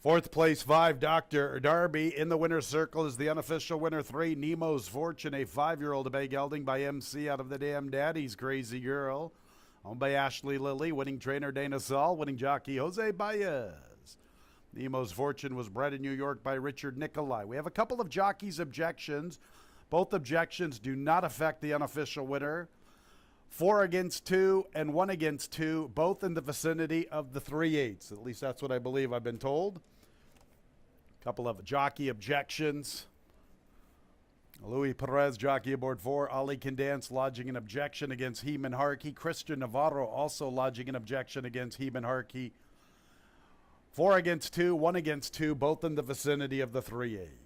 Fourth place, 5, Dr. Darby. In the winner's circle is the unofficial winner, 3, Nemo's Fortune, a 5-year-old bay gelding by MC out of the Damn Daddy's Crazy Girl. Owned by Ashley Lilly, winning trainer Dana Saul, winning jockey Jose Baez. Nemo's Fortune was bred in New York by Richard Nicolai. We have a couple of jockeys' objections. Both objections do not affect the unofficial winner. 4 against 2 and 1 against 2, both in the vicinity of the 3/8. At least that's what I believe I've been told. Couple of jockey objections. Louis Perez, jockey aboard 4. Ali Can Dance lodging an objection against Heman Harkey. Christian Navarro also lodging an objection against Heman Harkey. 4 against 2, 1 against 2, both in the vicinity of the 3/8.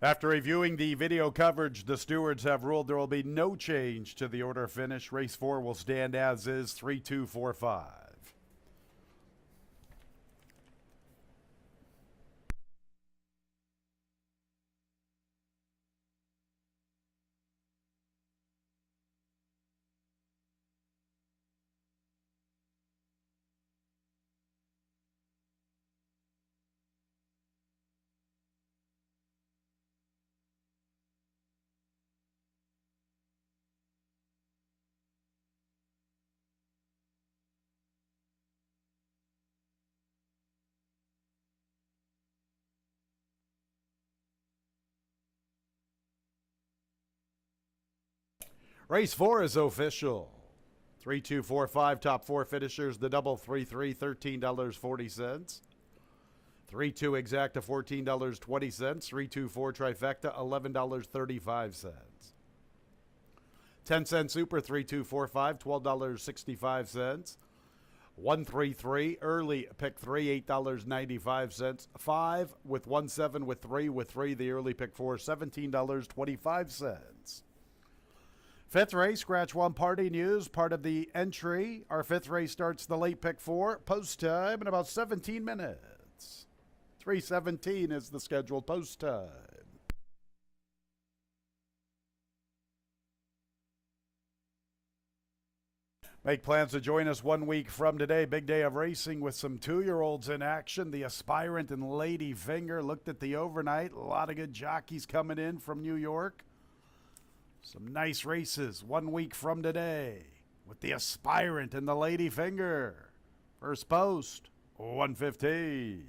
After reviewing the video coverage, the stewards have ruled there will be no change to the order finish. Race 4 will stand as is, 3, 2, 4, 5. Race 4 is official. 3, 2, 4, 5, top 4 finishers. The double 3, 3, $13.40. 3, 2 exacta, $14.20. 3, 2, 4 trifecta, $11.35. 10 cent super, 3, 2, 4, 5, $12.65. 1, 3, 3 early pick 3, $8.95. 5 with 1, 7 with 3 the early pick 4, $17.25. Fifth race, Scratch 1 Party News, part of the entry. Our fifth race starts the late pick 4, post time in about 17 minutes. 3:17 is the scheduled post time. Make plans to join us 1 week from today. Big day of racing with some 2-year-olds in action. The Aspirant and Lady Finger looked at the overnight. A lot of good jockeys coming in from New York. Some nice races 1 week from today with the Aspirant and the Lady Finger. First post, 1:15.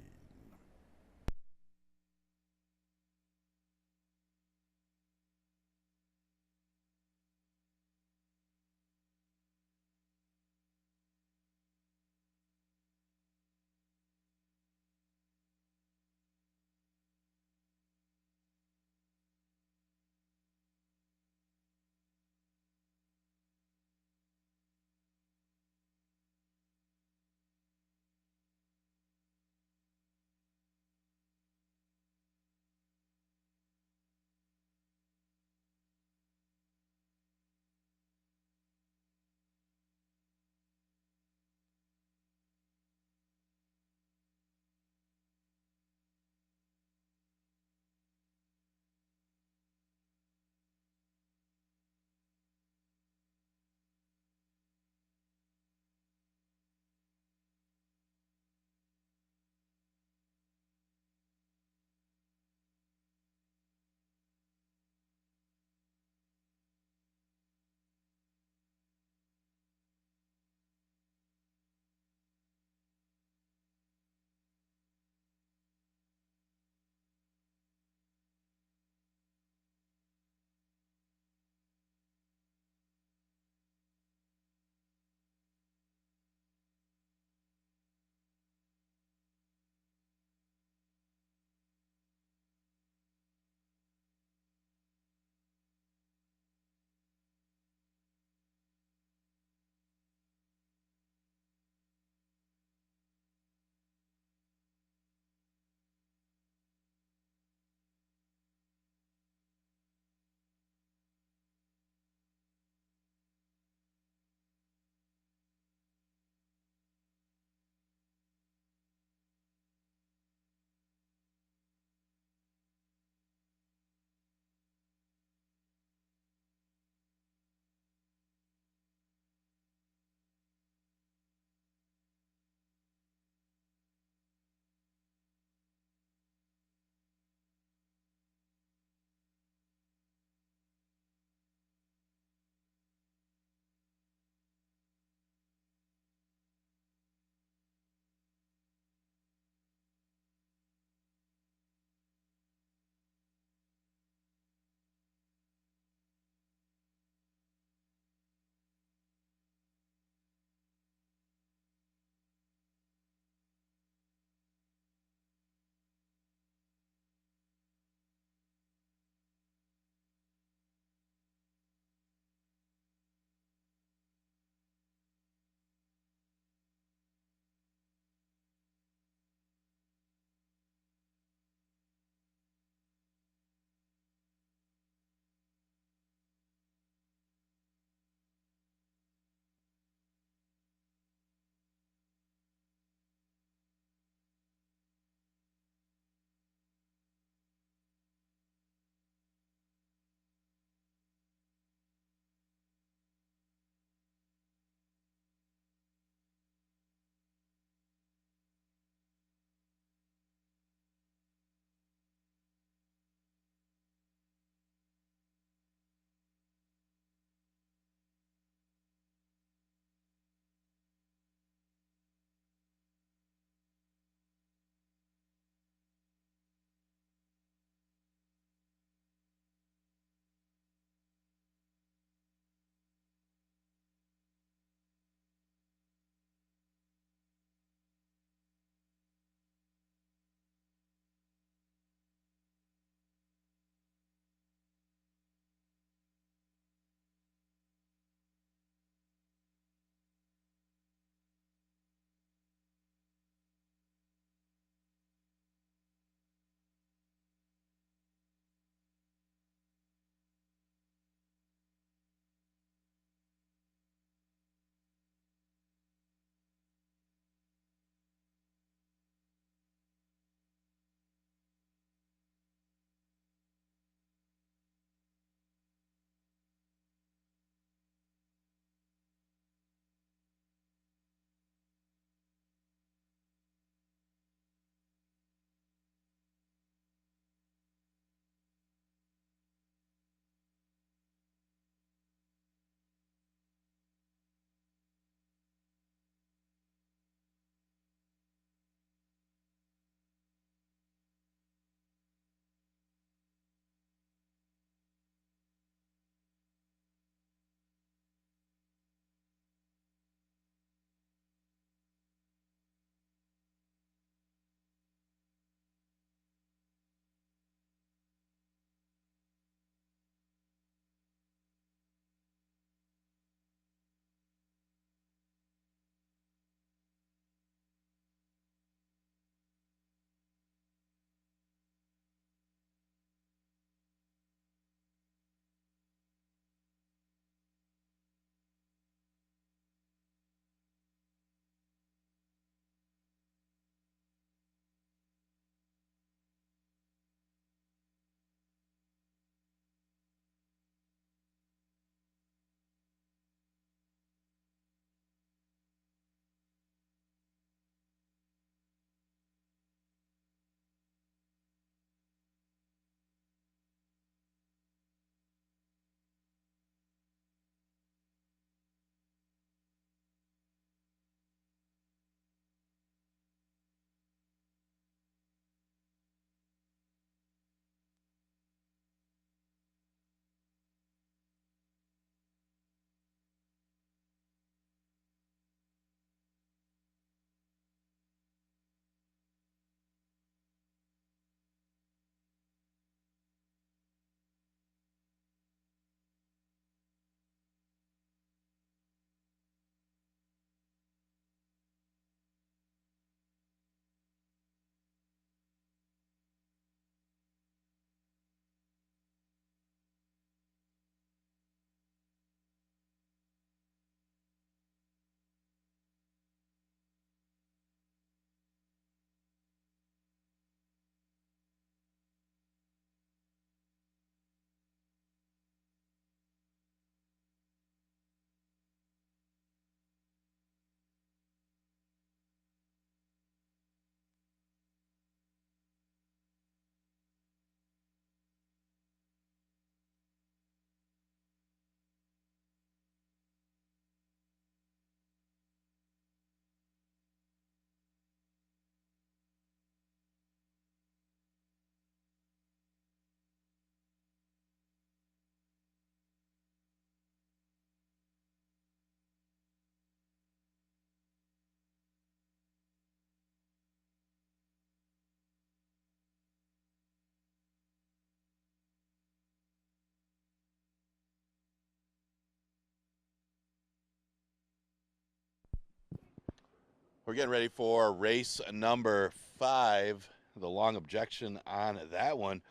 We're getting ready for race number 5. The long objection on that one.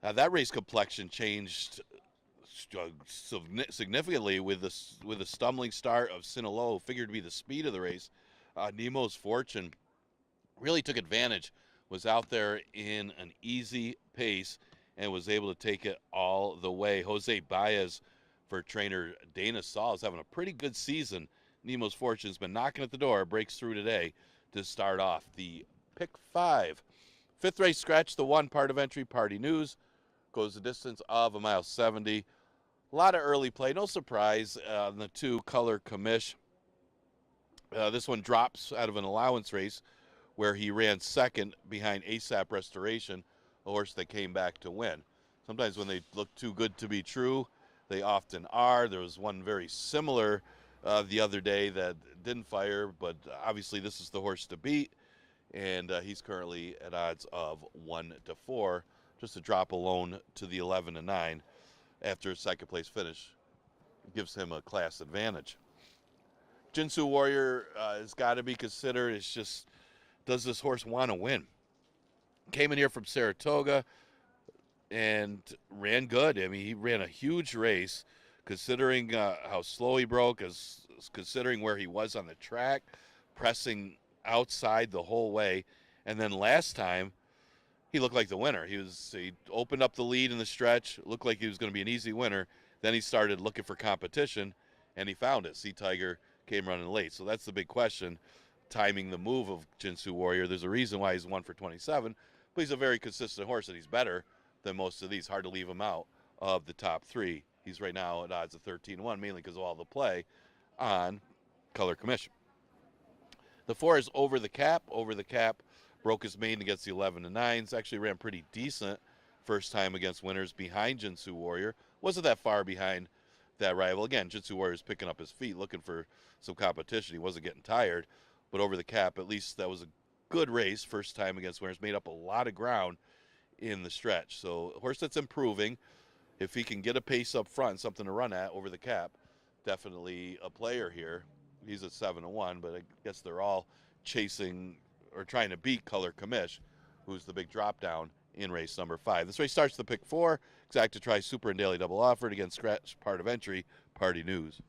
That race complexion changed significantly with the stumbling start of Sinaloa, figured to be the speed of the race. Nemo's Fortune really took advantage, was out there in an easy pace, and was able to take it all the way. Jose Baez for trainer Dana Saul is having a pretty good season. Nemo's Fortune's been knocking at the door, breaks through today to start off the pick 5. 5th race scratch, the 1 part of entry, Party News, goes the distance of 1.70 miles. A lot of early play, no surprise on the 2 Color Commish. This one drops out of an allowance race where he ran second behind ASAP Restoration, a horse that came back to win. Sometimes when they look too good to be true, they often are. There was one very similar the other day that didn't fire, but obviously this is the horse to beat, and he's currently at odds of 1-4, just a drop alone to the 11-9 after a second place finish gives him a class advantage. Jinsu Warrior has got to be considered. It's just, does this horse want to win? Came in here from Saratoga and ran good. I mean, he ran a huge race, considering how slow he broke, considering where he was on the track, pressing outside the whole way. And then last time, he looked like the winner. He opened up the lead in the stretch, looked like he was going to be an easy winner. Then he started looking for competition, and he found it. Sea Tiger came running late. So that's the big question, timing the move of Jinsu Warrior. There's a reason why he's 1-for-27, but he's a very consistent horse, and he's better than most of these. Hard to leave him out of the top 3. He's right now at odds of 13-1, mainly because of all the play on Color Commission. The 4 is Over the Cap. Over the Cap broke his maiden against the 11-9s. Actually ran pretty decent first time against winners behind Jinsu Warrior. Wasn't that far behind that rival. Again, Jinsu Warrior's picking up his feet, looking for some competition. He wasn't getting tired, but Over the Cap, at least that was a good race. First time against winners, made up a lot of ground in the stretch. So a horse that's improving. If he can get a pace up front, something to run at, Over the Cap, definitely a player here. He's at 7-1, but I guess they're all chasing or trying to beat Color Commish, who's the big drop down in race number 5. This race starts the pick 4. Exact to try Super and Daily Double offered against scratch part of entry, Party News.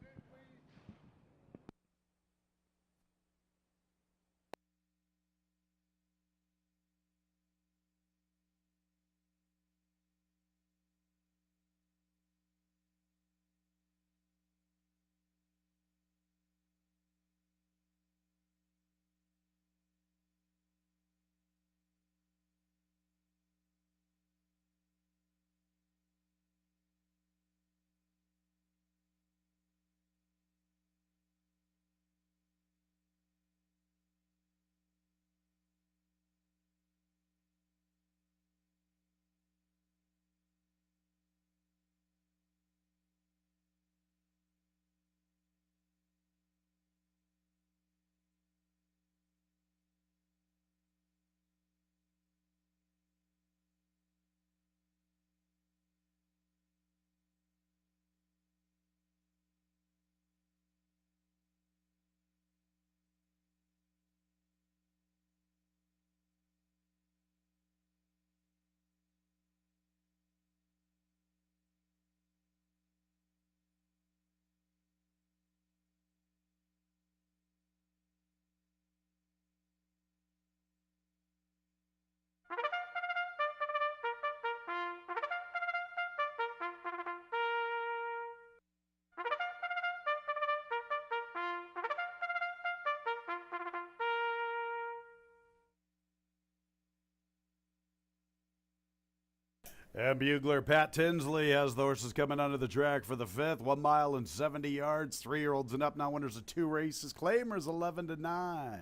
And bugler Pat Tinsley has the horses coming onto the track for the 5th. 1 mile and 70 yards. 3-year-olds and up. Now winners of 2 races. Claimers 11-9.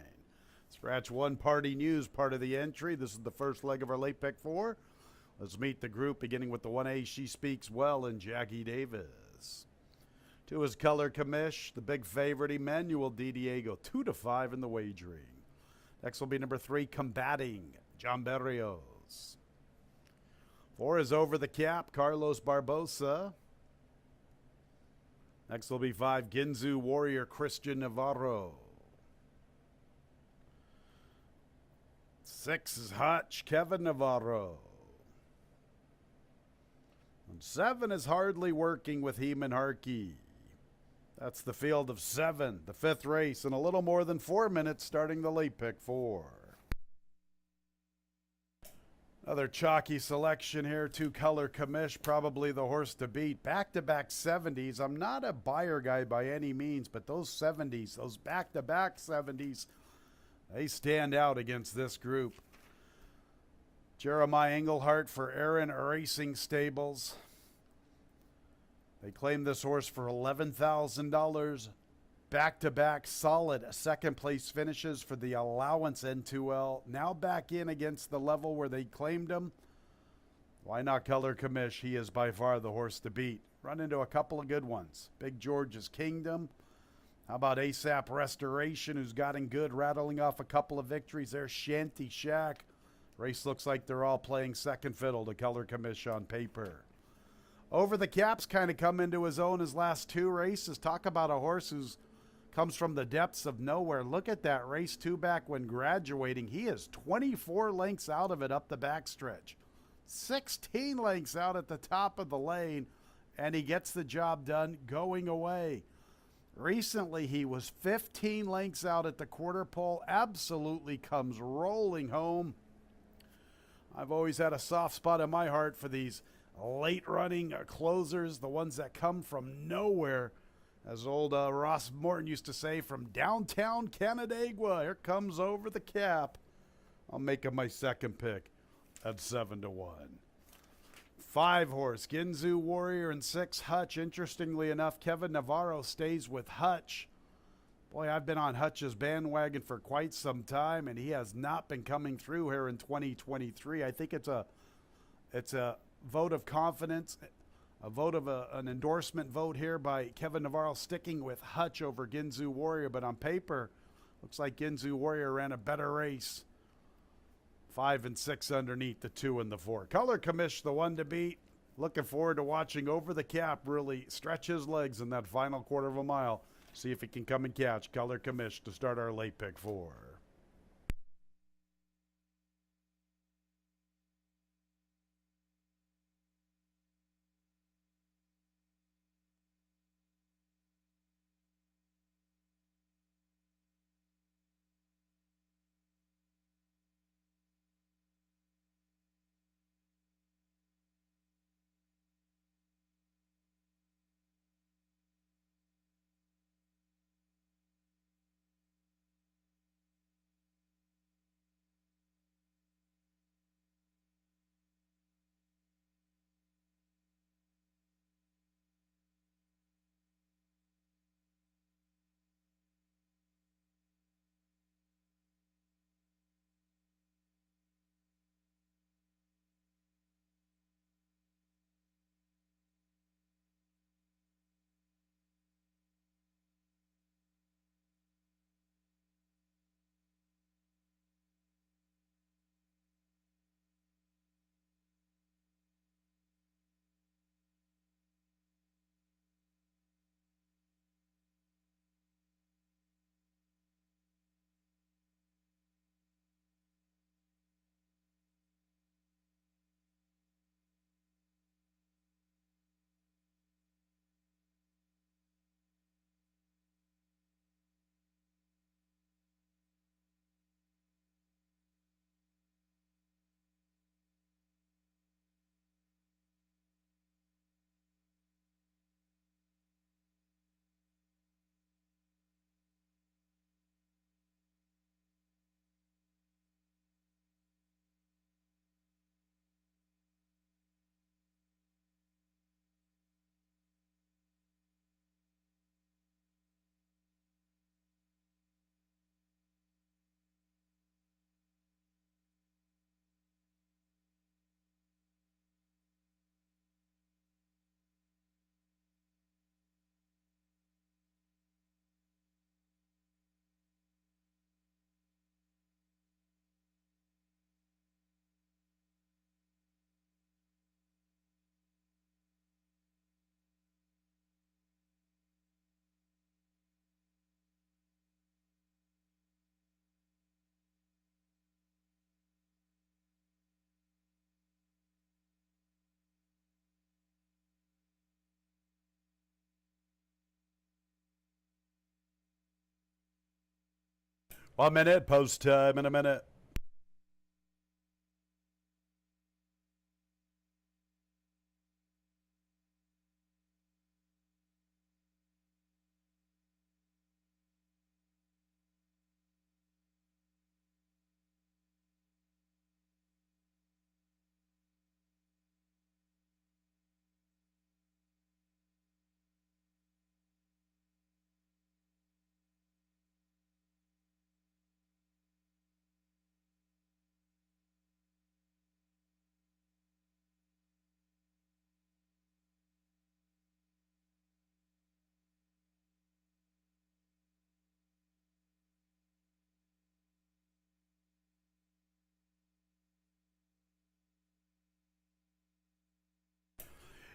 Scratch 1, Party News, part of the entry. This is the first leg of our late pick 4. Let's meet the group, beginning with the 1A, She Speaks Well, and Jackie Davis. 2 is Color Commish, the big favorite, Emmanuel Di Diego, 2-5 in the wagering. Next will be number 3, Combating, John Berrios. 4 is Over the Cap, Carlos Barbosa. Next will be 5, Ginzu Warrior, Christian Navarro. 6 is Hutch, Kevin Navarro. And 7 is Hardly Working with Heeman Harkey. That's the field of 7, the 5th race, in a little more than 4 minutes, starting the late pick 4. Another chalky selection here, 2 Color Commish, probably the horse to beat. Back-to-back 70s. I'm not a buyer guy by any means, but those 70s, those back-to-back 70s, they stand out against this group. Jeremiah Englehart for Aaron Racing Stables. They claim this horse for $11,000. Back-to-back solid second-place finishes for the Allowance N2L. Now back in against the level where they claimed him. Why not Color Commish? He is by far the horse to beat. Run into a couple of good ones. Big George's Kingdom. How about ASAP Restoration, who's gotten good, rattling off a couple of victories there. Shanty Shack. Race looks like they're all playing second fiddle to Color Commish on paper. Over the Cap's kind of come into his own his last 2 races. Talk about a horse who's comes from the depths of nowhere. Look at that race 2 back when graduating. He is 24 lengths out of it up the backstretch. 16 lengths out at the top of the lane, and he gets the job done going away. Recently, he was 15 lengths out at the quarter pole. Absolutely comes rolling home. I've always had a soft spot in my heart for these late-running closers, the ones that come from nowhere. As old Ross Morton used to say, from downtown Canandaigua. Here comes Over the Cap. I'll make him my second pick at 7-1. 5 horse, Ginzu Warrior, and 6 Hutch. Interestingly enough, Kevin Navarro stays with Hutch. Boy, I've been on Hutch's bandwagon for quite some time, and he has not been coming through here in 2023. I think it's a vote of confidence, a vote of an endorsement vote here by Kevin Navarro sticking with Hutch over Ginzu Warrior. But on paper, looks like Ginzu Warrior ran a better race. 5 and 6 underneath the 2 and the 4. Color Commish, the one to beat. Looking forward to watching Over the Cap really stretch his legs in that final quarter of a mile. See if he can come and catch Color Commish to start our late pick 4. 1 minute, post time in a minute.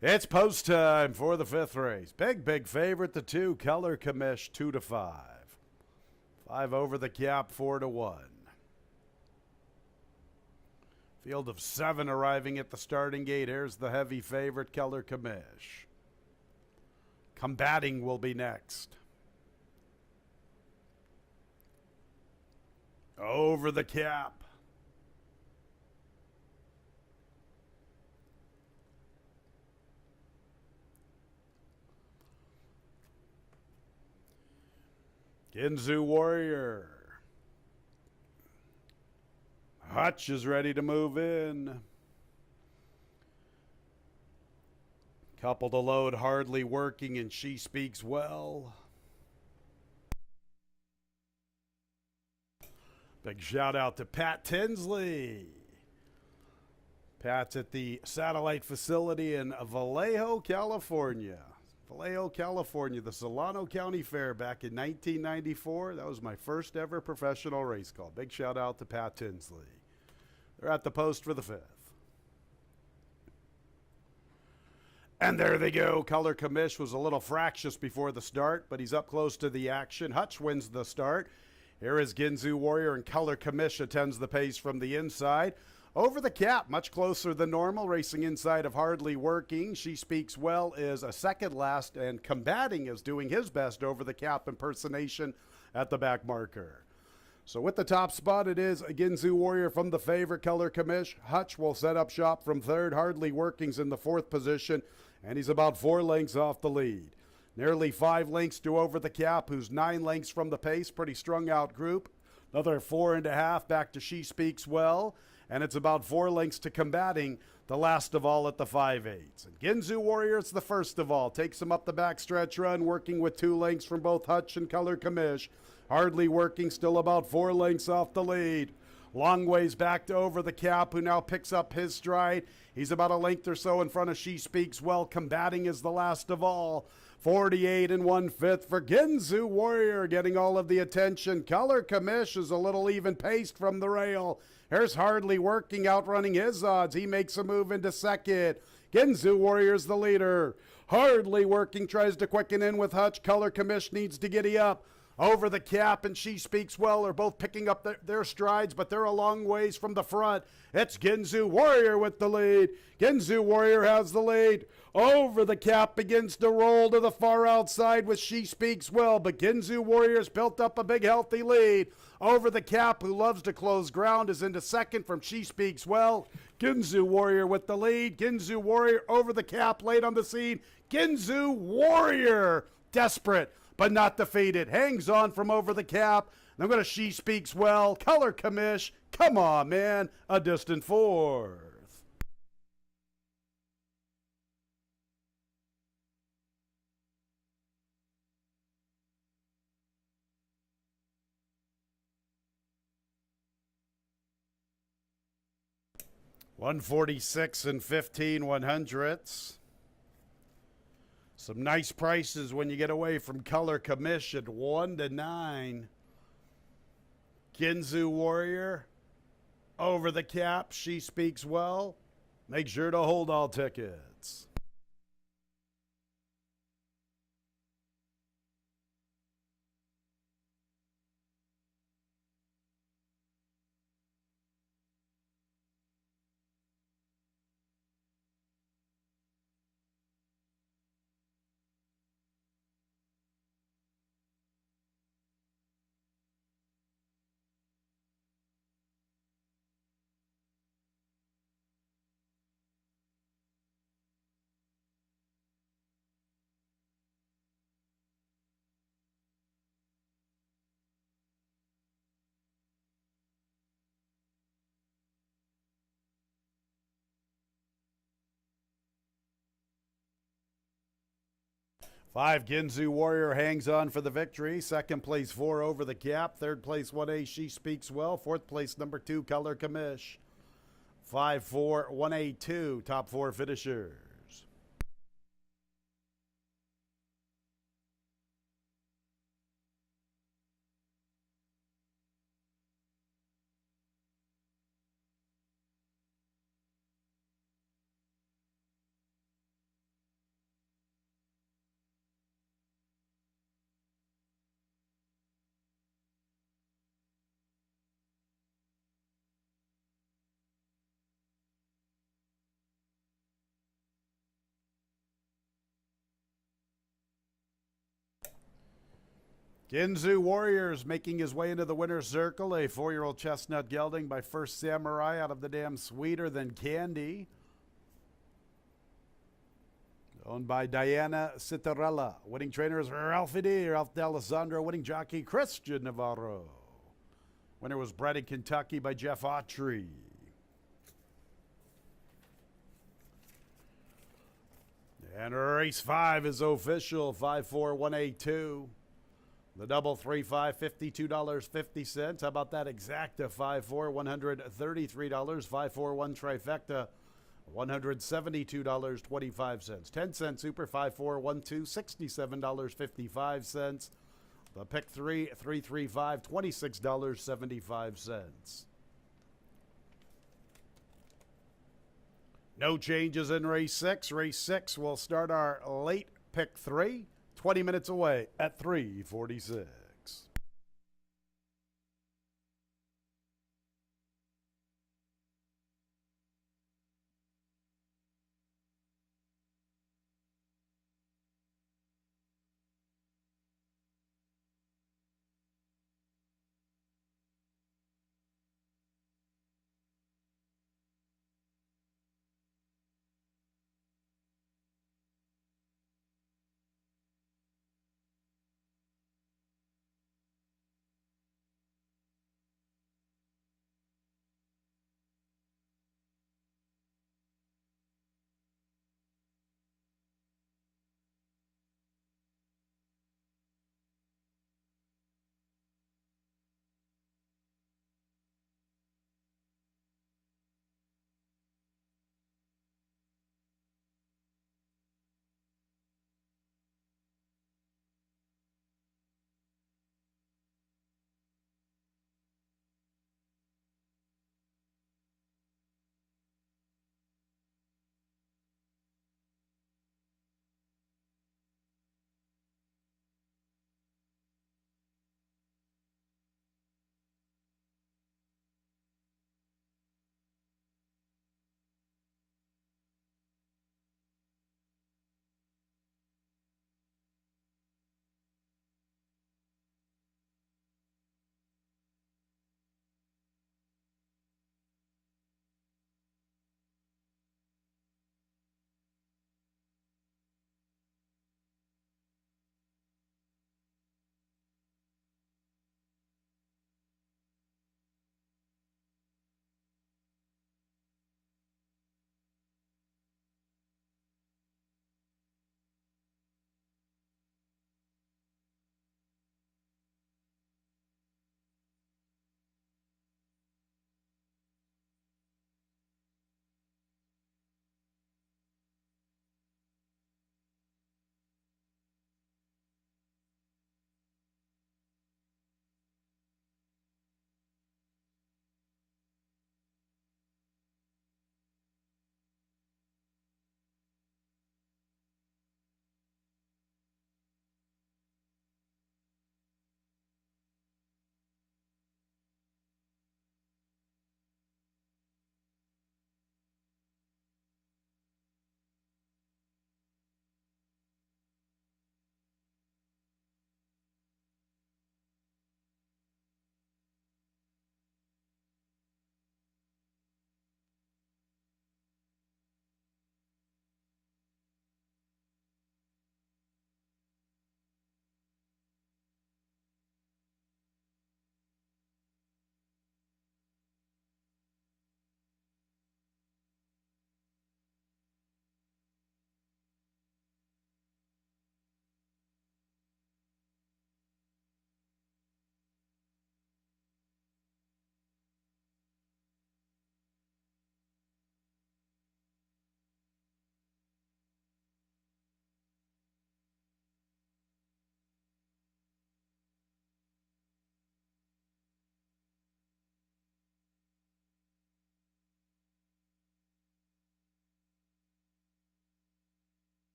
It's post time for the 5th race. Big favorite, the 2, Color Commish, 2-5. 5 over the cap, 4-1. Field of 7 arriving at the starting gate. Here's the heavy favorite, Color Commish. Combating will be next. Over the cap. Ginzu Warrior. Hutch is ready to move in. Couple to load, hardly working, and she speaks well. Big shout out to Pat Tinsley. Pat's at the satellite facility in Vallejo, California. Vallejo, California, the Solano County Fair back in 1994. That was my first ever professional race call. Big shout out to Pat Tinsley. They're at the post for the 5th. And there they go. Color Commish was a little fractious before the start, but he's up close to the action. Hutch wins the start. Here is Ginzu Warrior, and Color Commish attends the pace from the inside. Over the cap, much closer than normal, racing inside of Hardly Working. She Speaks Well is a second last, and Combating is doing his best over the cap impersonation at the back marker. So with the top spot, it is Ginzu Warrior from the favorite, Color Commish. Hutch will set up shop from 3rd. Hardly Working's in the 4th position, and he's about 4 lengths off the lead. Nearly 5 lengths to Over the Cap, who's 9 lengths from the pace. Pretty strung out group. Another 4.5 back to She Speaks Well. And it's about 4 lengths to Combating, the last of all at the 5/8. And Ginzu Warrior, it's the first of all. Takes him up the backstretch run, working with 2 lengths from both Hutch and Color Commish. Hardly Working, still about 4 lengths off the lead. Long ways back to Over the Cap, who now picks up his stride. He's about a length or so in front of She Speaks Well. Combating is the last of all. 48 1/5 for Ginzu Warrior, getting all of the attention. Color Commish is a little even paced from the rail. Here's Hardly Working, outrunning his odds. He makes a move into second. Ginzu Warrior's the leader. Hardly Working tries to quicken in with Hutch. Color Commish needs to giddy up. Over the Cap and She Speaks Well are both picking up their strides, but they're a long ways from the front. It's Ginzu Warrior with the lead. Ginzu Warrior has the lead. Over the Cap begins to roll to the far outside with She Speaks Well, but Ginzu Warrior's built up a big healthy lead. Over the Cap, who loves to close ground, is into second from She Speaks Well. Ginzu Warrior with the lead. Ginzu Warrior Over the Cap late on the scene. Ginzu Warrior, desperate but not defeated, hangs on from Over the Cap. And I'm going to She Speaks Well. Color Commish, come on, man, a distant 4th. $146 and 15/100ths. Some nice prices when you get away from Color Commish at 1-9. Ginzu Warrior, Over the Cap, She Speaks Well. Make sure to hold all tickets. 5, Ginzu Warrior hangs on for the victory. Second place, 4 Over the Cap. Third place, 1A, She Speaks Well. Fourth place, number 2, Color Commish. 5, 4, 1A, 2, top 4 finishers. Ginzu Warriors making his way into the winner's circle. A 4-year-old chestnut gelding by First Samurai out of the dam Sweeter Than Candy. Owned by Diana Citarella. Winning trainer is Ralphie D. Ralph D'Alessandro. Winning jockey Christian Navarro. Winner was bred in Kentucky by Jeff Autry. And race 5 is official. 5-4-1-8-2. The double 3-5, $52.50. How about that exacta 5-4, $133. 5-4-1 trifecta, $172.25. 10-cent super 5-4-1-2, $67.55. The pick 3, 3-3-5, $26.75. No changes in race 6. Race 6 will start our late pick 3. 20 minutes away at 3:46.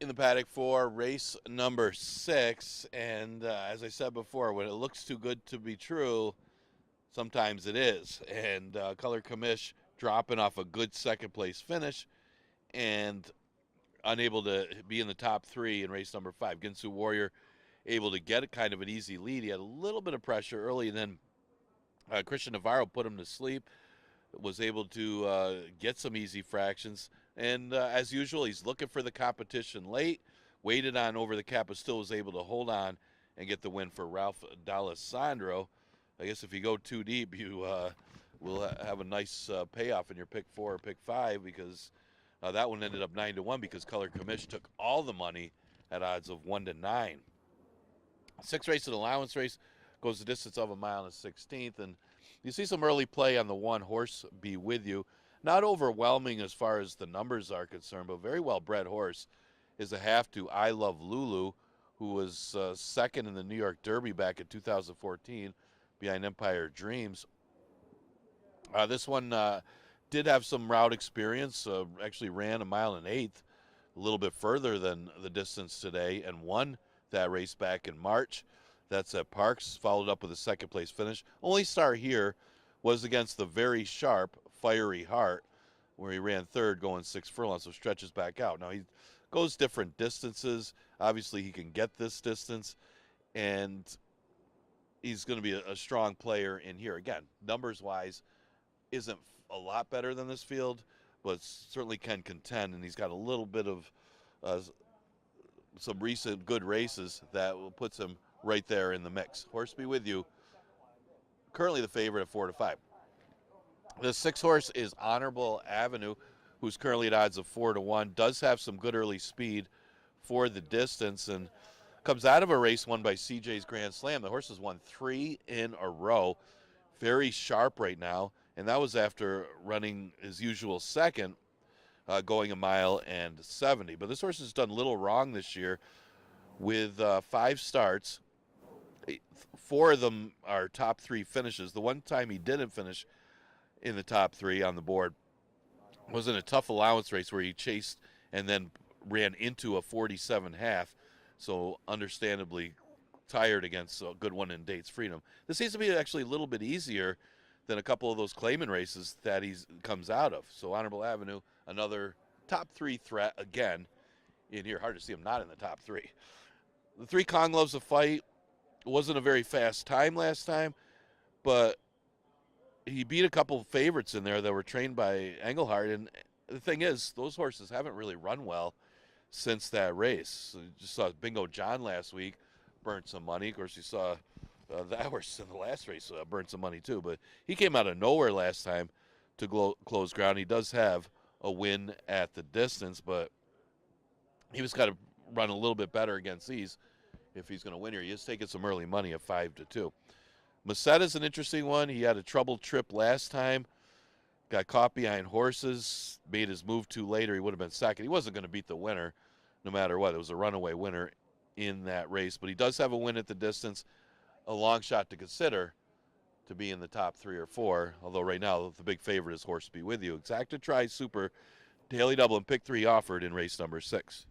in the paddock for race number 6, and as I said before, when it looks too good to be true, sometimes it is. And Color Commish dropping off a good second place finish and unable to be in the top 3 in race number 5. Ginsu Warrior able to get kind of an easy lead. He had a little bit of pressure early, and then Christian Navarro put him to sleep, was able to get some easy fractions. And as usual, he's looking for the competition late, waited on over the cap, but still was able to hold on and get the win for Ralph D'Alessandro. I guess if you go too deep, you will have a nice payoff in your pick 4 or pick 5, because that one ended up 9-1 because Color Commish took all the money at odds of 1-9. 6 race and allowance race goes the distance of 1 mile and 1/16th, and you see some early play on the 1 Horse Be With You. Not overwhelming as far as the numbers are concerned, but very well bred horse is a half to I Love Lulu, who was second in the New York Derby back in 2014 behind Empire Dreams. This one did have some route experience, actually ran 1 mile and 1/8, a little bit further than the distance today, and won that race back in March. That's at Parks, followed up with a second place finish. Only star here was against the very sharp Fiery Heart, where he ran 3rd going 6 furlongs, so stretches back out. Now he goes different distances. Obviously he can get this distance, and he's going to be a strong player in here. Again, numbers wise, isn't a lot better than this field, but certainly can contend, and he's got a little bit of some recent good races that will puts him right there in the mix. Horse Be With You, currently the favorite at 4-5. The 6 horse is Honorable Avenue, who's currently at odds of 4-1. Does have some good early speed for the distance, and comes out of a race won by CJ's Grand Slam. The horse has won 3 in a row. Very sharp right now, and that was after running his usual second, going 1 mile and 70. But this horse has done little wrong this year with 5 starts. 4 of them are top 3 finishes. The one time he didn't finish in the top 3 on the board was in a tough allowance race where he chased and then ran into a 47.5. So understandably tired against a good one in Dates Freedom. This seems to be actually a little bit easier than a couple of those claimant races that he comes out of. So Honorable Avenue, another top 3 threat again in here. Hard to see him not in the top 3. The 3 Kong Loves a Fight. It wasn't a very fast time last time, but he beat a couple of favorites in there that were trained by Engelhardt. And the thing is, those horses haven't really run well since that race. So you just saw Bingo John last week burnt some money. Of course, you saw that horse in the last race burn some money too. But he came out of nowhere last time to close ground. He does have a win at the distance, but he was got to run a little bit better against these if he's going to win here. He is taking some early money at 5-2. Macetta's an interesting one. He had a troubled trip last time, got caught behind horses, made his move too late, or he would have been second. He wasn't going to beat the winner no matter what. It was a runaway winner in that race, but he does have a win at the distance, a long shot to consider to be in the top 3 or 4, although right now the big favorite is Horse Be With You. Exacta Tri Super, Daily Double, and Pick 3 offered in race number 6.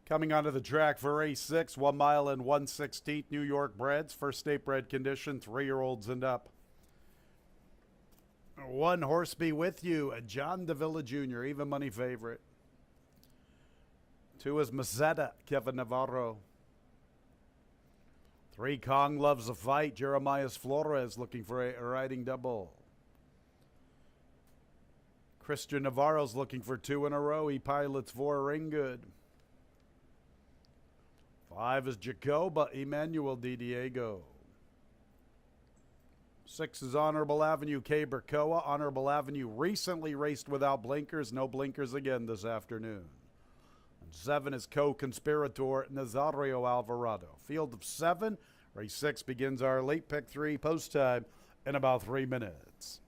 Coming onto the track for race 6, 1 mile and 1/16 New York breds, first state bred condition, 3-year-olds and up. One Horse Be With You, John Davila Jr., even money favorite. 2 is Mazetta, Kevin Navarro. 3, Kong Loves a Fight, Jeremias Flores looking for a riding double. Christian Navarro's looking for 2 in a row. He pilots 4 Ringgood. 5 is Jacoba Emmanuel Di Diego. 6 is Honorable Avenue, K. Bercoa. Honorable Avenue recently raced without blinkers. No blinkers again this afternoon. And 7 is Co-Conspirator, Nazario Alvarado. Field of 7. Race 6 begins our late pick 3 post time in about 3 minutes.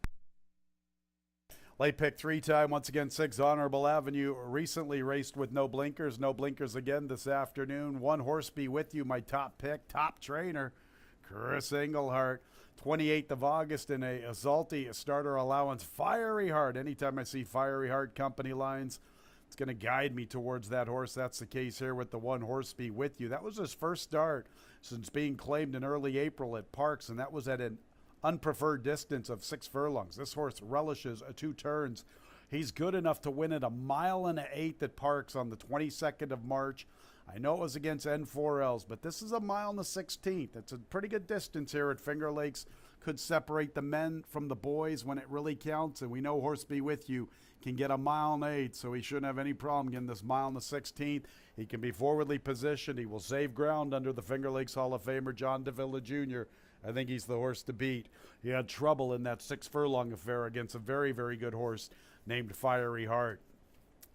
Late pick 3 time, once again, 6 Honorable Avenue, recently raced with no blinkers. No blinkers again this afternoon. 1 Horse Be With You, my top pick, top trainer, Chris Englehart. 28th of August in a Zalti starter allowance. Fiery Heart. Anytime I see Fiery Heart company lines, it's going to guide me towards that horse. That's the case here with the 1 Horse Be With You. That was his first start since being claimed in early April at Parks, and that was at an unpreferred distance of 6 furlongs. This horse relishes 2 turns. He's good enough to win at 1 mile and 1/8 at Parks on the 22nd of March. I know it was against N4Ls, but this is 1 mile and 1/16. It's a pretty good distance here at Finger Lakes. Could separate the men from the boys when it really counts, and we know Horse Be With You can get 1 mile and 8, so he shouldn't have any problem getting this 1 mile and 1/16. He can be forwardly positioned. He will save ground under the Finger Lakes Hall of Famer John Davila Jr. I think he's the horse to beat. He had trouble in that 6 furlong affair against a very, very good horse named Fiery Heart.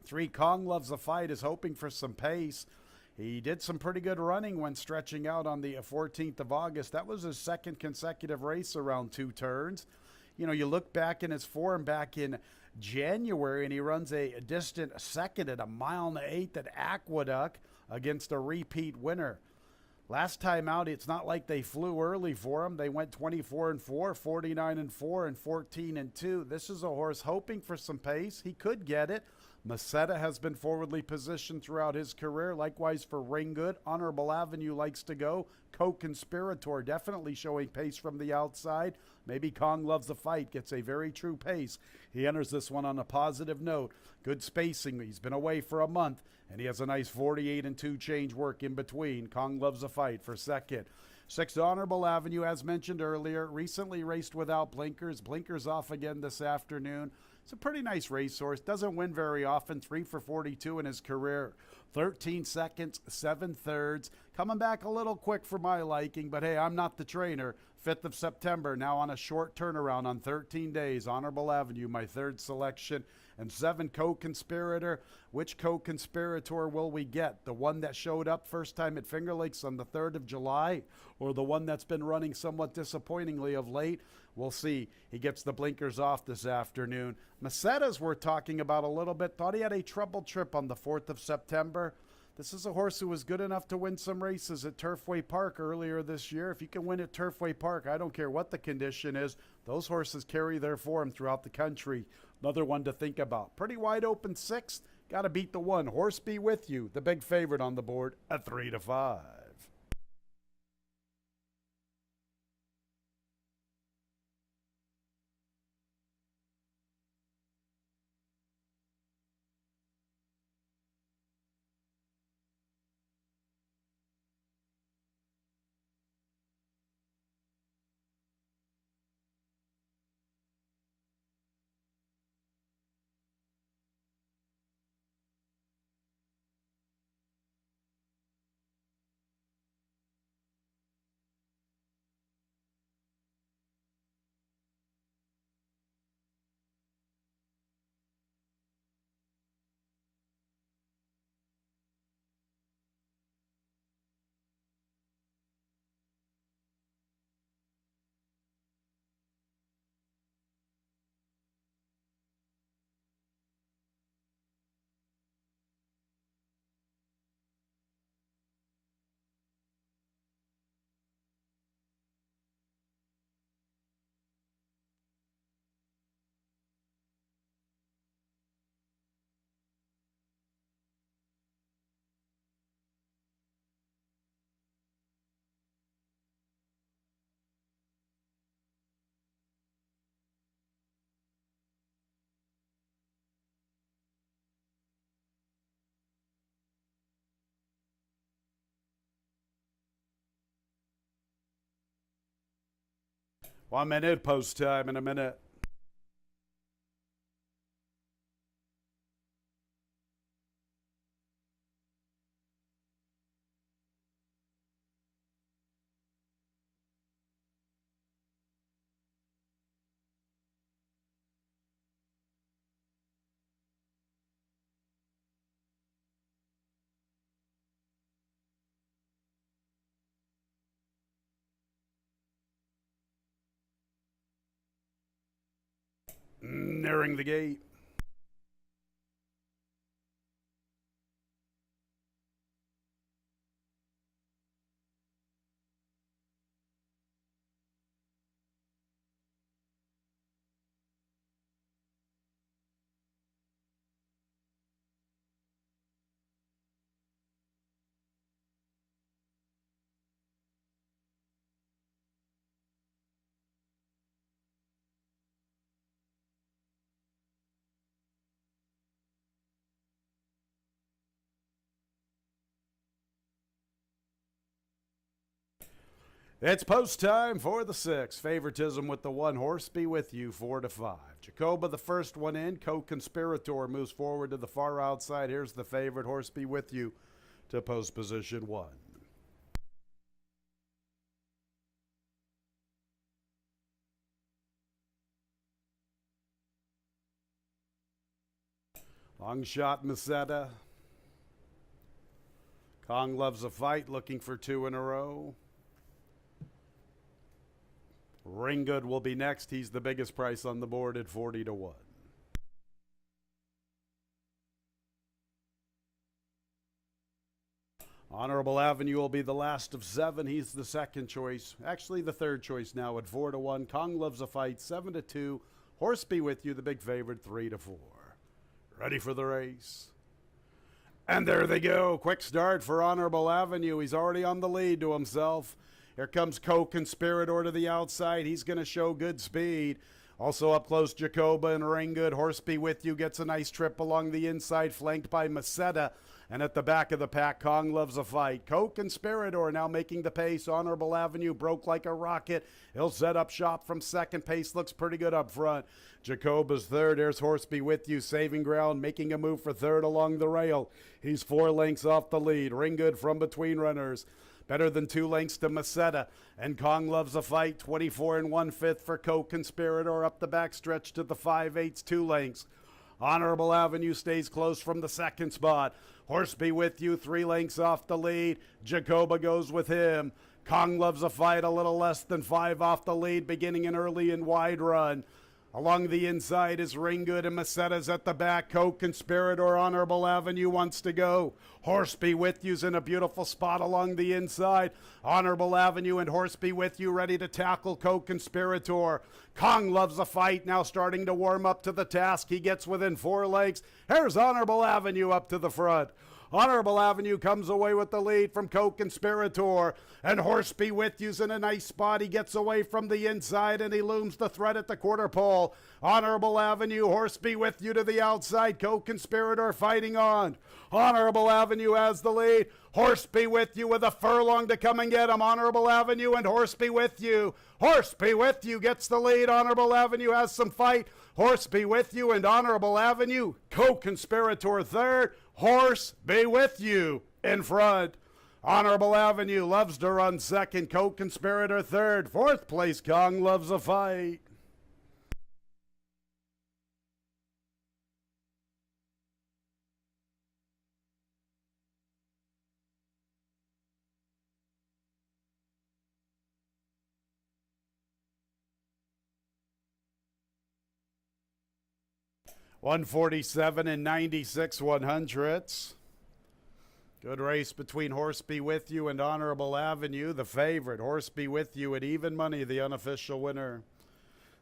3 Kong Loves a Fight is hoping for some pace. He did some pretty good running when stretching out on the 14th of August. That was his 2nd consecutive race around 2 turns. You know, you look back in his form back in January, and he runs a distant 2nd at 1 mile and 1/8 at Aqueduct against a repeat winner. Last time out, it's not like they flew early for him. They went 24-4, 49-4, and 14-2. This is a horse hoping for some pace. He could get it. Macetta has been forwardly positioned throughout his career. Likewise for Ringgood. Honorable Avenue likes to go. Co-Conspirator definitely showing pace from the outside. Maybe Kong Loves the Fight gets a very true pace. He enters this one on a positive note. Good spacing. He's been away for a month, and he has a nice 48-2 change work in between. Kong Loves a Fight for 2nd. 6 Honorable Avenue, as mentioned earlier, recently raced without blinkers. Blinkers off again this afternoon. It's a pretty nice racehorse. Doesn't win very often. 3 for 42 in his career. 13 seconds, 7 thirds. Coming back a little quick for my liking, but hey, I'm not the trainer. 5th of September, now on a short turnaround on 13 days. Honorable Avenue, my 3rd selection. And 7 Co-Conspirator. Which Co-Conspirator will we get? The one that showed up first time at Finger Lakes on the 3rd of July, or the one that's been running somewhat disappointingly of late? We'll see. He gets the blinkers off this afternoon. Macetta's worth talking about a little bit. Thought he had a troubled trip on the 4th of September. This is a horse who was good enough to win some races at Turfway Park earlier this year. If you can win at Turfway Park, I don't care what the condition is. Those horses carry their form throughout the country. Another one to think about. Pretty wide open 6th. Got to beat the 1. Horse Be With You, the big favorite on the board at 3-5. 1 minute, post time in a minute. Nearing the gate. It's post time for the 6. Favoritism with the 1 horse be with you, 4 to 5. Jacoba, the first one in. Co-Conspirator moves forward to the far outside. Here's the favorite horse be with you to post position 1. Long shot, Meseta. Kong loves a fight, looking for 2 in a row. Ring Good will be next. He's the biggest price on the board at 40 to 1. Honorable Avenue will be the last of 7. He's the second choice. Actually, the third choice now at 4 to 1. Kong loves a fight, 7 to 2. Horse be with you, the big favorite, 3 to 4. Ready for the race. And there they go. Quick start for Honorable Avenue. He's already on the lead to himself. Here comes Co-Conspirator to the outside. He's going to show good speed. Also up close, Jacoba and Ring Good. Horse be with you gets a nice trip along the inside, flanked by Meseta. And at the back of the pack, Kong loves a fight. Co-Conspirator now making the pace. Honorable Avenue broke like a rocket. He'll set up shop from second. Pace looks pretty good up front. Jacoba's third. There's Horse be with you, saving ground, making a move for third along the rail. He's 4 lengths off the lead. Ring Good from between runners. Better than 2 lengths to Meseta. And Kong loves a fight. 24 1/5 for Co-Conspirator up the backstretch to the 5/8, 2 lengths. Honorable Avenue stays close from the second spot. Horse be with you, 3 lengths off the lead. Jacoba goes with him. Kong loves a fight, a little less than 5 off the lead, beginning an early and wide run. Along the inside is Ring Good and Meseta's at the back. Co-Conspirator, Honorable Avenue wants to go. Horse be with you's in a beautiful spot along the inside. Honorable Avenue and Horse be with you ready to tackle Co-Conspirator. Kong loves a fight, now starting to warm up to the task. He gets within 4 legs. Here's Honorable Avenue up to the front. Honorable Avenue comes away with the lead from Co-Conspirator. And Horse be with you's in a nice spot. He gets away from the inside and he looms the threat at the quarter pole. Honorable Avenue, Horse be with you to the outside. Co-Conspirator fighting on. Honorable Avenue has the lead. Horse be with you with a furlong to come and get him. Honorable Avenue and Horse be with you. Horse be with you gets the lead. Honorable Avenue has some fight. Horse be with you and Honorable Avenue. Co-Conspirator third. Horse be with you in front. Honorable Avenue loves to run second. Co-Conspirator third. Fourth place, Kong loves a fight. $147 and 96 100ths. Good race between Horse Be With You and Honorable Avenue. The favorite, Horse Be With You at even money, the unofficial winner.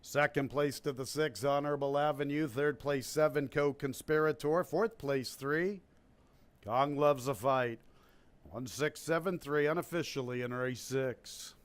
Second place to the 6, Honorable Avenue. Third place, 7, Co-Conspirator. Fourth place, 3, Kong Loves a Fight. 1673 unofficially in race 6.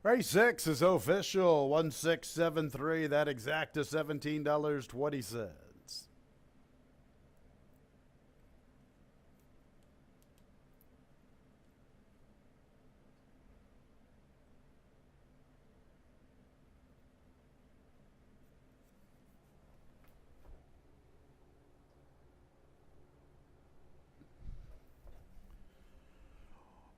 Race 6 is official. 1673. That exact to $17.20.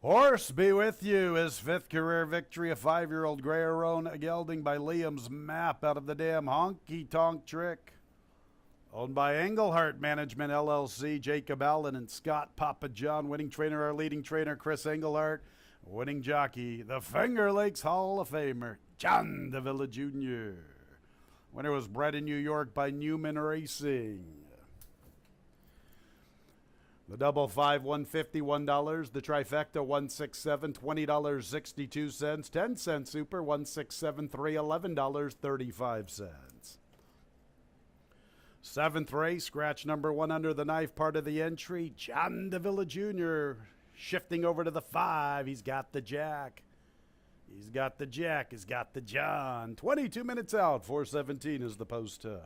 Horse Be With You, his fifth career victory, a 5-year-old Grey Roan gelding by Liam's Map out of the damn honky tonk trick. Owned by Englehart Management LLC, Jacob Allen and Scott Papa John. Winning trainer, our leading trainer, Chris Englehart. Winning jockey, the Finger Lakes Hall of Famer, John Davila Jr. Winner was bred in New York by Newman Racing. The double five, $151. The trifecta, $167, $20.62. 10-cent super, $167.3, $11.35. Seventh race, scratch number 1 under the knife, part of the entry. John Davila Jr. shifting over to the 5. He's got the Jack. He's got the Jack. He's got the John. 22 minutes out. 4:17 is the post time.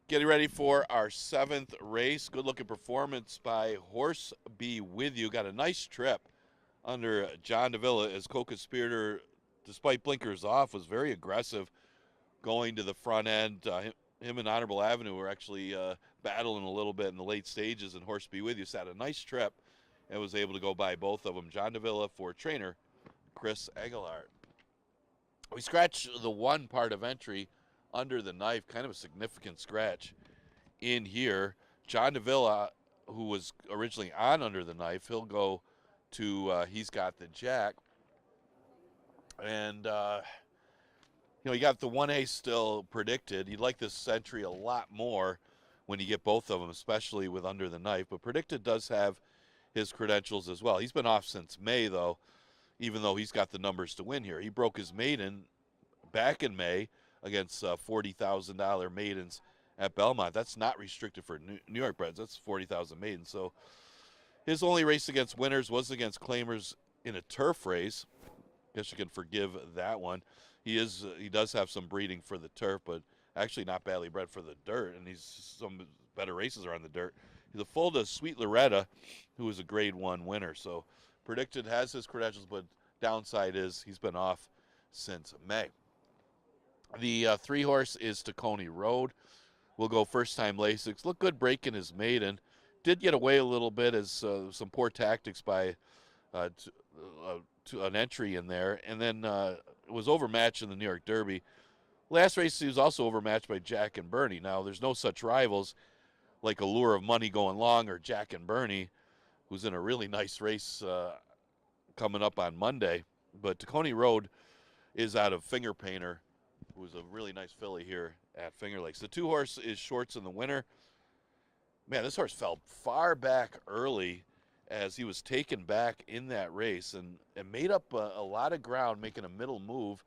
Getting ready for our 7th race. Good looking performance by Horse Be With You. Got a nice trip under John Davila as Co-Conspirator, despite blinkers off, was very aggressive going to the front end. Him and Honorable Avenue were actually battling a little bit in the late stages, and Horse Be With You had a nice trip and was able to go by both of them. John Davila for trainer Chris Aguilar. We scratched the one part of entry under the knife, kind of a significant scratch in here. John Davila, who was originally on under the knife, he'll go to He's Got the Jack. And, you got the 1A still predicted. You'd like this entry a lot more when you get both of them, especially with under the knife. But predicted does have his credentials as well. He's been off since May, though, even though he's got the numbers to win here. He broke his maiden back in May against $40,000 maidens at Belmont. That's not restricted for New York breds. That's 40,000 maidens. So his only race against winners was against claimers in a turf race. Guess you can forgive that one. He does have some breeding for the turf, but actually not badly bred for the dirt, and he's some better races are on the dirt. He's a full to Sweet Loretta, who is a grade 1 winner. So predicted has his credentials, but downside is he's been off since May. The 3-horse is Tacony Road. We'll go first-time Lasix. Looked good breaking his maiden. Did get away a little bit as some poor tactics by to an entry in there, and then was overmatched in the New York Derby. Last race, he was also overmatched by Jack and Bernie. Now, there's no such rivals like Allure of Money Going Long or Jack and Bernie, who's in a really nice race coming up on Monday. But Tacony Road is out of Finger Painter, who's a really nice filly here at Finger Lakes. The 2-horse is Shorts in the Winter. Man, this horse fell far back early as he was taken back in that race and made up a lot of ground making a middle move,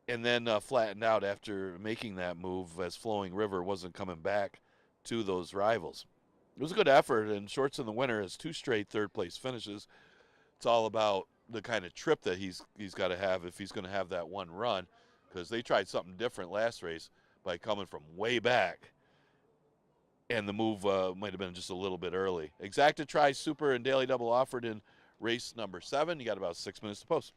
and then flattened out after making that move as Flowing River wasn't coming back to those rivals. It was a good effort, and Shorts in the Winter has 2 straight third-place finishes. It's all about the kind of trip that he's got to have if he's going to have that one run, because they tried something different last race by coming from way back, and the move might have been just a little bit early. Exacta Tri Super and Daily Double offered in race number 7. You got about 6 minutes to post.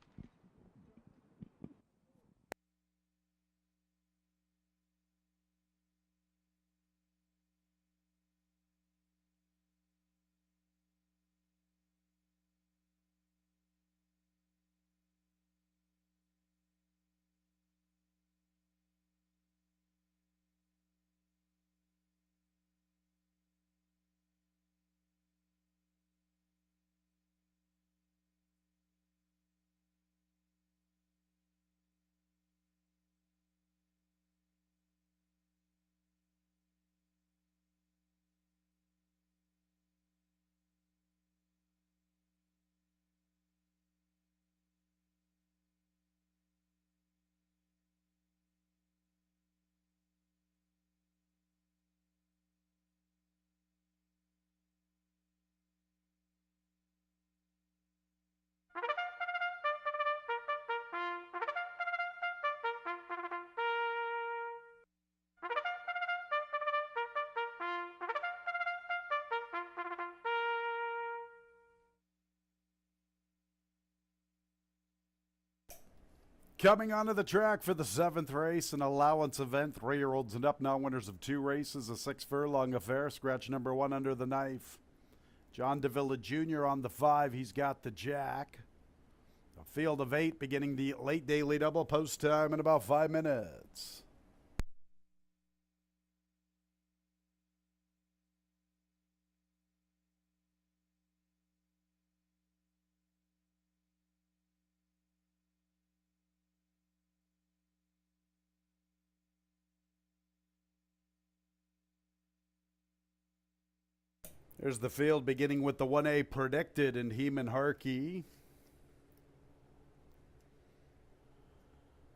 Coming onto the track for the 7th race, an allowance event, 3-year-olds and up, now winners of 2 races, a 6-furlong affair. Scratch number 1 under the knife. John Davila Jr. on the 5, He's Got the Jack. A field of 8 beginning the late daily double, post time in about 5 minutes. There's the field beginning with the 1A Predicted and Heeman Harkey.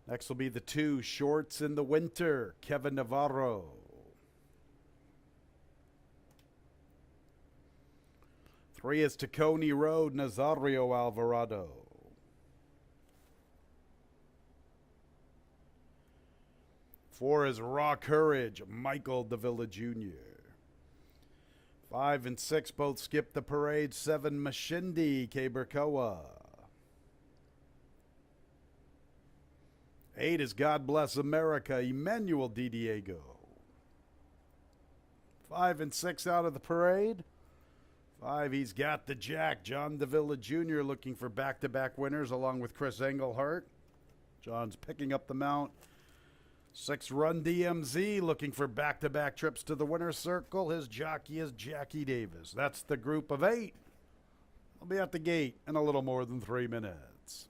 Next will be the 2 Shorts in the Winter, Kevin Navarro. 3 is Tacony Road, Nazario Alvarado. 4 is Raw Courage, Michael Davila Jr. 5 and 6 both skip the parade. 7, Mashindi, Kaberkoa. 8 is God Bless America, Emmanuel Di Diego. 5 and 6 out of the parade. 5, he's got the Jack, John Davila Jr. looking for back-to-back winners along with Chris Engelhart. John's picking up the mount. 6, Run DMZ looking for back-to-back trips to the winner's circle. His jockey is Jackie Davis. That's the group of 8. I'll be at the gate in a little more than 3 minutes.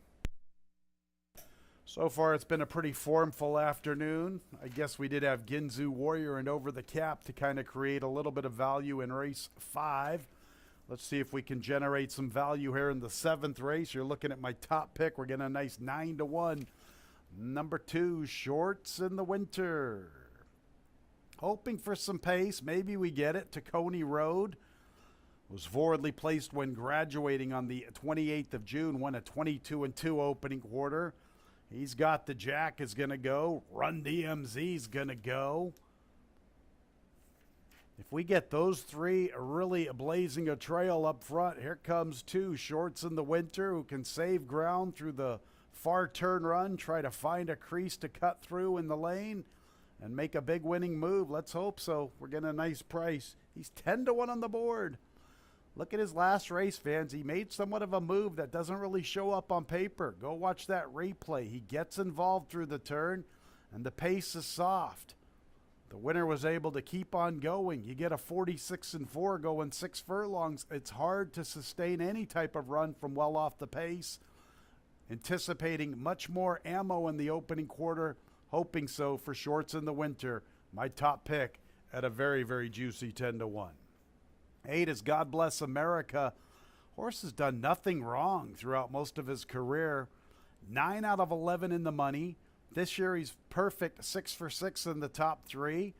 So far, it's been a pretty formful afternoon. I guess we did have Ginzu Warrior and Over the Cap to kind of create a little bit of value in race 5. Let's see if we can generate some value here in the 7th race. You're looking at my top pick. We're getting a nice 9-1. Number 2, Shorts in the Winter. Hoping for some pace. Maybe we get it. Tacony Road was forwardly placed when graduating on the 28th of June. Won a 22-2 opening quarter. He's got the Jack is going to go. Run DMZ's going to go. If we get those 3 really blazing a trail up front, here comes 2, Shorts in the Winter, who can save ground through the far turn run, try to find a crease to cut through in the lane and make a big winning move. Let's hope so. We're getting a nice price. He's 10-1 on the board. Look at his last race, fans. He made somewhat of a move that doesn't really show up on paper. Go watch that replay. He gets involved through the turn, and the pace is soft. The winner was able to keep on going. You get a 46-4 going 6 furlongs. It's hard to sustain any type of run from well off the pace. Anticipating much more ammo in the opening quarter. Hoping so for Shorts in the Winter. My top pick at a very, very juicy 10-1. 8 is God Bless America. Horse has done nothing wrong throughout most of his career. 9 out of 11 in the money. This year he's perfect, 6 for 6 in the top 3.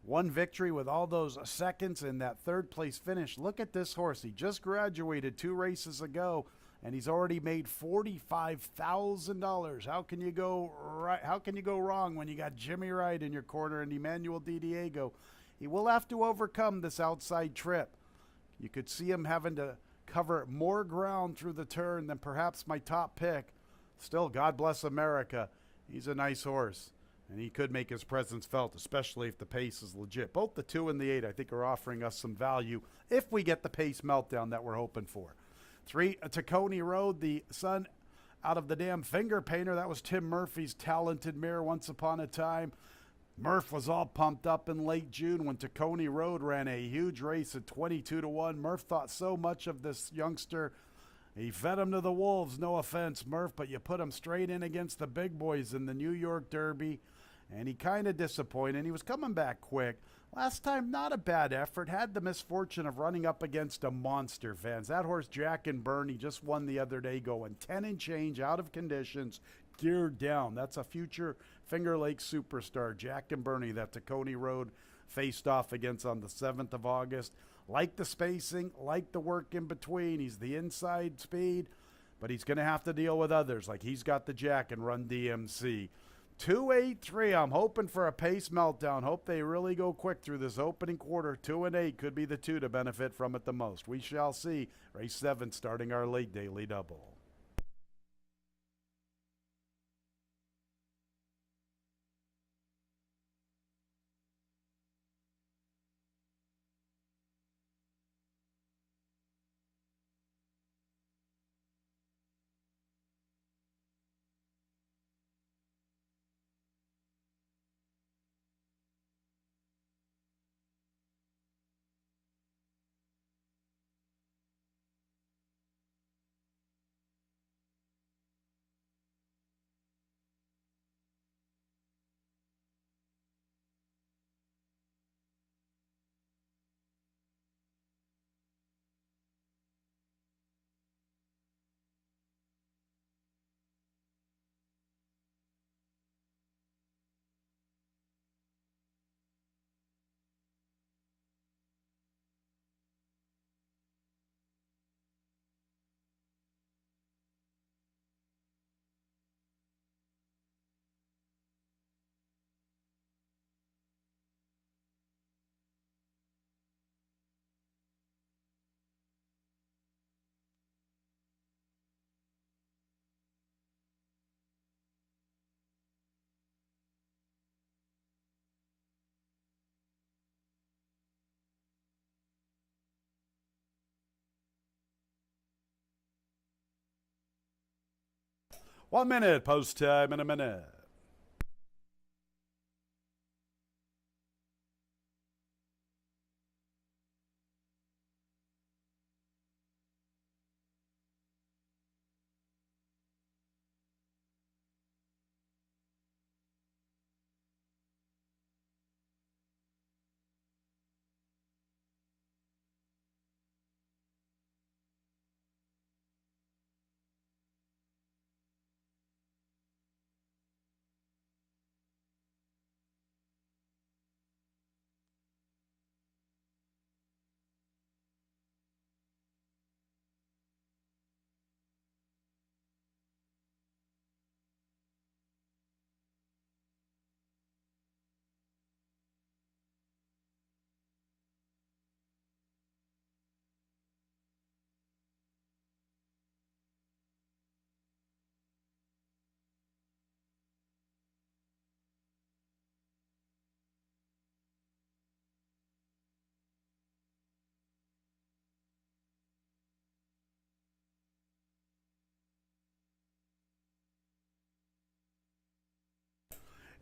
1 victory with all those seconds in that 3rd place finish. Look at this horse. He just graduated 2 races ago, and he's already made $45,000. How can you go right? How can you go wrong when you got Jimmy Wright in your corner and Emmanuel Di Diego? He will have to overcome this outside trip. You could see him having to cover more ground through the turn than perhaps my top pick. Still, God Bless America. He's a nice horse, and he could make his presence felt, especially if the pace is legit. Both the 2 and the 8, I think, are offering us some value if we get the pace meltdown that we're hoping for. 3, Tacony Road, the son out of the damn finger painter. That was Tim Murphy's talented mare once upon a time. Murph was all pumped up in late June when Tacony Road ran a huge race at 22-1. Murph thought so much of this youngster. He fed him to the wolves, no offense, Murph, but you put him straight in against the big boys in the New York Derby, and he kind of disappointed. He was coming back quick. Last time, not a bad effort. Had the misfortune of running up against a monster, fans. That horse, Jack and Bernie, just won the other day, going 10 and change, out of conditions, geared down. That's a future Finger Lakes superstar, Jack and Bernie, that Tacony Road faced off against on the 7th of August. Like the spacing, like the work in between. He's the inside speed, but he's going to have to deal with others. Like he's got the Jack and Run DMC. 2-8-3. I'm hoping for a pace meltdown. Hope they really go quick through this opening quarter. 2 and 8 could be the 2 to benefit from it the most. We shall see. Race 7 starting our late daily double. 1 minute, post time in a minute.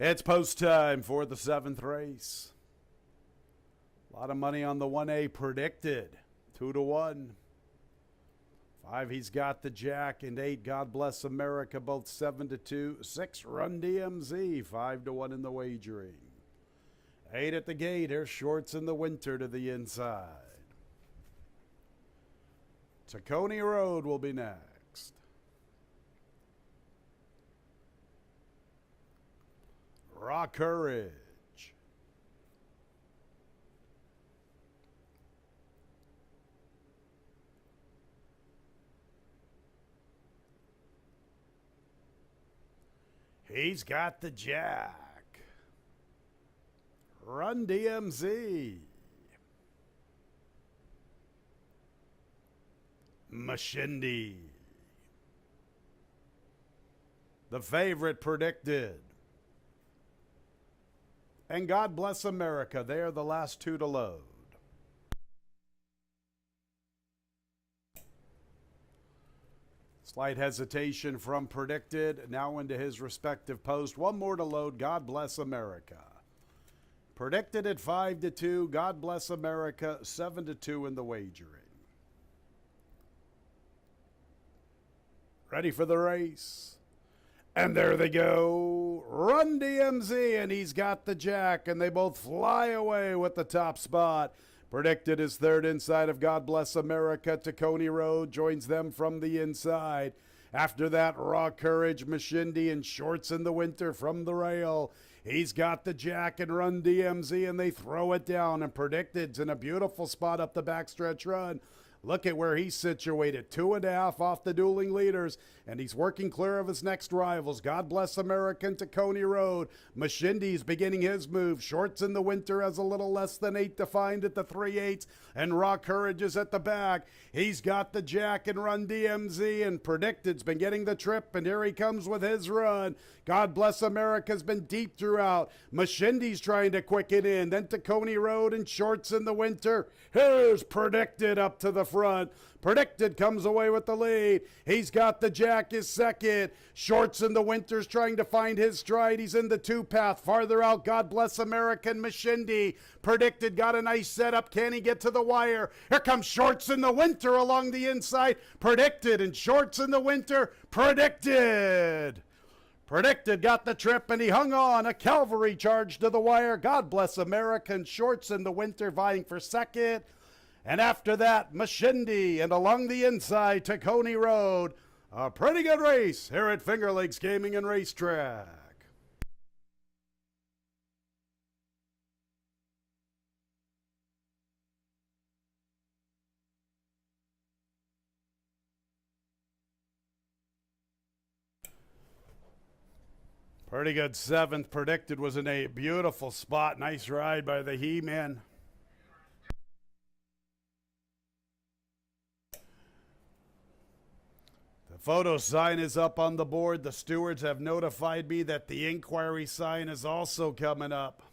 It's post time for the 7th race. A lot of money on the 1A predicted. 2-1. 5, he's got the Jack, and 8, God Bless America, both 7-2. 6, Run DMZ, 5-1 in the wagering. 8 at the gate, here's Shorts in the Winter to the inside. Tacony Road will be next. Raw Courage. He's got the Jack. Run DMZ. Mashindi. The favorite predicted. And God Bless America. They are the last 2 to load. Slight hesitation from predicted. Now into his respective post. 1 more to load. God Bless America. Predicted at 5-2. God Bless America. 7-2 in the wagering. Ready for the race. And there they go. Run DMZ, and he's got the Jack, and they both fly away with the top spot. Predicted is 3rd inside of God Bless America. Tacony Road joins them from the inside. After that, Raw Courage, Mashindi, and Shorts in the Winter from the rail. He's got the Jack and Run DMZ, and they throw it down. And Predicted's in a beautiful spot up the backstretch run. Look at where he's situated, 2.5 off the dueling leaders, and he's working clear of his next rivals. God Bless America and Tacony Road. Mashindi's beginning his move. Shorts in the Winter has a little less than 8 to find at the 3/8, and Raw Courage is at the back. He's got the Jack and Run DMZ, and Predicted's been getting the trip, and here he comes with his run. God Bless America's been deep throughout. Mashindi's trying to quicken in, then Tacony Road and Shorts in the Winter. Here's Predicted up to the front. Predicted comes away with the lead. He's got the Jack is second. Shorts in the Winter's trying to find his stride. He's in the 2 path. Farther out, God Bless America and Mashindi. Predicted got a nice setup. Can he get to the wire? Here comes Shorts in the Winter along the inside. Predicted and Shorts in the Winter. Predicted. Predicted got the trip, and he hung on. A cavalry charge to the wire. God Bless America and Shorts in the Winter vying for second. And after that, Mashindi, and along the inside, Tacony Road. A pretty good race here at Finger Lakes Gaming and Racetrack. Pretty good 7th. Predicted was in a beautiful spot. Nice ride by the He-Man. Photo sign is up on the board. The stewards have notified me that the inquiry sign is also coming up.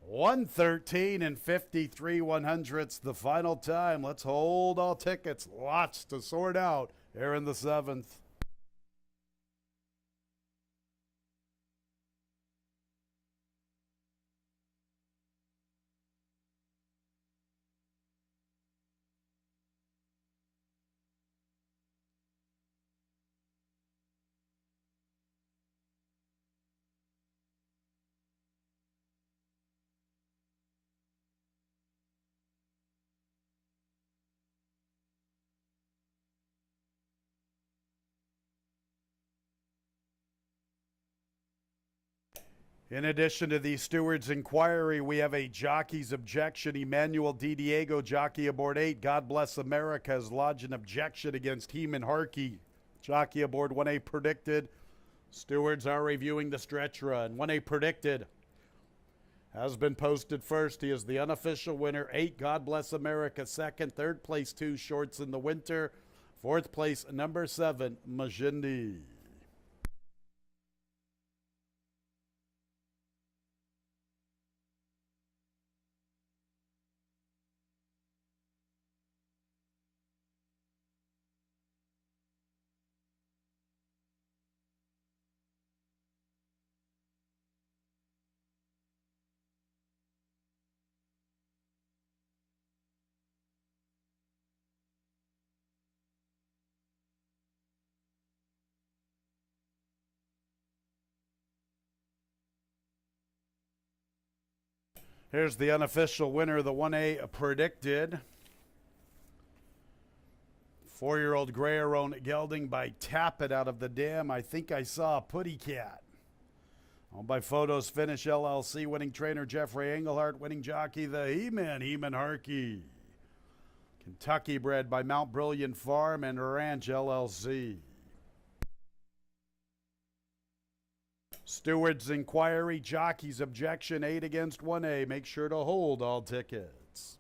1:13 and 53/100ths, the final time. Let's hold all tickets. Lots to sort out here in the 7th. In addition to the steward's inquiry, we have a jockey's objection. Emmanuel Di Diego, jockey aboard 8. God Bless America has lodged an objection against Heeman Harkey. Jockey aboard 1A Predicted. Stewards are reviewing the stretch run. 1A Predicted has been posted first. He is the unofficial winner. 8, God Bless America, second. Third place, 2 Shorts in the Winter. Fourth place, number 7, Majindi. Here's the unofficial winner, the 1A Predicted. 4-year-old Gray-Aroan gelding by Tap It out of the dam. I think I saw a Putty Cat. Owned by Photos Finish LLC, winning trainer Jeffrey Engelhardt, winning jockey the He-Man, Heeman Harkey. Kentucky bred by Mount Brilliant Farm and Ranch LLC. Steward's inquiry, jockey's objection, 8 against 1A. Make sure to hold all tickets.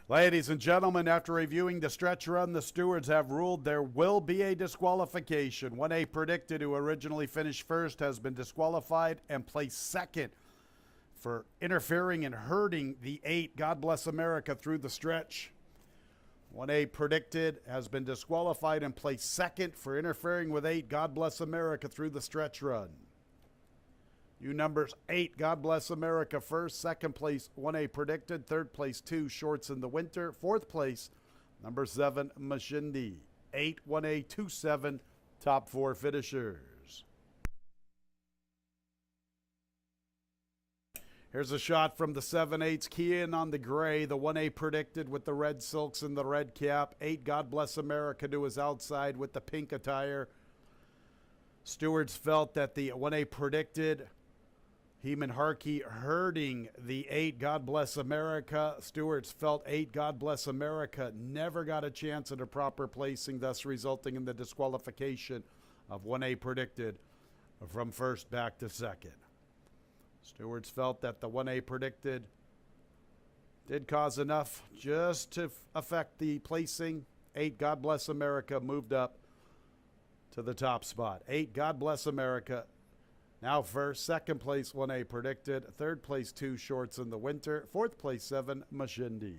Ladies and gentlemen, after reviewing the stretch run, the stewards have ruled there will be a disqualification. 1A Predicted, who originally finished first, has been disqualified and placed second for interfering and hurting the 8, God Bless America, through the stretch. 1A Predicted has been disqualified and placed second for interfering with 8, God Bless America, through the stretch run. New numbers: 8, God Bless America first. Second place, 1A Predicted. Third place, 2 Shorts in the Winter. Fourth place, Number 7, Mashindi. 8, 1A, 2, 7, top 4 finishers. Here's a shot from the 7/8s, keying on the gray. The 1A predicted with the red silks and the red cap. 8, God Bless America, to his outside with the pink attire. Stewards felt that the 1A predicted. Heeman Harkey herding the 8, God Bless America. Stewards felt 8, God Bless America, never got a chance at a proper placing, thus resulting in the disqualification of 1A predicted from first back to second. Stewards felt that the 1A predicted did cause enough just to affect the placing. 8, God Bless America, moved up to the top spot. 8, God Bless America, now first. Second place, 1A predicted. Third place, 2 Shorts in the Winter. Fourth place, 7 Mashindi.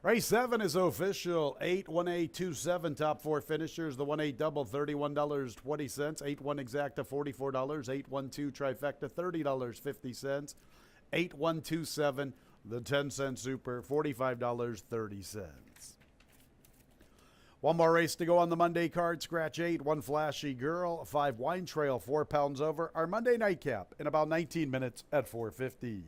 Race 7 is official. 8, 1A, 2, 7, top 4 finishers. The 1A double, $31.20. 8, 1 exacta, $44. 8, 1, 2 trifecta, $30.50. 8, 1, 2, 7, the 10-cent super, $45.30. One more race to go on the Monday card. Scratch 8, 1 Flashy Girl, 5 Wine Trail, 4 pounds over. Our Monday nightcap in about 19 minutes at 4:50.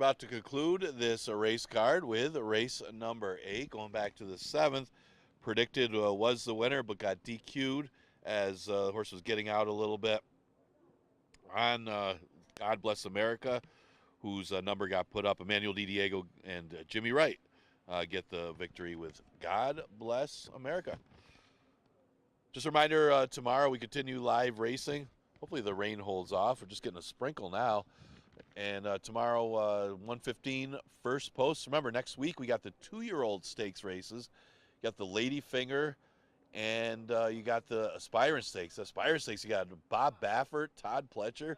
about to conclude this race card with race number 8, going back to the 7th. Predicted was the winner, but got DQ'd as the horse was getting out a little bit on God Bless America, whose number got put up. Emmanuel DiDiego and Jimmy Wright get the victory with God Bless America. Just a reminder, tomorrow we continue live racing. Hopefully the rain holds off. We're just getting a sprinkle now. And tomorrow, 1:15, first post. Remember, next week we got the 2-year-old stakes races. You got the Lady Finger, and you got the Aspirant Stakes. The Aspirant Stakes, you got Bob Baffert, Todd Pletcher,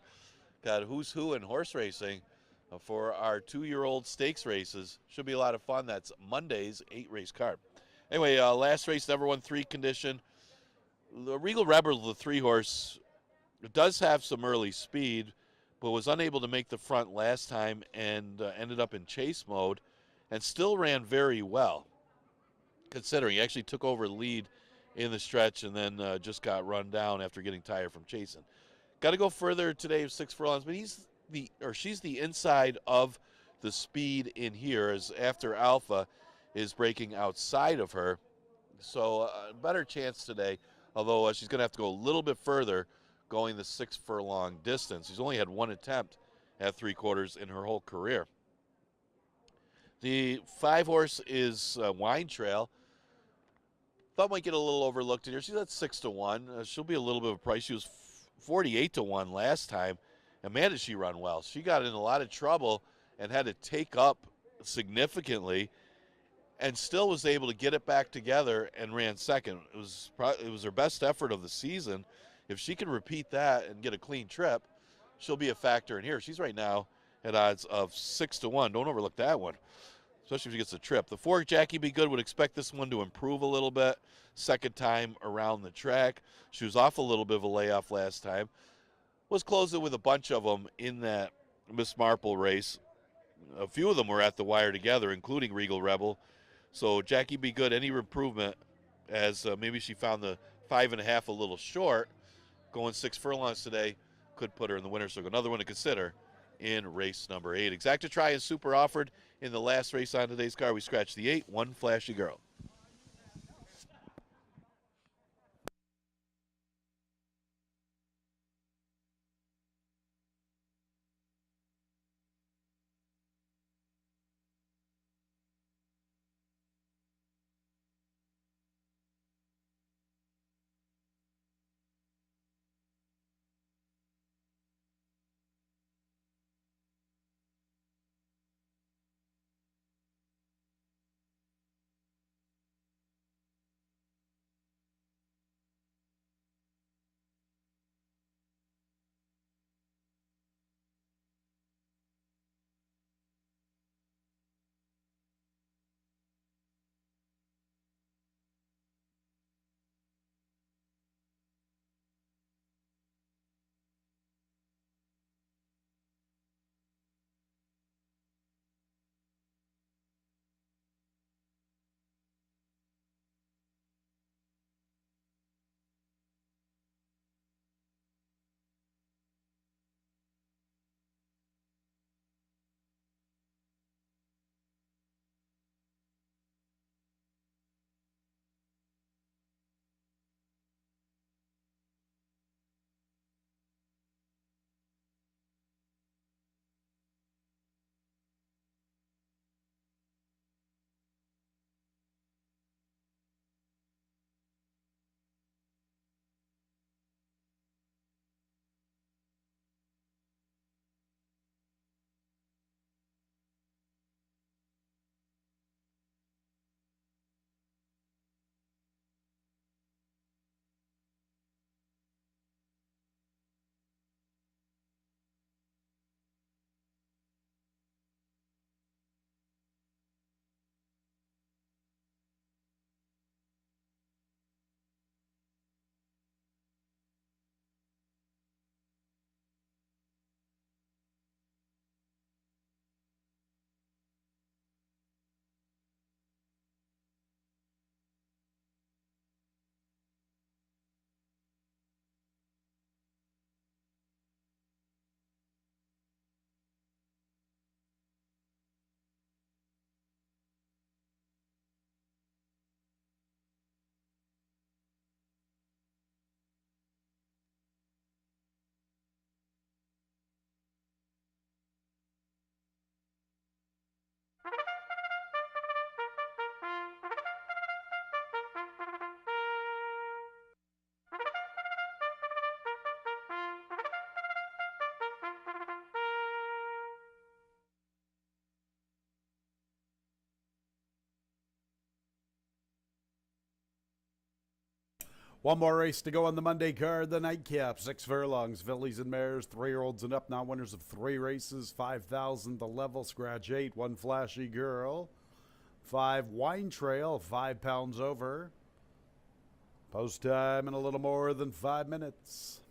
got who's who in horse racing for our 2-year-old stakes races. Should be a lot of fun. That's Monday's 8-race card. Anyway, last race, never won 3 condition. The Regal Rebel, the 3-horse, does have some early speed, but was unable to make the front last time and ended up in chase mode and still ran very well, considering he actually took over the lead in the stretch and then just got run down after getting tired from chasing. Got to go further today of 6 furlongs, but she's the inside of the speed in here, as After Alpha is breaking outside of her. So a better chance today, although she's going to have to go a little bit further, going the 6 furlong distance. She's only had 1 attempt at 3/4 in her whole career. The 5-horse is Wine Trail. Thought might get a little overlooked in here. She's at 6-1. She'll be a little bit of a price. She was 48-1 last time. And man, did she run well. She got in a lot of trouble and had to take up significantly, and still was able to get it back together and ran second. It was her best effort of the season. If she can repeat that and get a clean trip, she'll be a factor in here. She's right now at odds of 6-1. Don't overlook that one, especially if she gets a trip. The 4, Jackie Be Good, would expect this one to improve a little bit. Second time around the track. She was off a little bit of a layoff last time. Was closing with a bunch of them in that Miss Marple race. A few of them were at the wire together, including Regal Rebel. So Jackie Be Good, any improvement, as maybe she found the 5.5 a little short, going 6 furlongs today, could put her in the winner's circle. Another one to consider in race number 8. Exacta Try is super offered in the last race on today's card. We scratched the 8, One Flashy Girl. One more race to go on the Monday card, the nightcap. 6 furlongs, fillies and mares, 3-year-olds and up, non-winners of 3 races. 5,000 the level, scratch 8, 1 flashy girl. 5 wine trail, 5 pounds over. Post time in a little more than 5 minutes.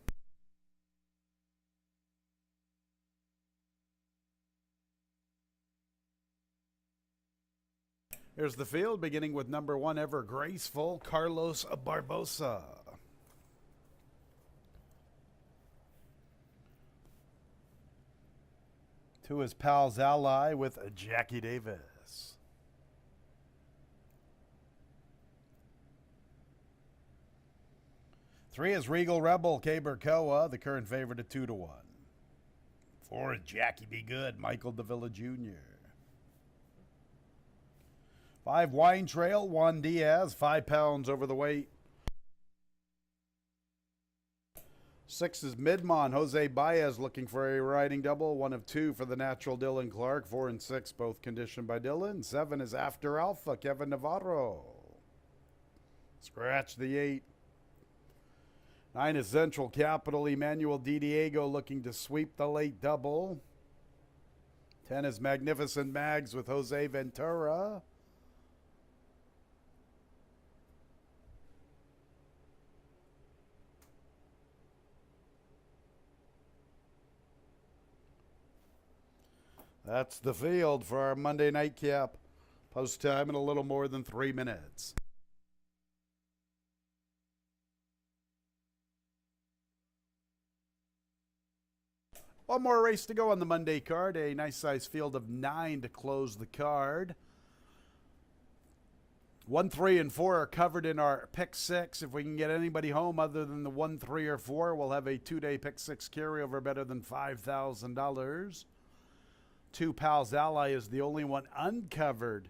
Here's the field, beginning with number 1, Ever Graceful, Carlos Barbosa. To his Pal's Ally with Jackie Davis. Three is Regal Rebel, Cabercoa, the current favorite at 2-1. 4 is Jackie Be Good, Michael Davila Jr. 5 Wine Trail, Juan Diaz, 5 pounds over the weight. 6 is Midmon, Jose Baez looking for a riding double, 1 of 2 for the natural Dylan Clark, 4 and 6 both conditioned by Dylan. 7 is After Alpha, Kevin Navarro. Scratch the 8. 9 is Central Capital, Emmanuel Di Diego looking to sweep the late double. 10 is Magnificent Mags with Jose Ventura. That's the field for our Monday nightcap. Post time in a little more than 3 minutes. One more race to go on the Monday card. A nice size field of 9 to close the card. 1, 3, and 4 are covered in our pick 6. If we can get anybody home other than the 1, 3, or 4, we'll have a 2-day pick 6 carryover better than $5,000. 2 Pals Ally is the only one uncovered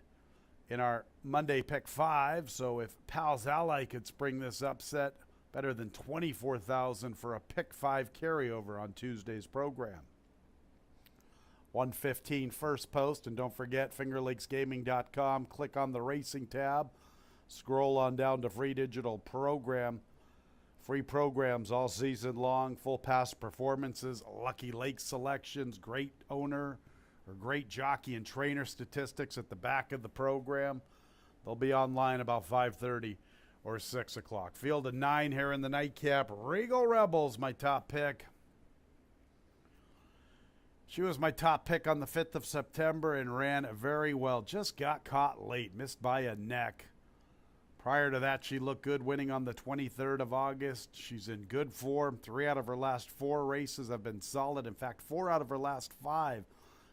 in our Monday pick 5. So if Pals Ally could spring this upset, better than $24,000 for a pick 5 carryover on Tuesday's program. 115 first post, and don't forget fingerlakesgaming.com. Click on the racing tab, scroll on down to free digital program. Free programs all season long, full past performances, Lucky Lake selections, great owner or great jockey and trainer statistics at the back of the program. They'll be online about 5:30 or 6 o'clock. Field of 9 here in the nightcap. Regal Rebels, my top pick. She was my top pick on the 5th of September and ran very well. Just got caught late, missed by a neck. Prior to that, she looked good, winning on the 23rd of August. She's in good form. 3 out of her last 4 races have been solid. In fact, 4 out of her last 5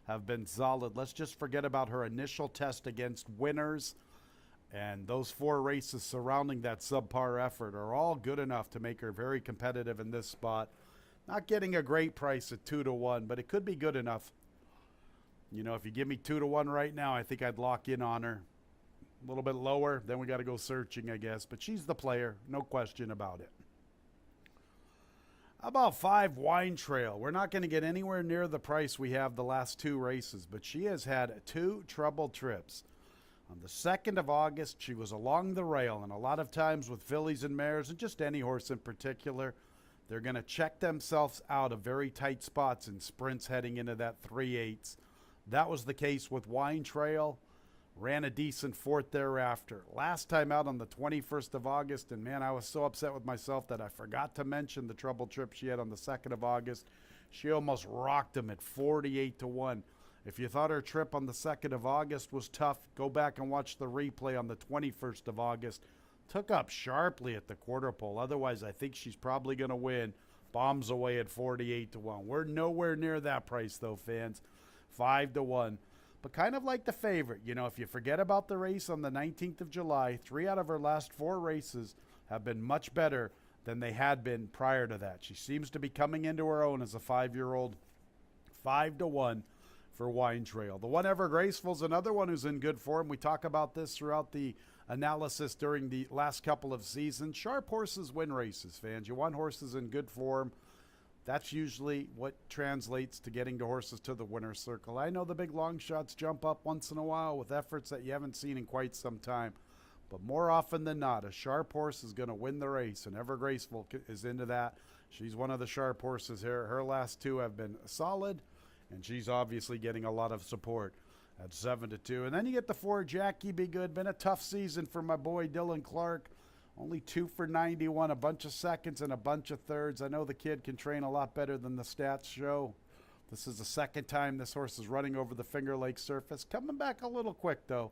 have been solid. Let's just forget about her initial test against winners. And those 4 races surrounding that subpar effort are all good enough to make her very competitive in this spot. Not getting a great price at 2-1, but it could be good enough. You know, if you give me 2-1 right now, I think I'd lock in on her. A little bit lower, then we got to go searching, I guess. But she's the player, no question about it. How about 5 Wine Trail? We're not going to get anywhere near the price we have the last 2 races, but she has had 2 troubled trips. On the 2nd of August, she was along the rail, and a lot of times with fillies and mares, and just any horse in particular, they're going to check themselves out of very tight spots in sprints heading into that 3/8. That was the case with Wine Trail. Ran a decent 4th thereafter. Last time out on the 21st of August, and man, I was so upset with myself that I forgot to mention the trouble trip she had on the 2nd of August. She almost rocked him at 48-1. If you thought her trip on the 2nd of August was tough, go back and watch the replay on the 21st of August. Took up sharply at the quarter pole. Otherwise, I think she's probably going to win. Bombs away at 48-1. We're nowhere near that price, though, fans. 5-1. But kind of like the favorite. You know, if you forget about the race on the 19th of July, 3 out of her last 4 races have been much better than they had been prior to that. She seems to be coming into her own as a 5-year-old. 5-1 for Wine Trail. The One Ever Graceful is another one who's in good form. We talk about this throughout the analysis during the last couple of seasons. Sharp horses win races, fans. You want horses in good form. That's usually what translates to getting the horses to the winner's circle. I know the big long shots jump up once in a while with efforts that you haven't seen in quite some time. But more often than not, a sharp horse is going to win the race, and Ever Graceful is into that. She's one of the sharp horses here. Her last two have been solid, and she's obviously getting a lot of support at 7-2. And then you get the 4, Jackie Be Good. Been a tough season for my boy Dylan Clark. Only 2 for 91, a bunch of seconds and a bunch of thirds. I know the kid can train a lot better than the stats show. This is the second time this horse is running over the Finger Lakes surface. Coming back a little quick, though.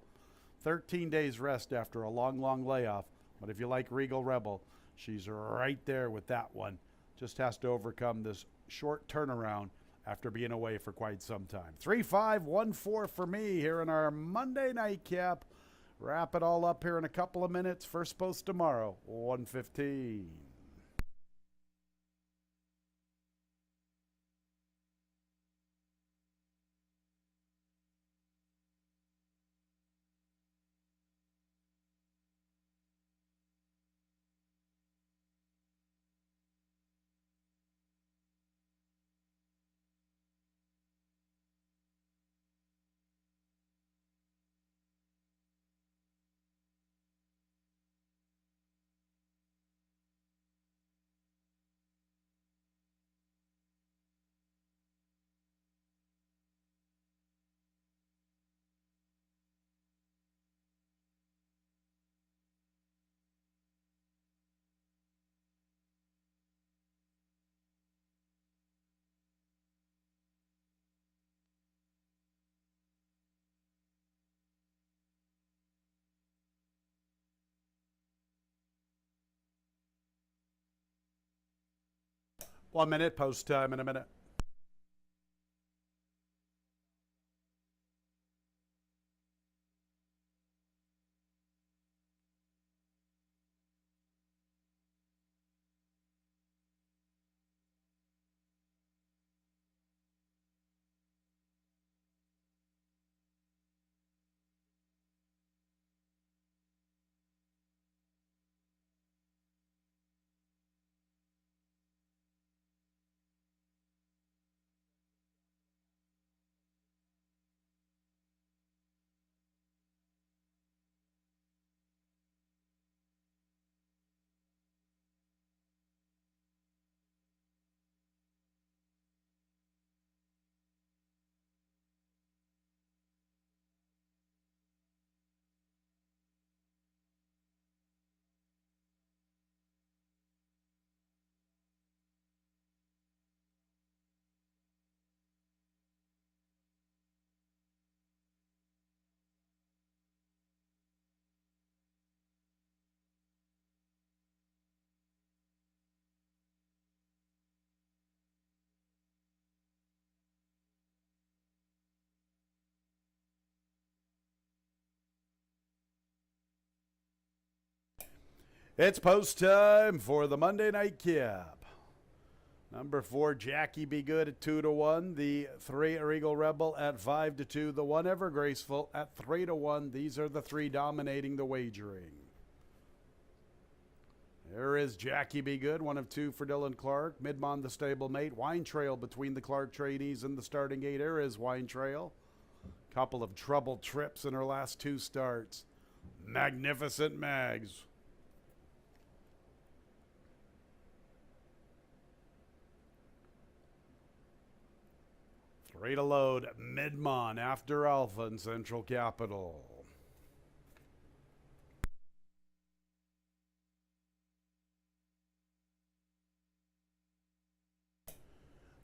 13 days rest after a long, long layoff. But if you like Regal Rebel, she's right there with that one. Just has to overcome this short turnaround after being away for quite some time. 3-5-1-4 for me here in our Monday nightcap. Wrap it all up here in a couple of minutes. First post tomorrow, 1:15. One minute, post time in a minute. It's post time for the Monday night cap. Number 4, Jackie Be Good at 2-1. The 3, Regal Rebel at 5-2. The 1, Ever Graceful at 3-1. These are the 3 dominating the wagering. There is Jackie Be Good, 1 of 2 for Dylan Clark. Midmont, the stablemate. Wine Trail between the Clark trainees and the starting gate. There is Wine Trail. Couple of troubled trips in her last 2 starts. Magnificent Mags. Three to load, Midmont after Alpha in Central Capital.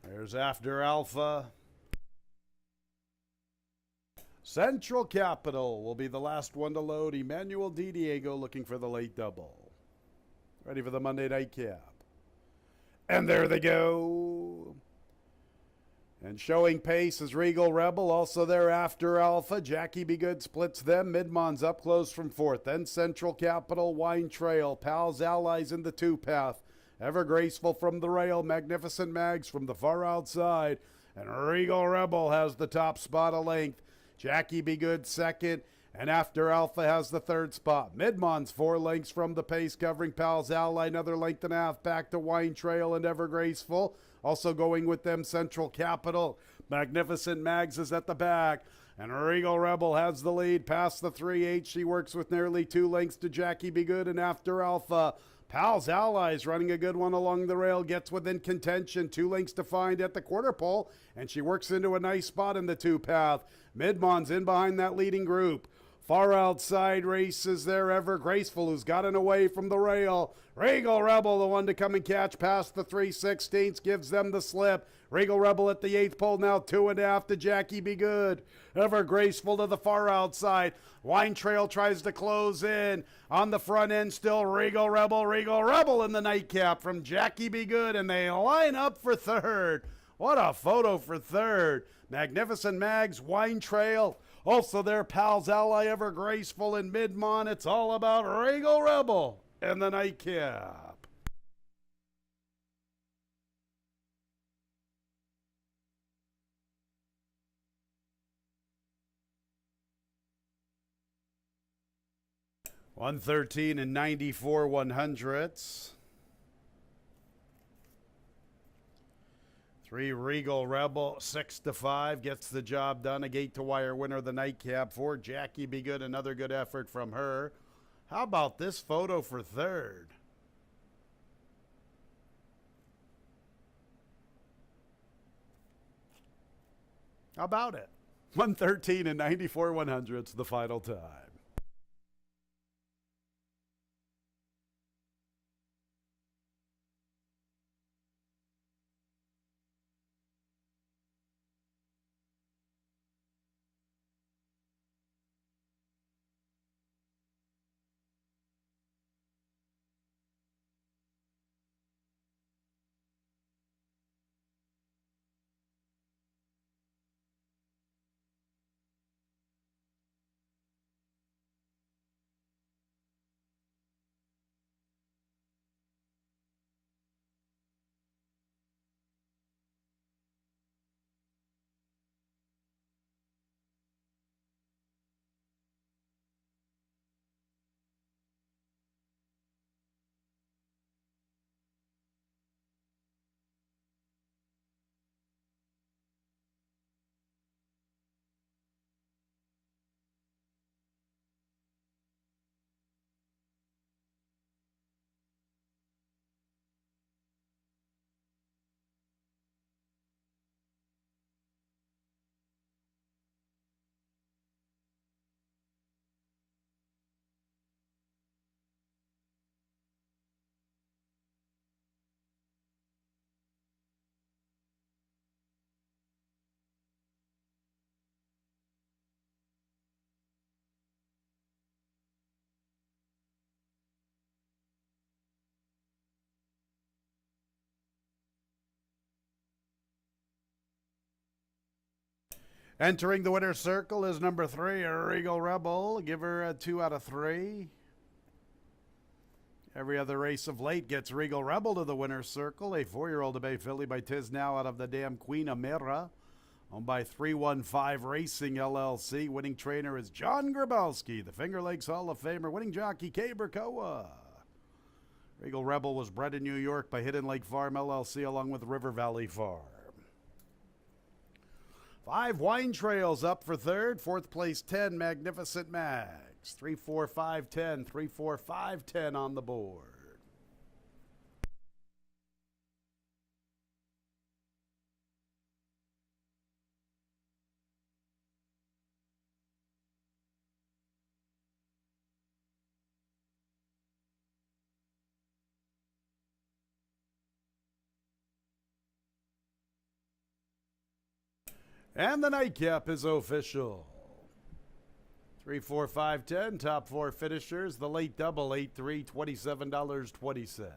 There's after Alpha. Central Capital will be the last one to load. Emmanuel Di Diego looking for the late double. Ready for the Monday night cap. And there they go. And showing pace is Regal Rebel, also there after Alpha. Jackie Be Good splits them. Midmont's up close from 4th. Then Central Capital, Wine Trail. Pals Allies in the 2-path. Ever Graceful from the rail. Magnificent Mags from the far outside. And Regal Rebel has the top spot a length. Jackie Be Good 2nd. And after Alpha has the 3rd spot. Midmont's 4 lengths from the pace, covering Pals Ally. Another length and a half back to Wine Trail and Ever Graceful. Also going with them, Central Capital. Magnificent Mags is at the back. And Regal Rebel has the lead past the 3-8. She works with nearly 2 lengths to Jackie Be Good and After Alpha. Pals Allies running a good one along the rail, gets within contention. 2 lengths to find at the quarter pole, and she works into a nice spot in the 2-path. Midmon's in behind that leading group. Far outside races there, Ever Graceful, who's gotten away from the rail. Regal Rebel, the one to come and catch past the 3/16, gives them the slip. Regal Rebel at the 8th pole, now 2.5 to Jackie Be Good. Ever Graceful to the far outside. Wine Trail tries to close in. On the front end still, Regal Rebel in the nightcap from Jackie Be Good, and they line up for third. What a photo for third. Magnificent Mags, Wine Trail. Also their Pals Ally, Ever Graceful, in Midmont. It's all about Regal Rebel and the nightcap. $113 and 94 100ths. 3 Regal Rebel, 6-5, gets the job done. A gate to wire winner, the nightcap. 4 Jackie Be Good, another good effort from her. How about this photo for third? How about it? 113 and 94 100ths, the final time. Entering the winner's circle is number 3, Regal Rebel. Give her a 2 out of 3. Every other race of late gets Regal Rebel to the winner's circle. A 4-year-old Bay filly by Tiz Now out of the damn Queen Amira. Owned by 315 Racing LLC. Winning trainer is John Grabowski, the Finger Lakes Hall of Famer. Winning jockey, Kay Burkoa. Regal Rebel was bred in New York by Hidden Lake Farm LLC along with River Valley Farm. 5 Wine Trails up for third. 4th place, 10 Magnificent Mags. 3, 4, 5, 10. 3, 4, 5, 10 on the board. And the nightcap is official. 3, 4, 5, 10. Top 4 finishers. The late double, 8-3, $27.20.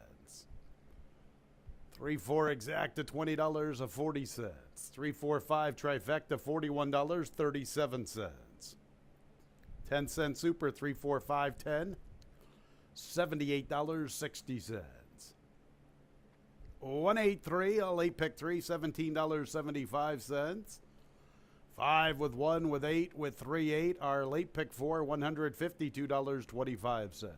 3, 4 exacta, $20.40. 3, 4, 5 trifecta, $41.37. 10-cent super, 3, 4, 5, 10. $78.60. 183, a late pick 3, $17.75. 5 with 1 with 8 with 3 8. Our late pick 4, $152.25.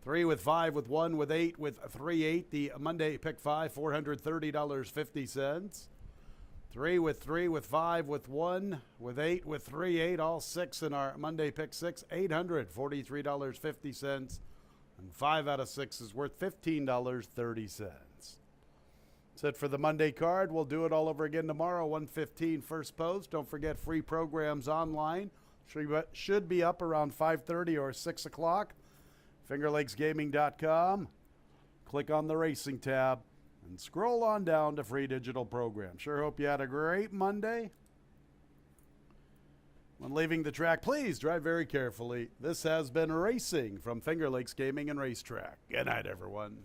3 with 5 with 1 with 8 with 3 8. The Monday pick 5, $430.50. 3 with 3 with 5 with 1 with 8 with 3, 8, all 6 in our Monday pick 6, $843.50. And 5 out of 6 is worth $15.30. That's it for the Monday card. We'll do it all over again tomorrow, 1:15 first post. Don't forget free programs online. Should be up around 5:30 or 6 o'clock. FingerLakesGaming.com. Click on the racing tab and scroll on down to free digital program. Sure hope you had a great Monday. When leaving the track, please drive very carefully. This has been Racing from Finger Lakes Gaming and Racetrack. Good night, everyone.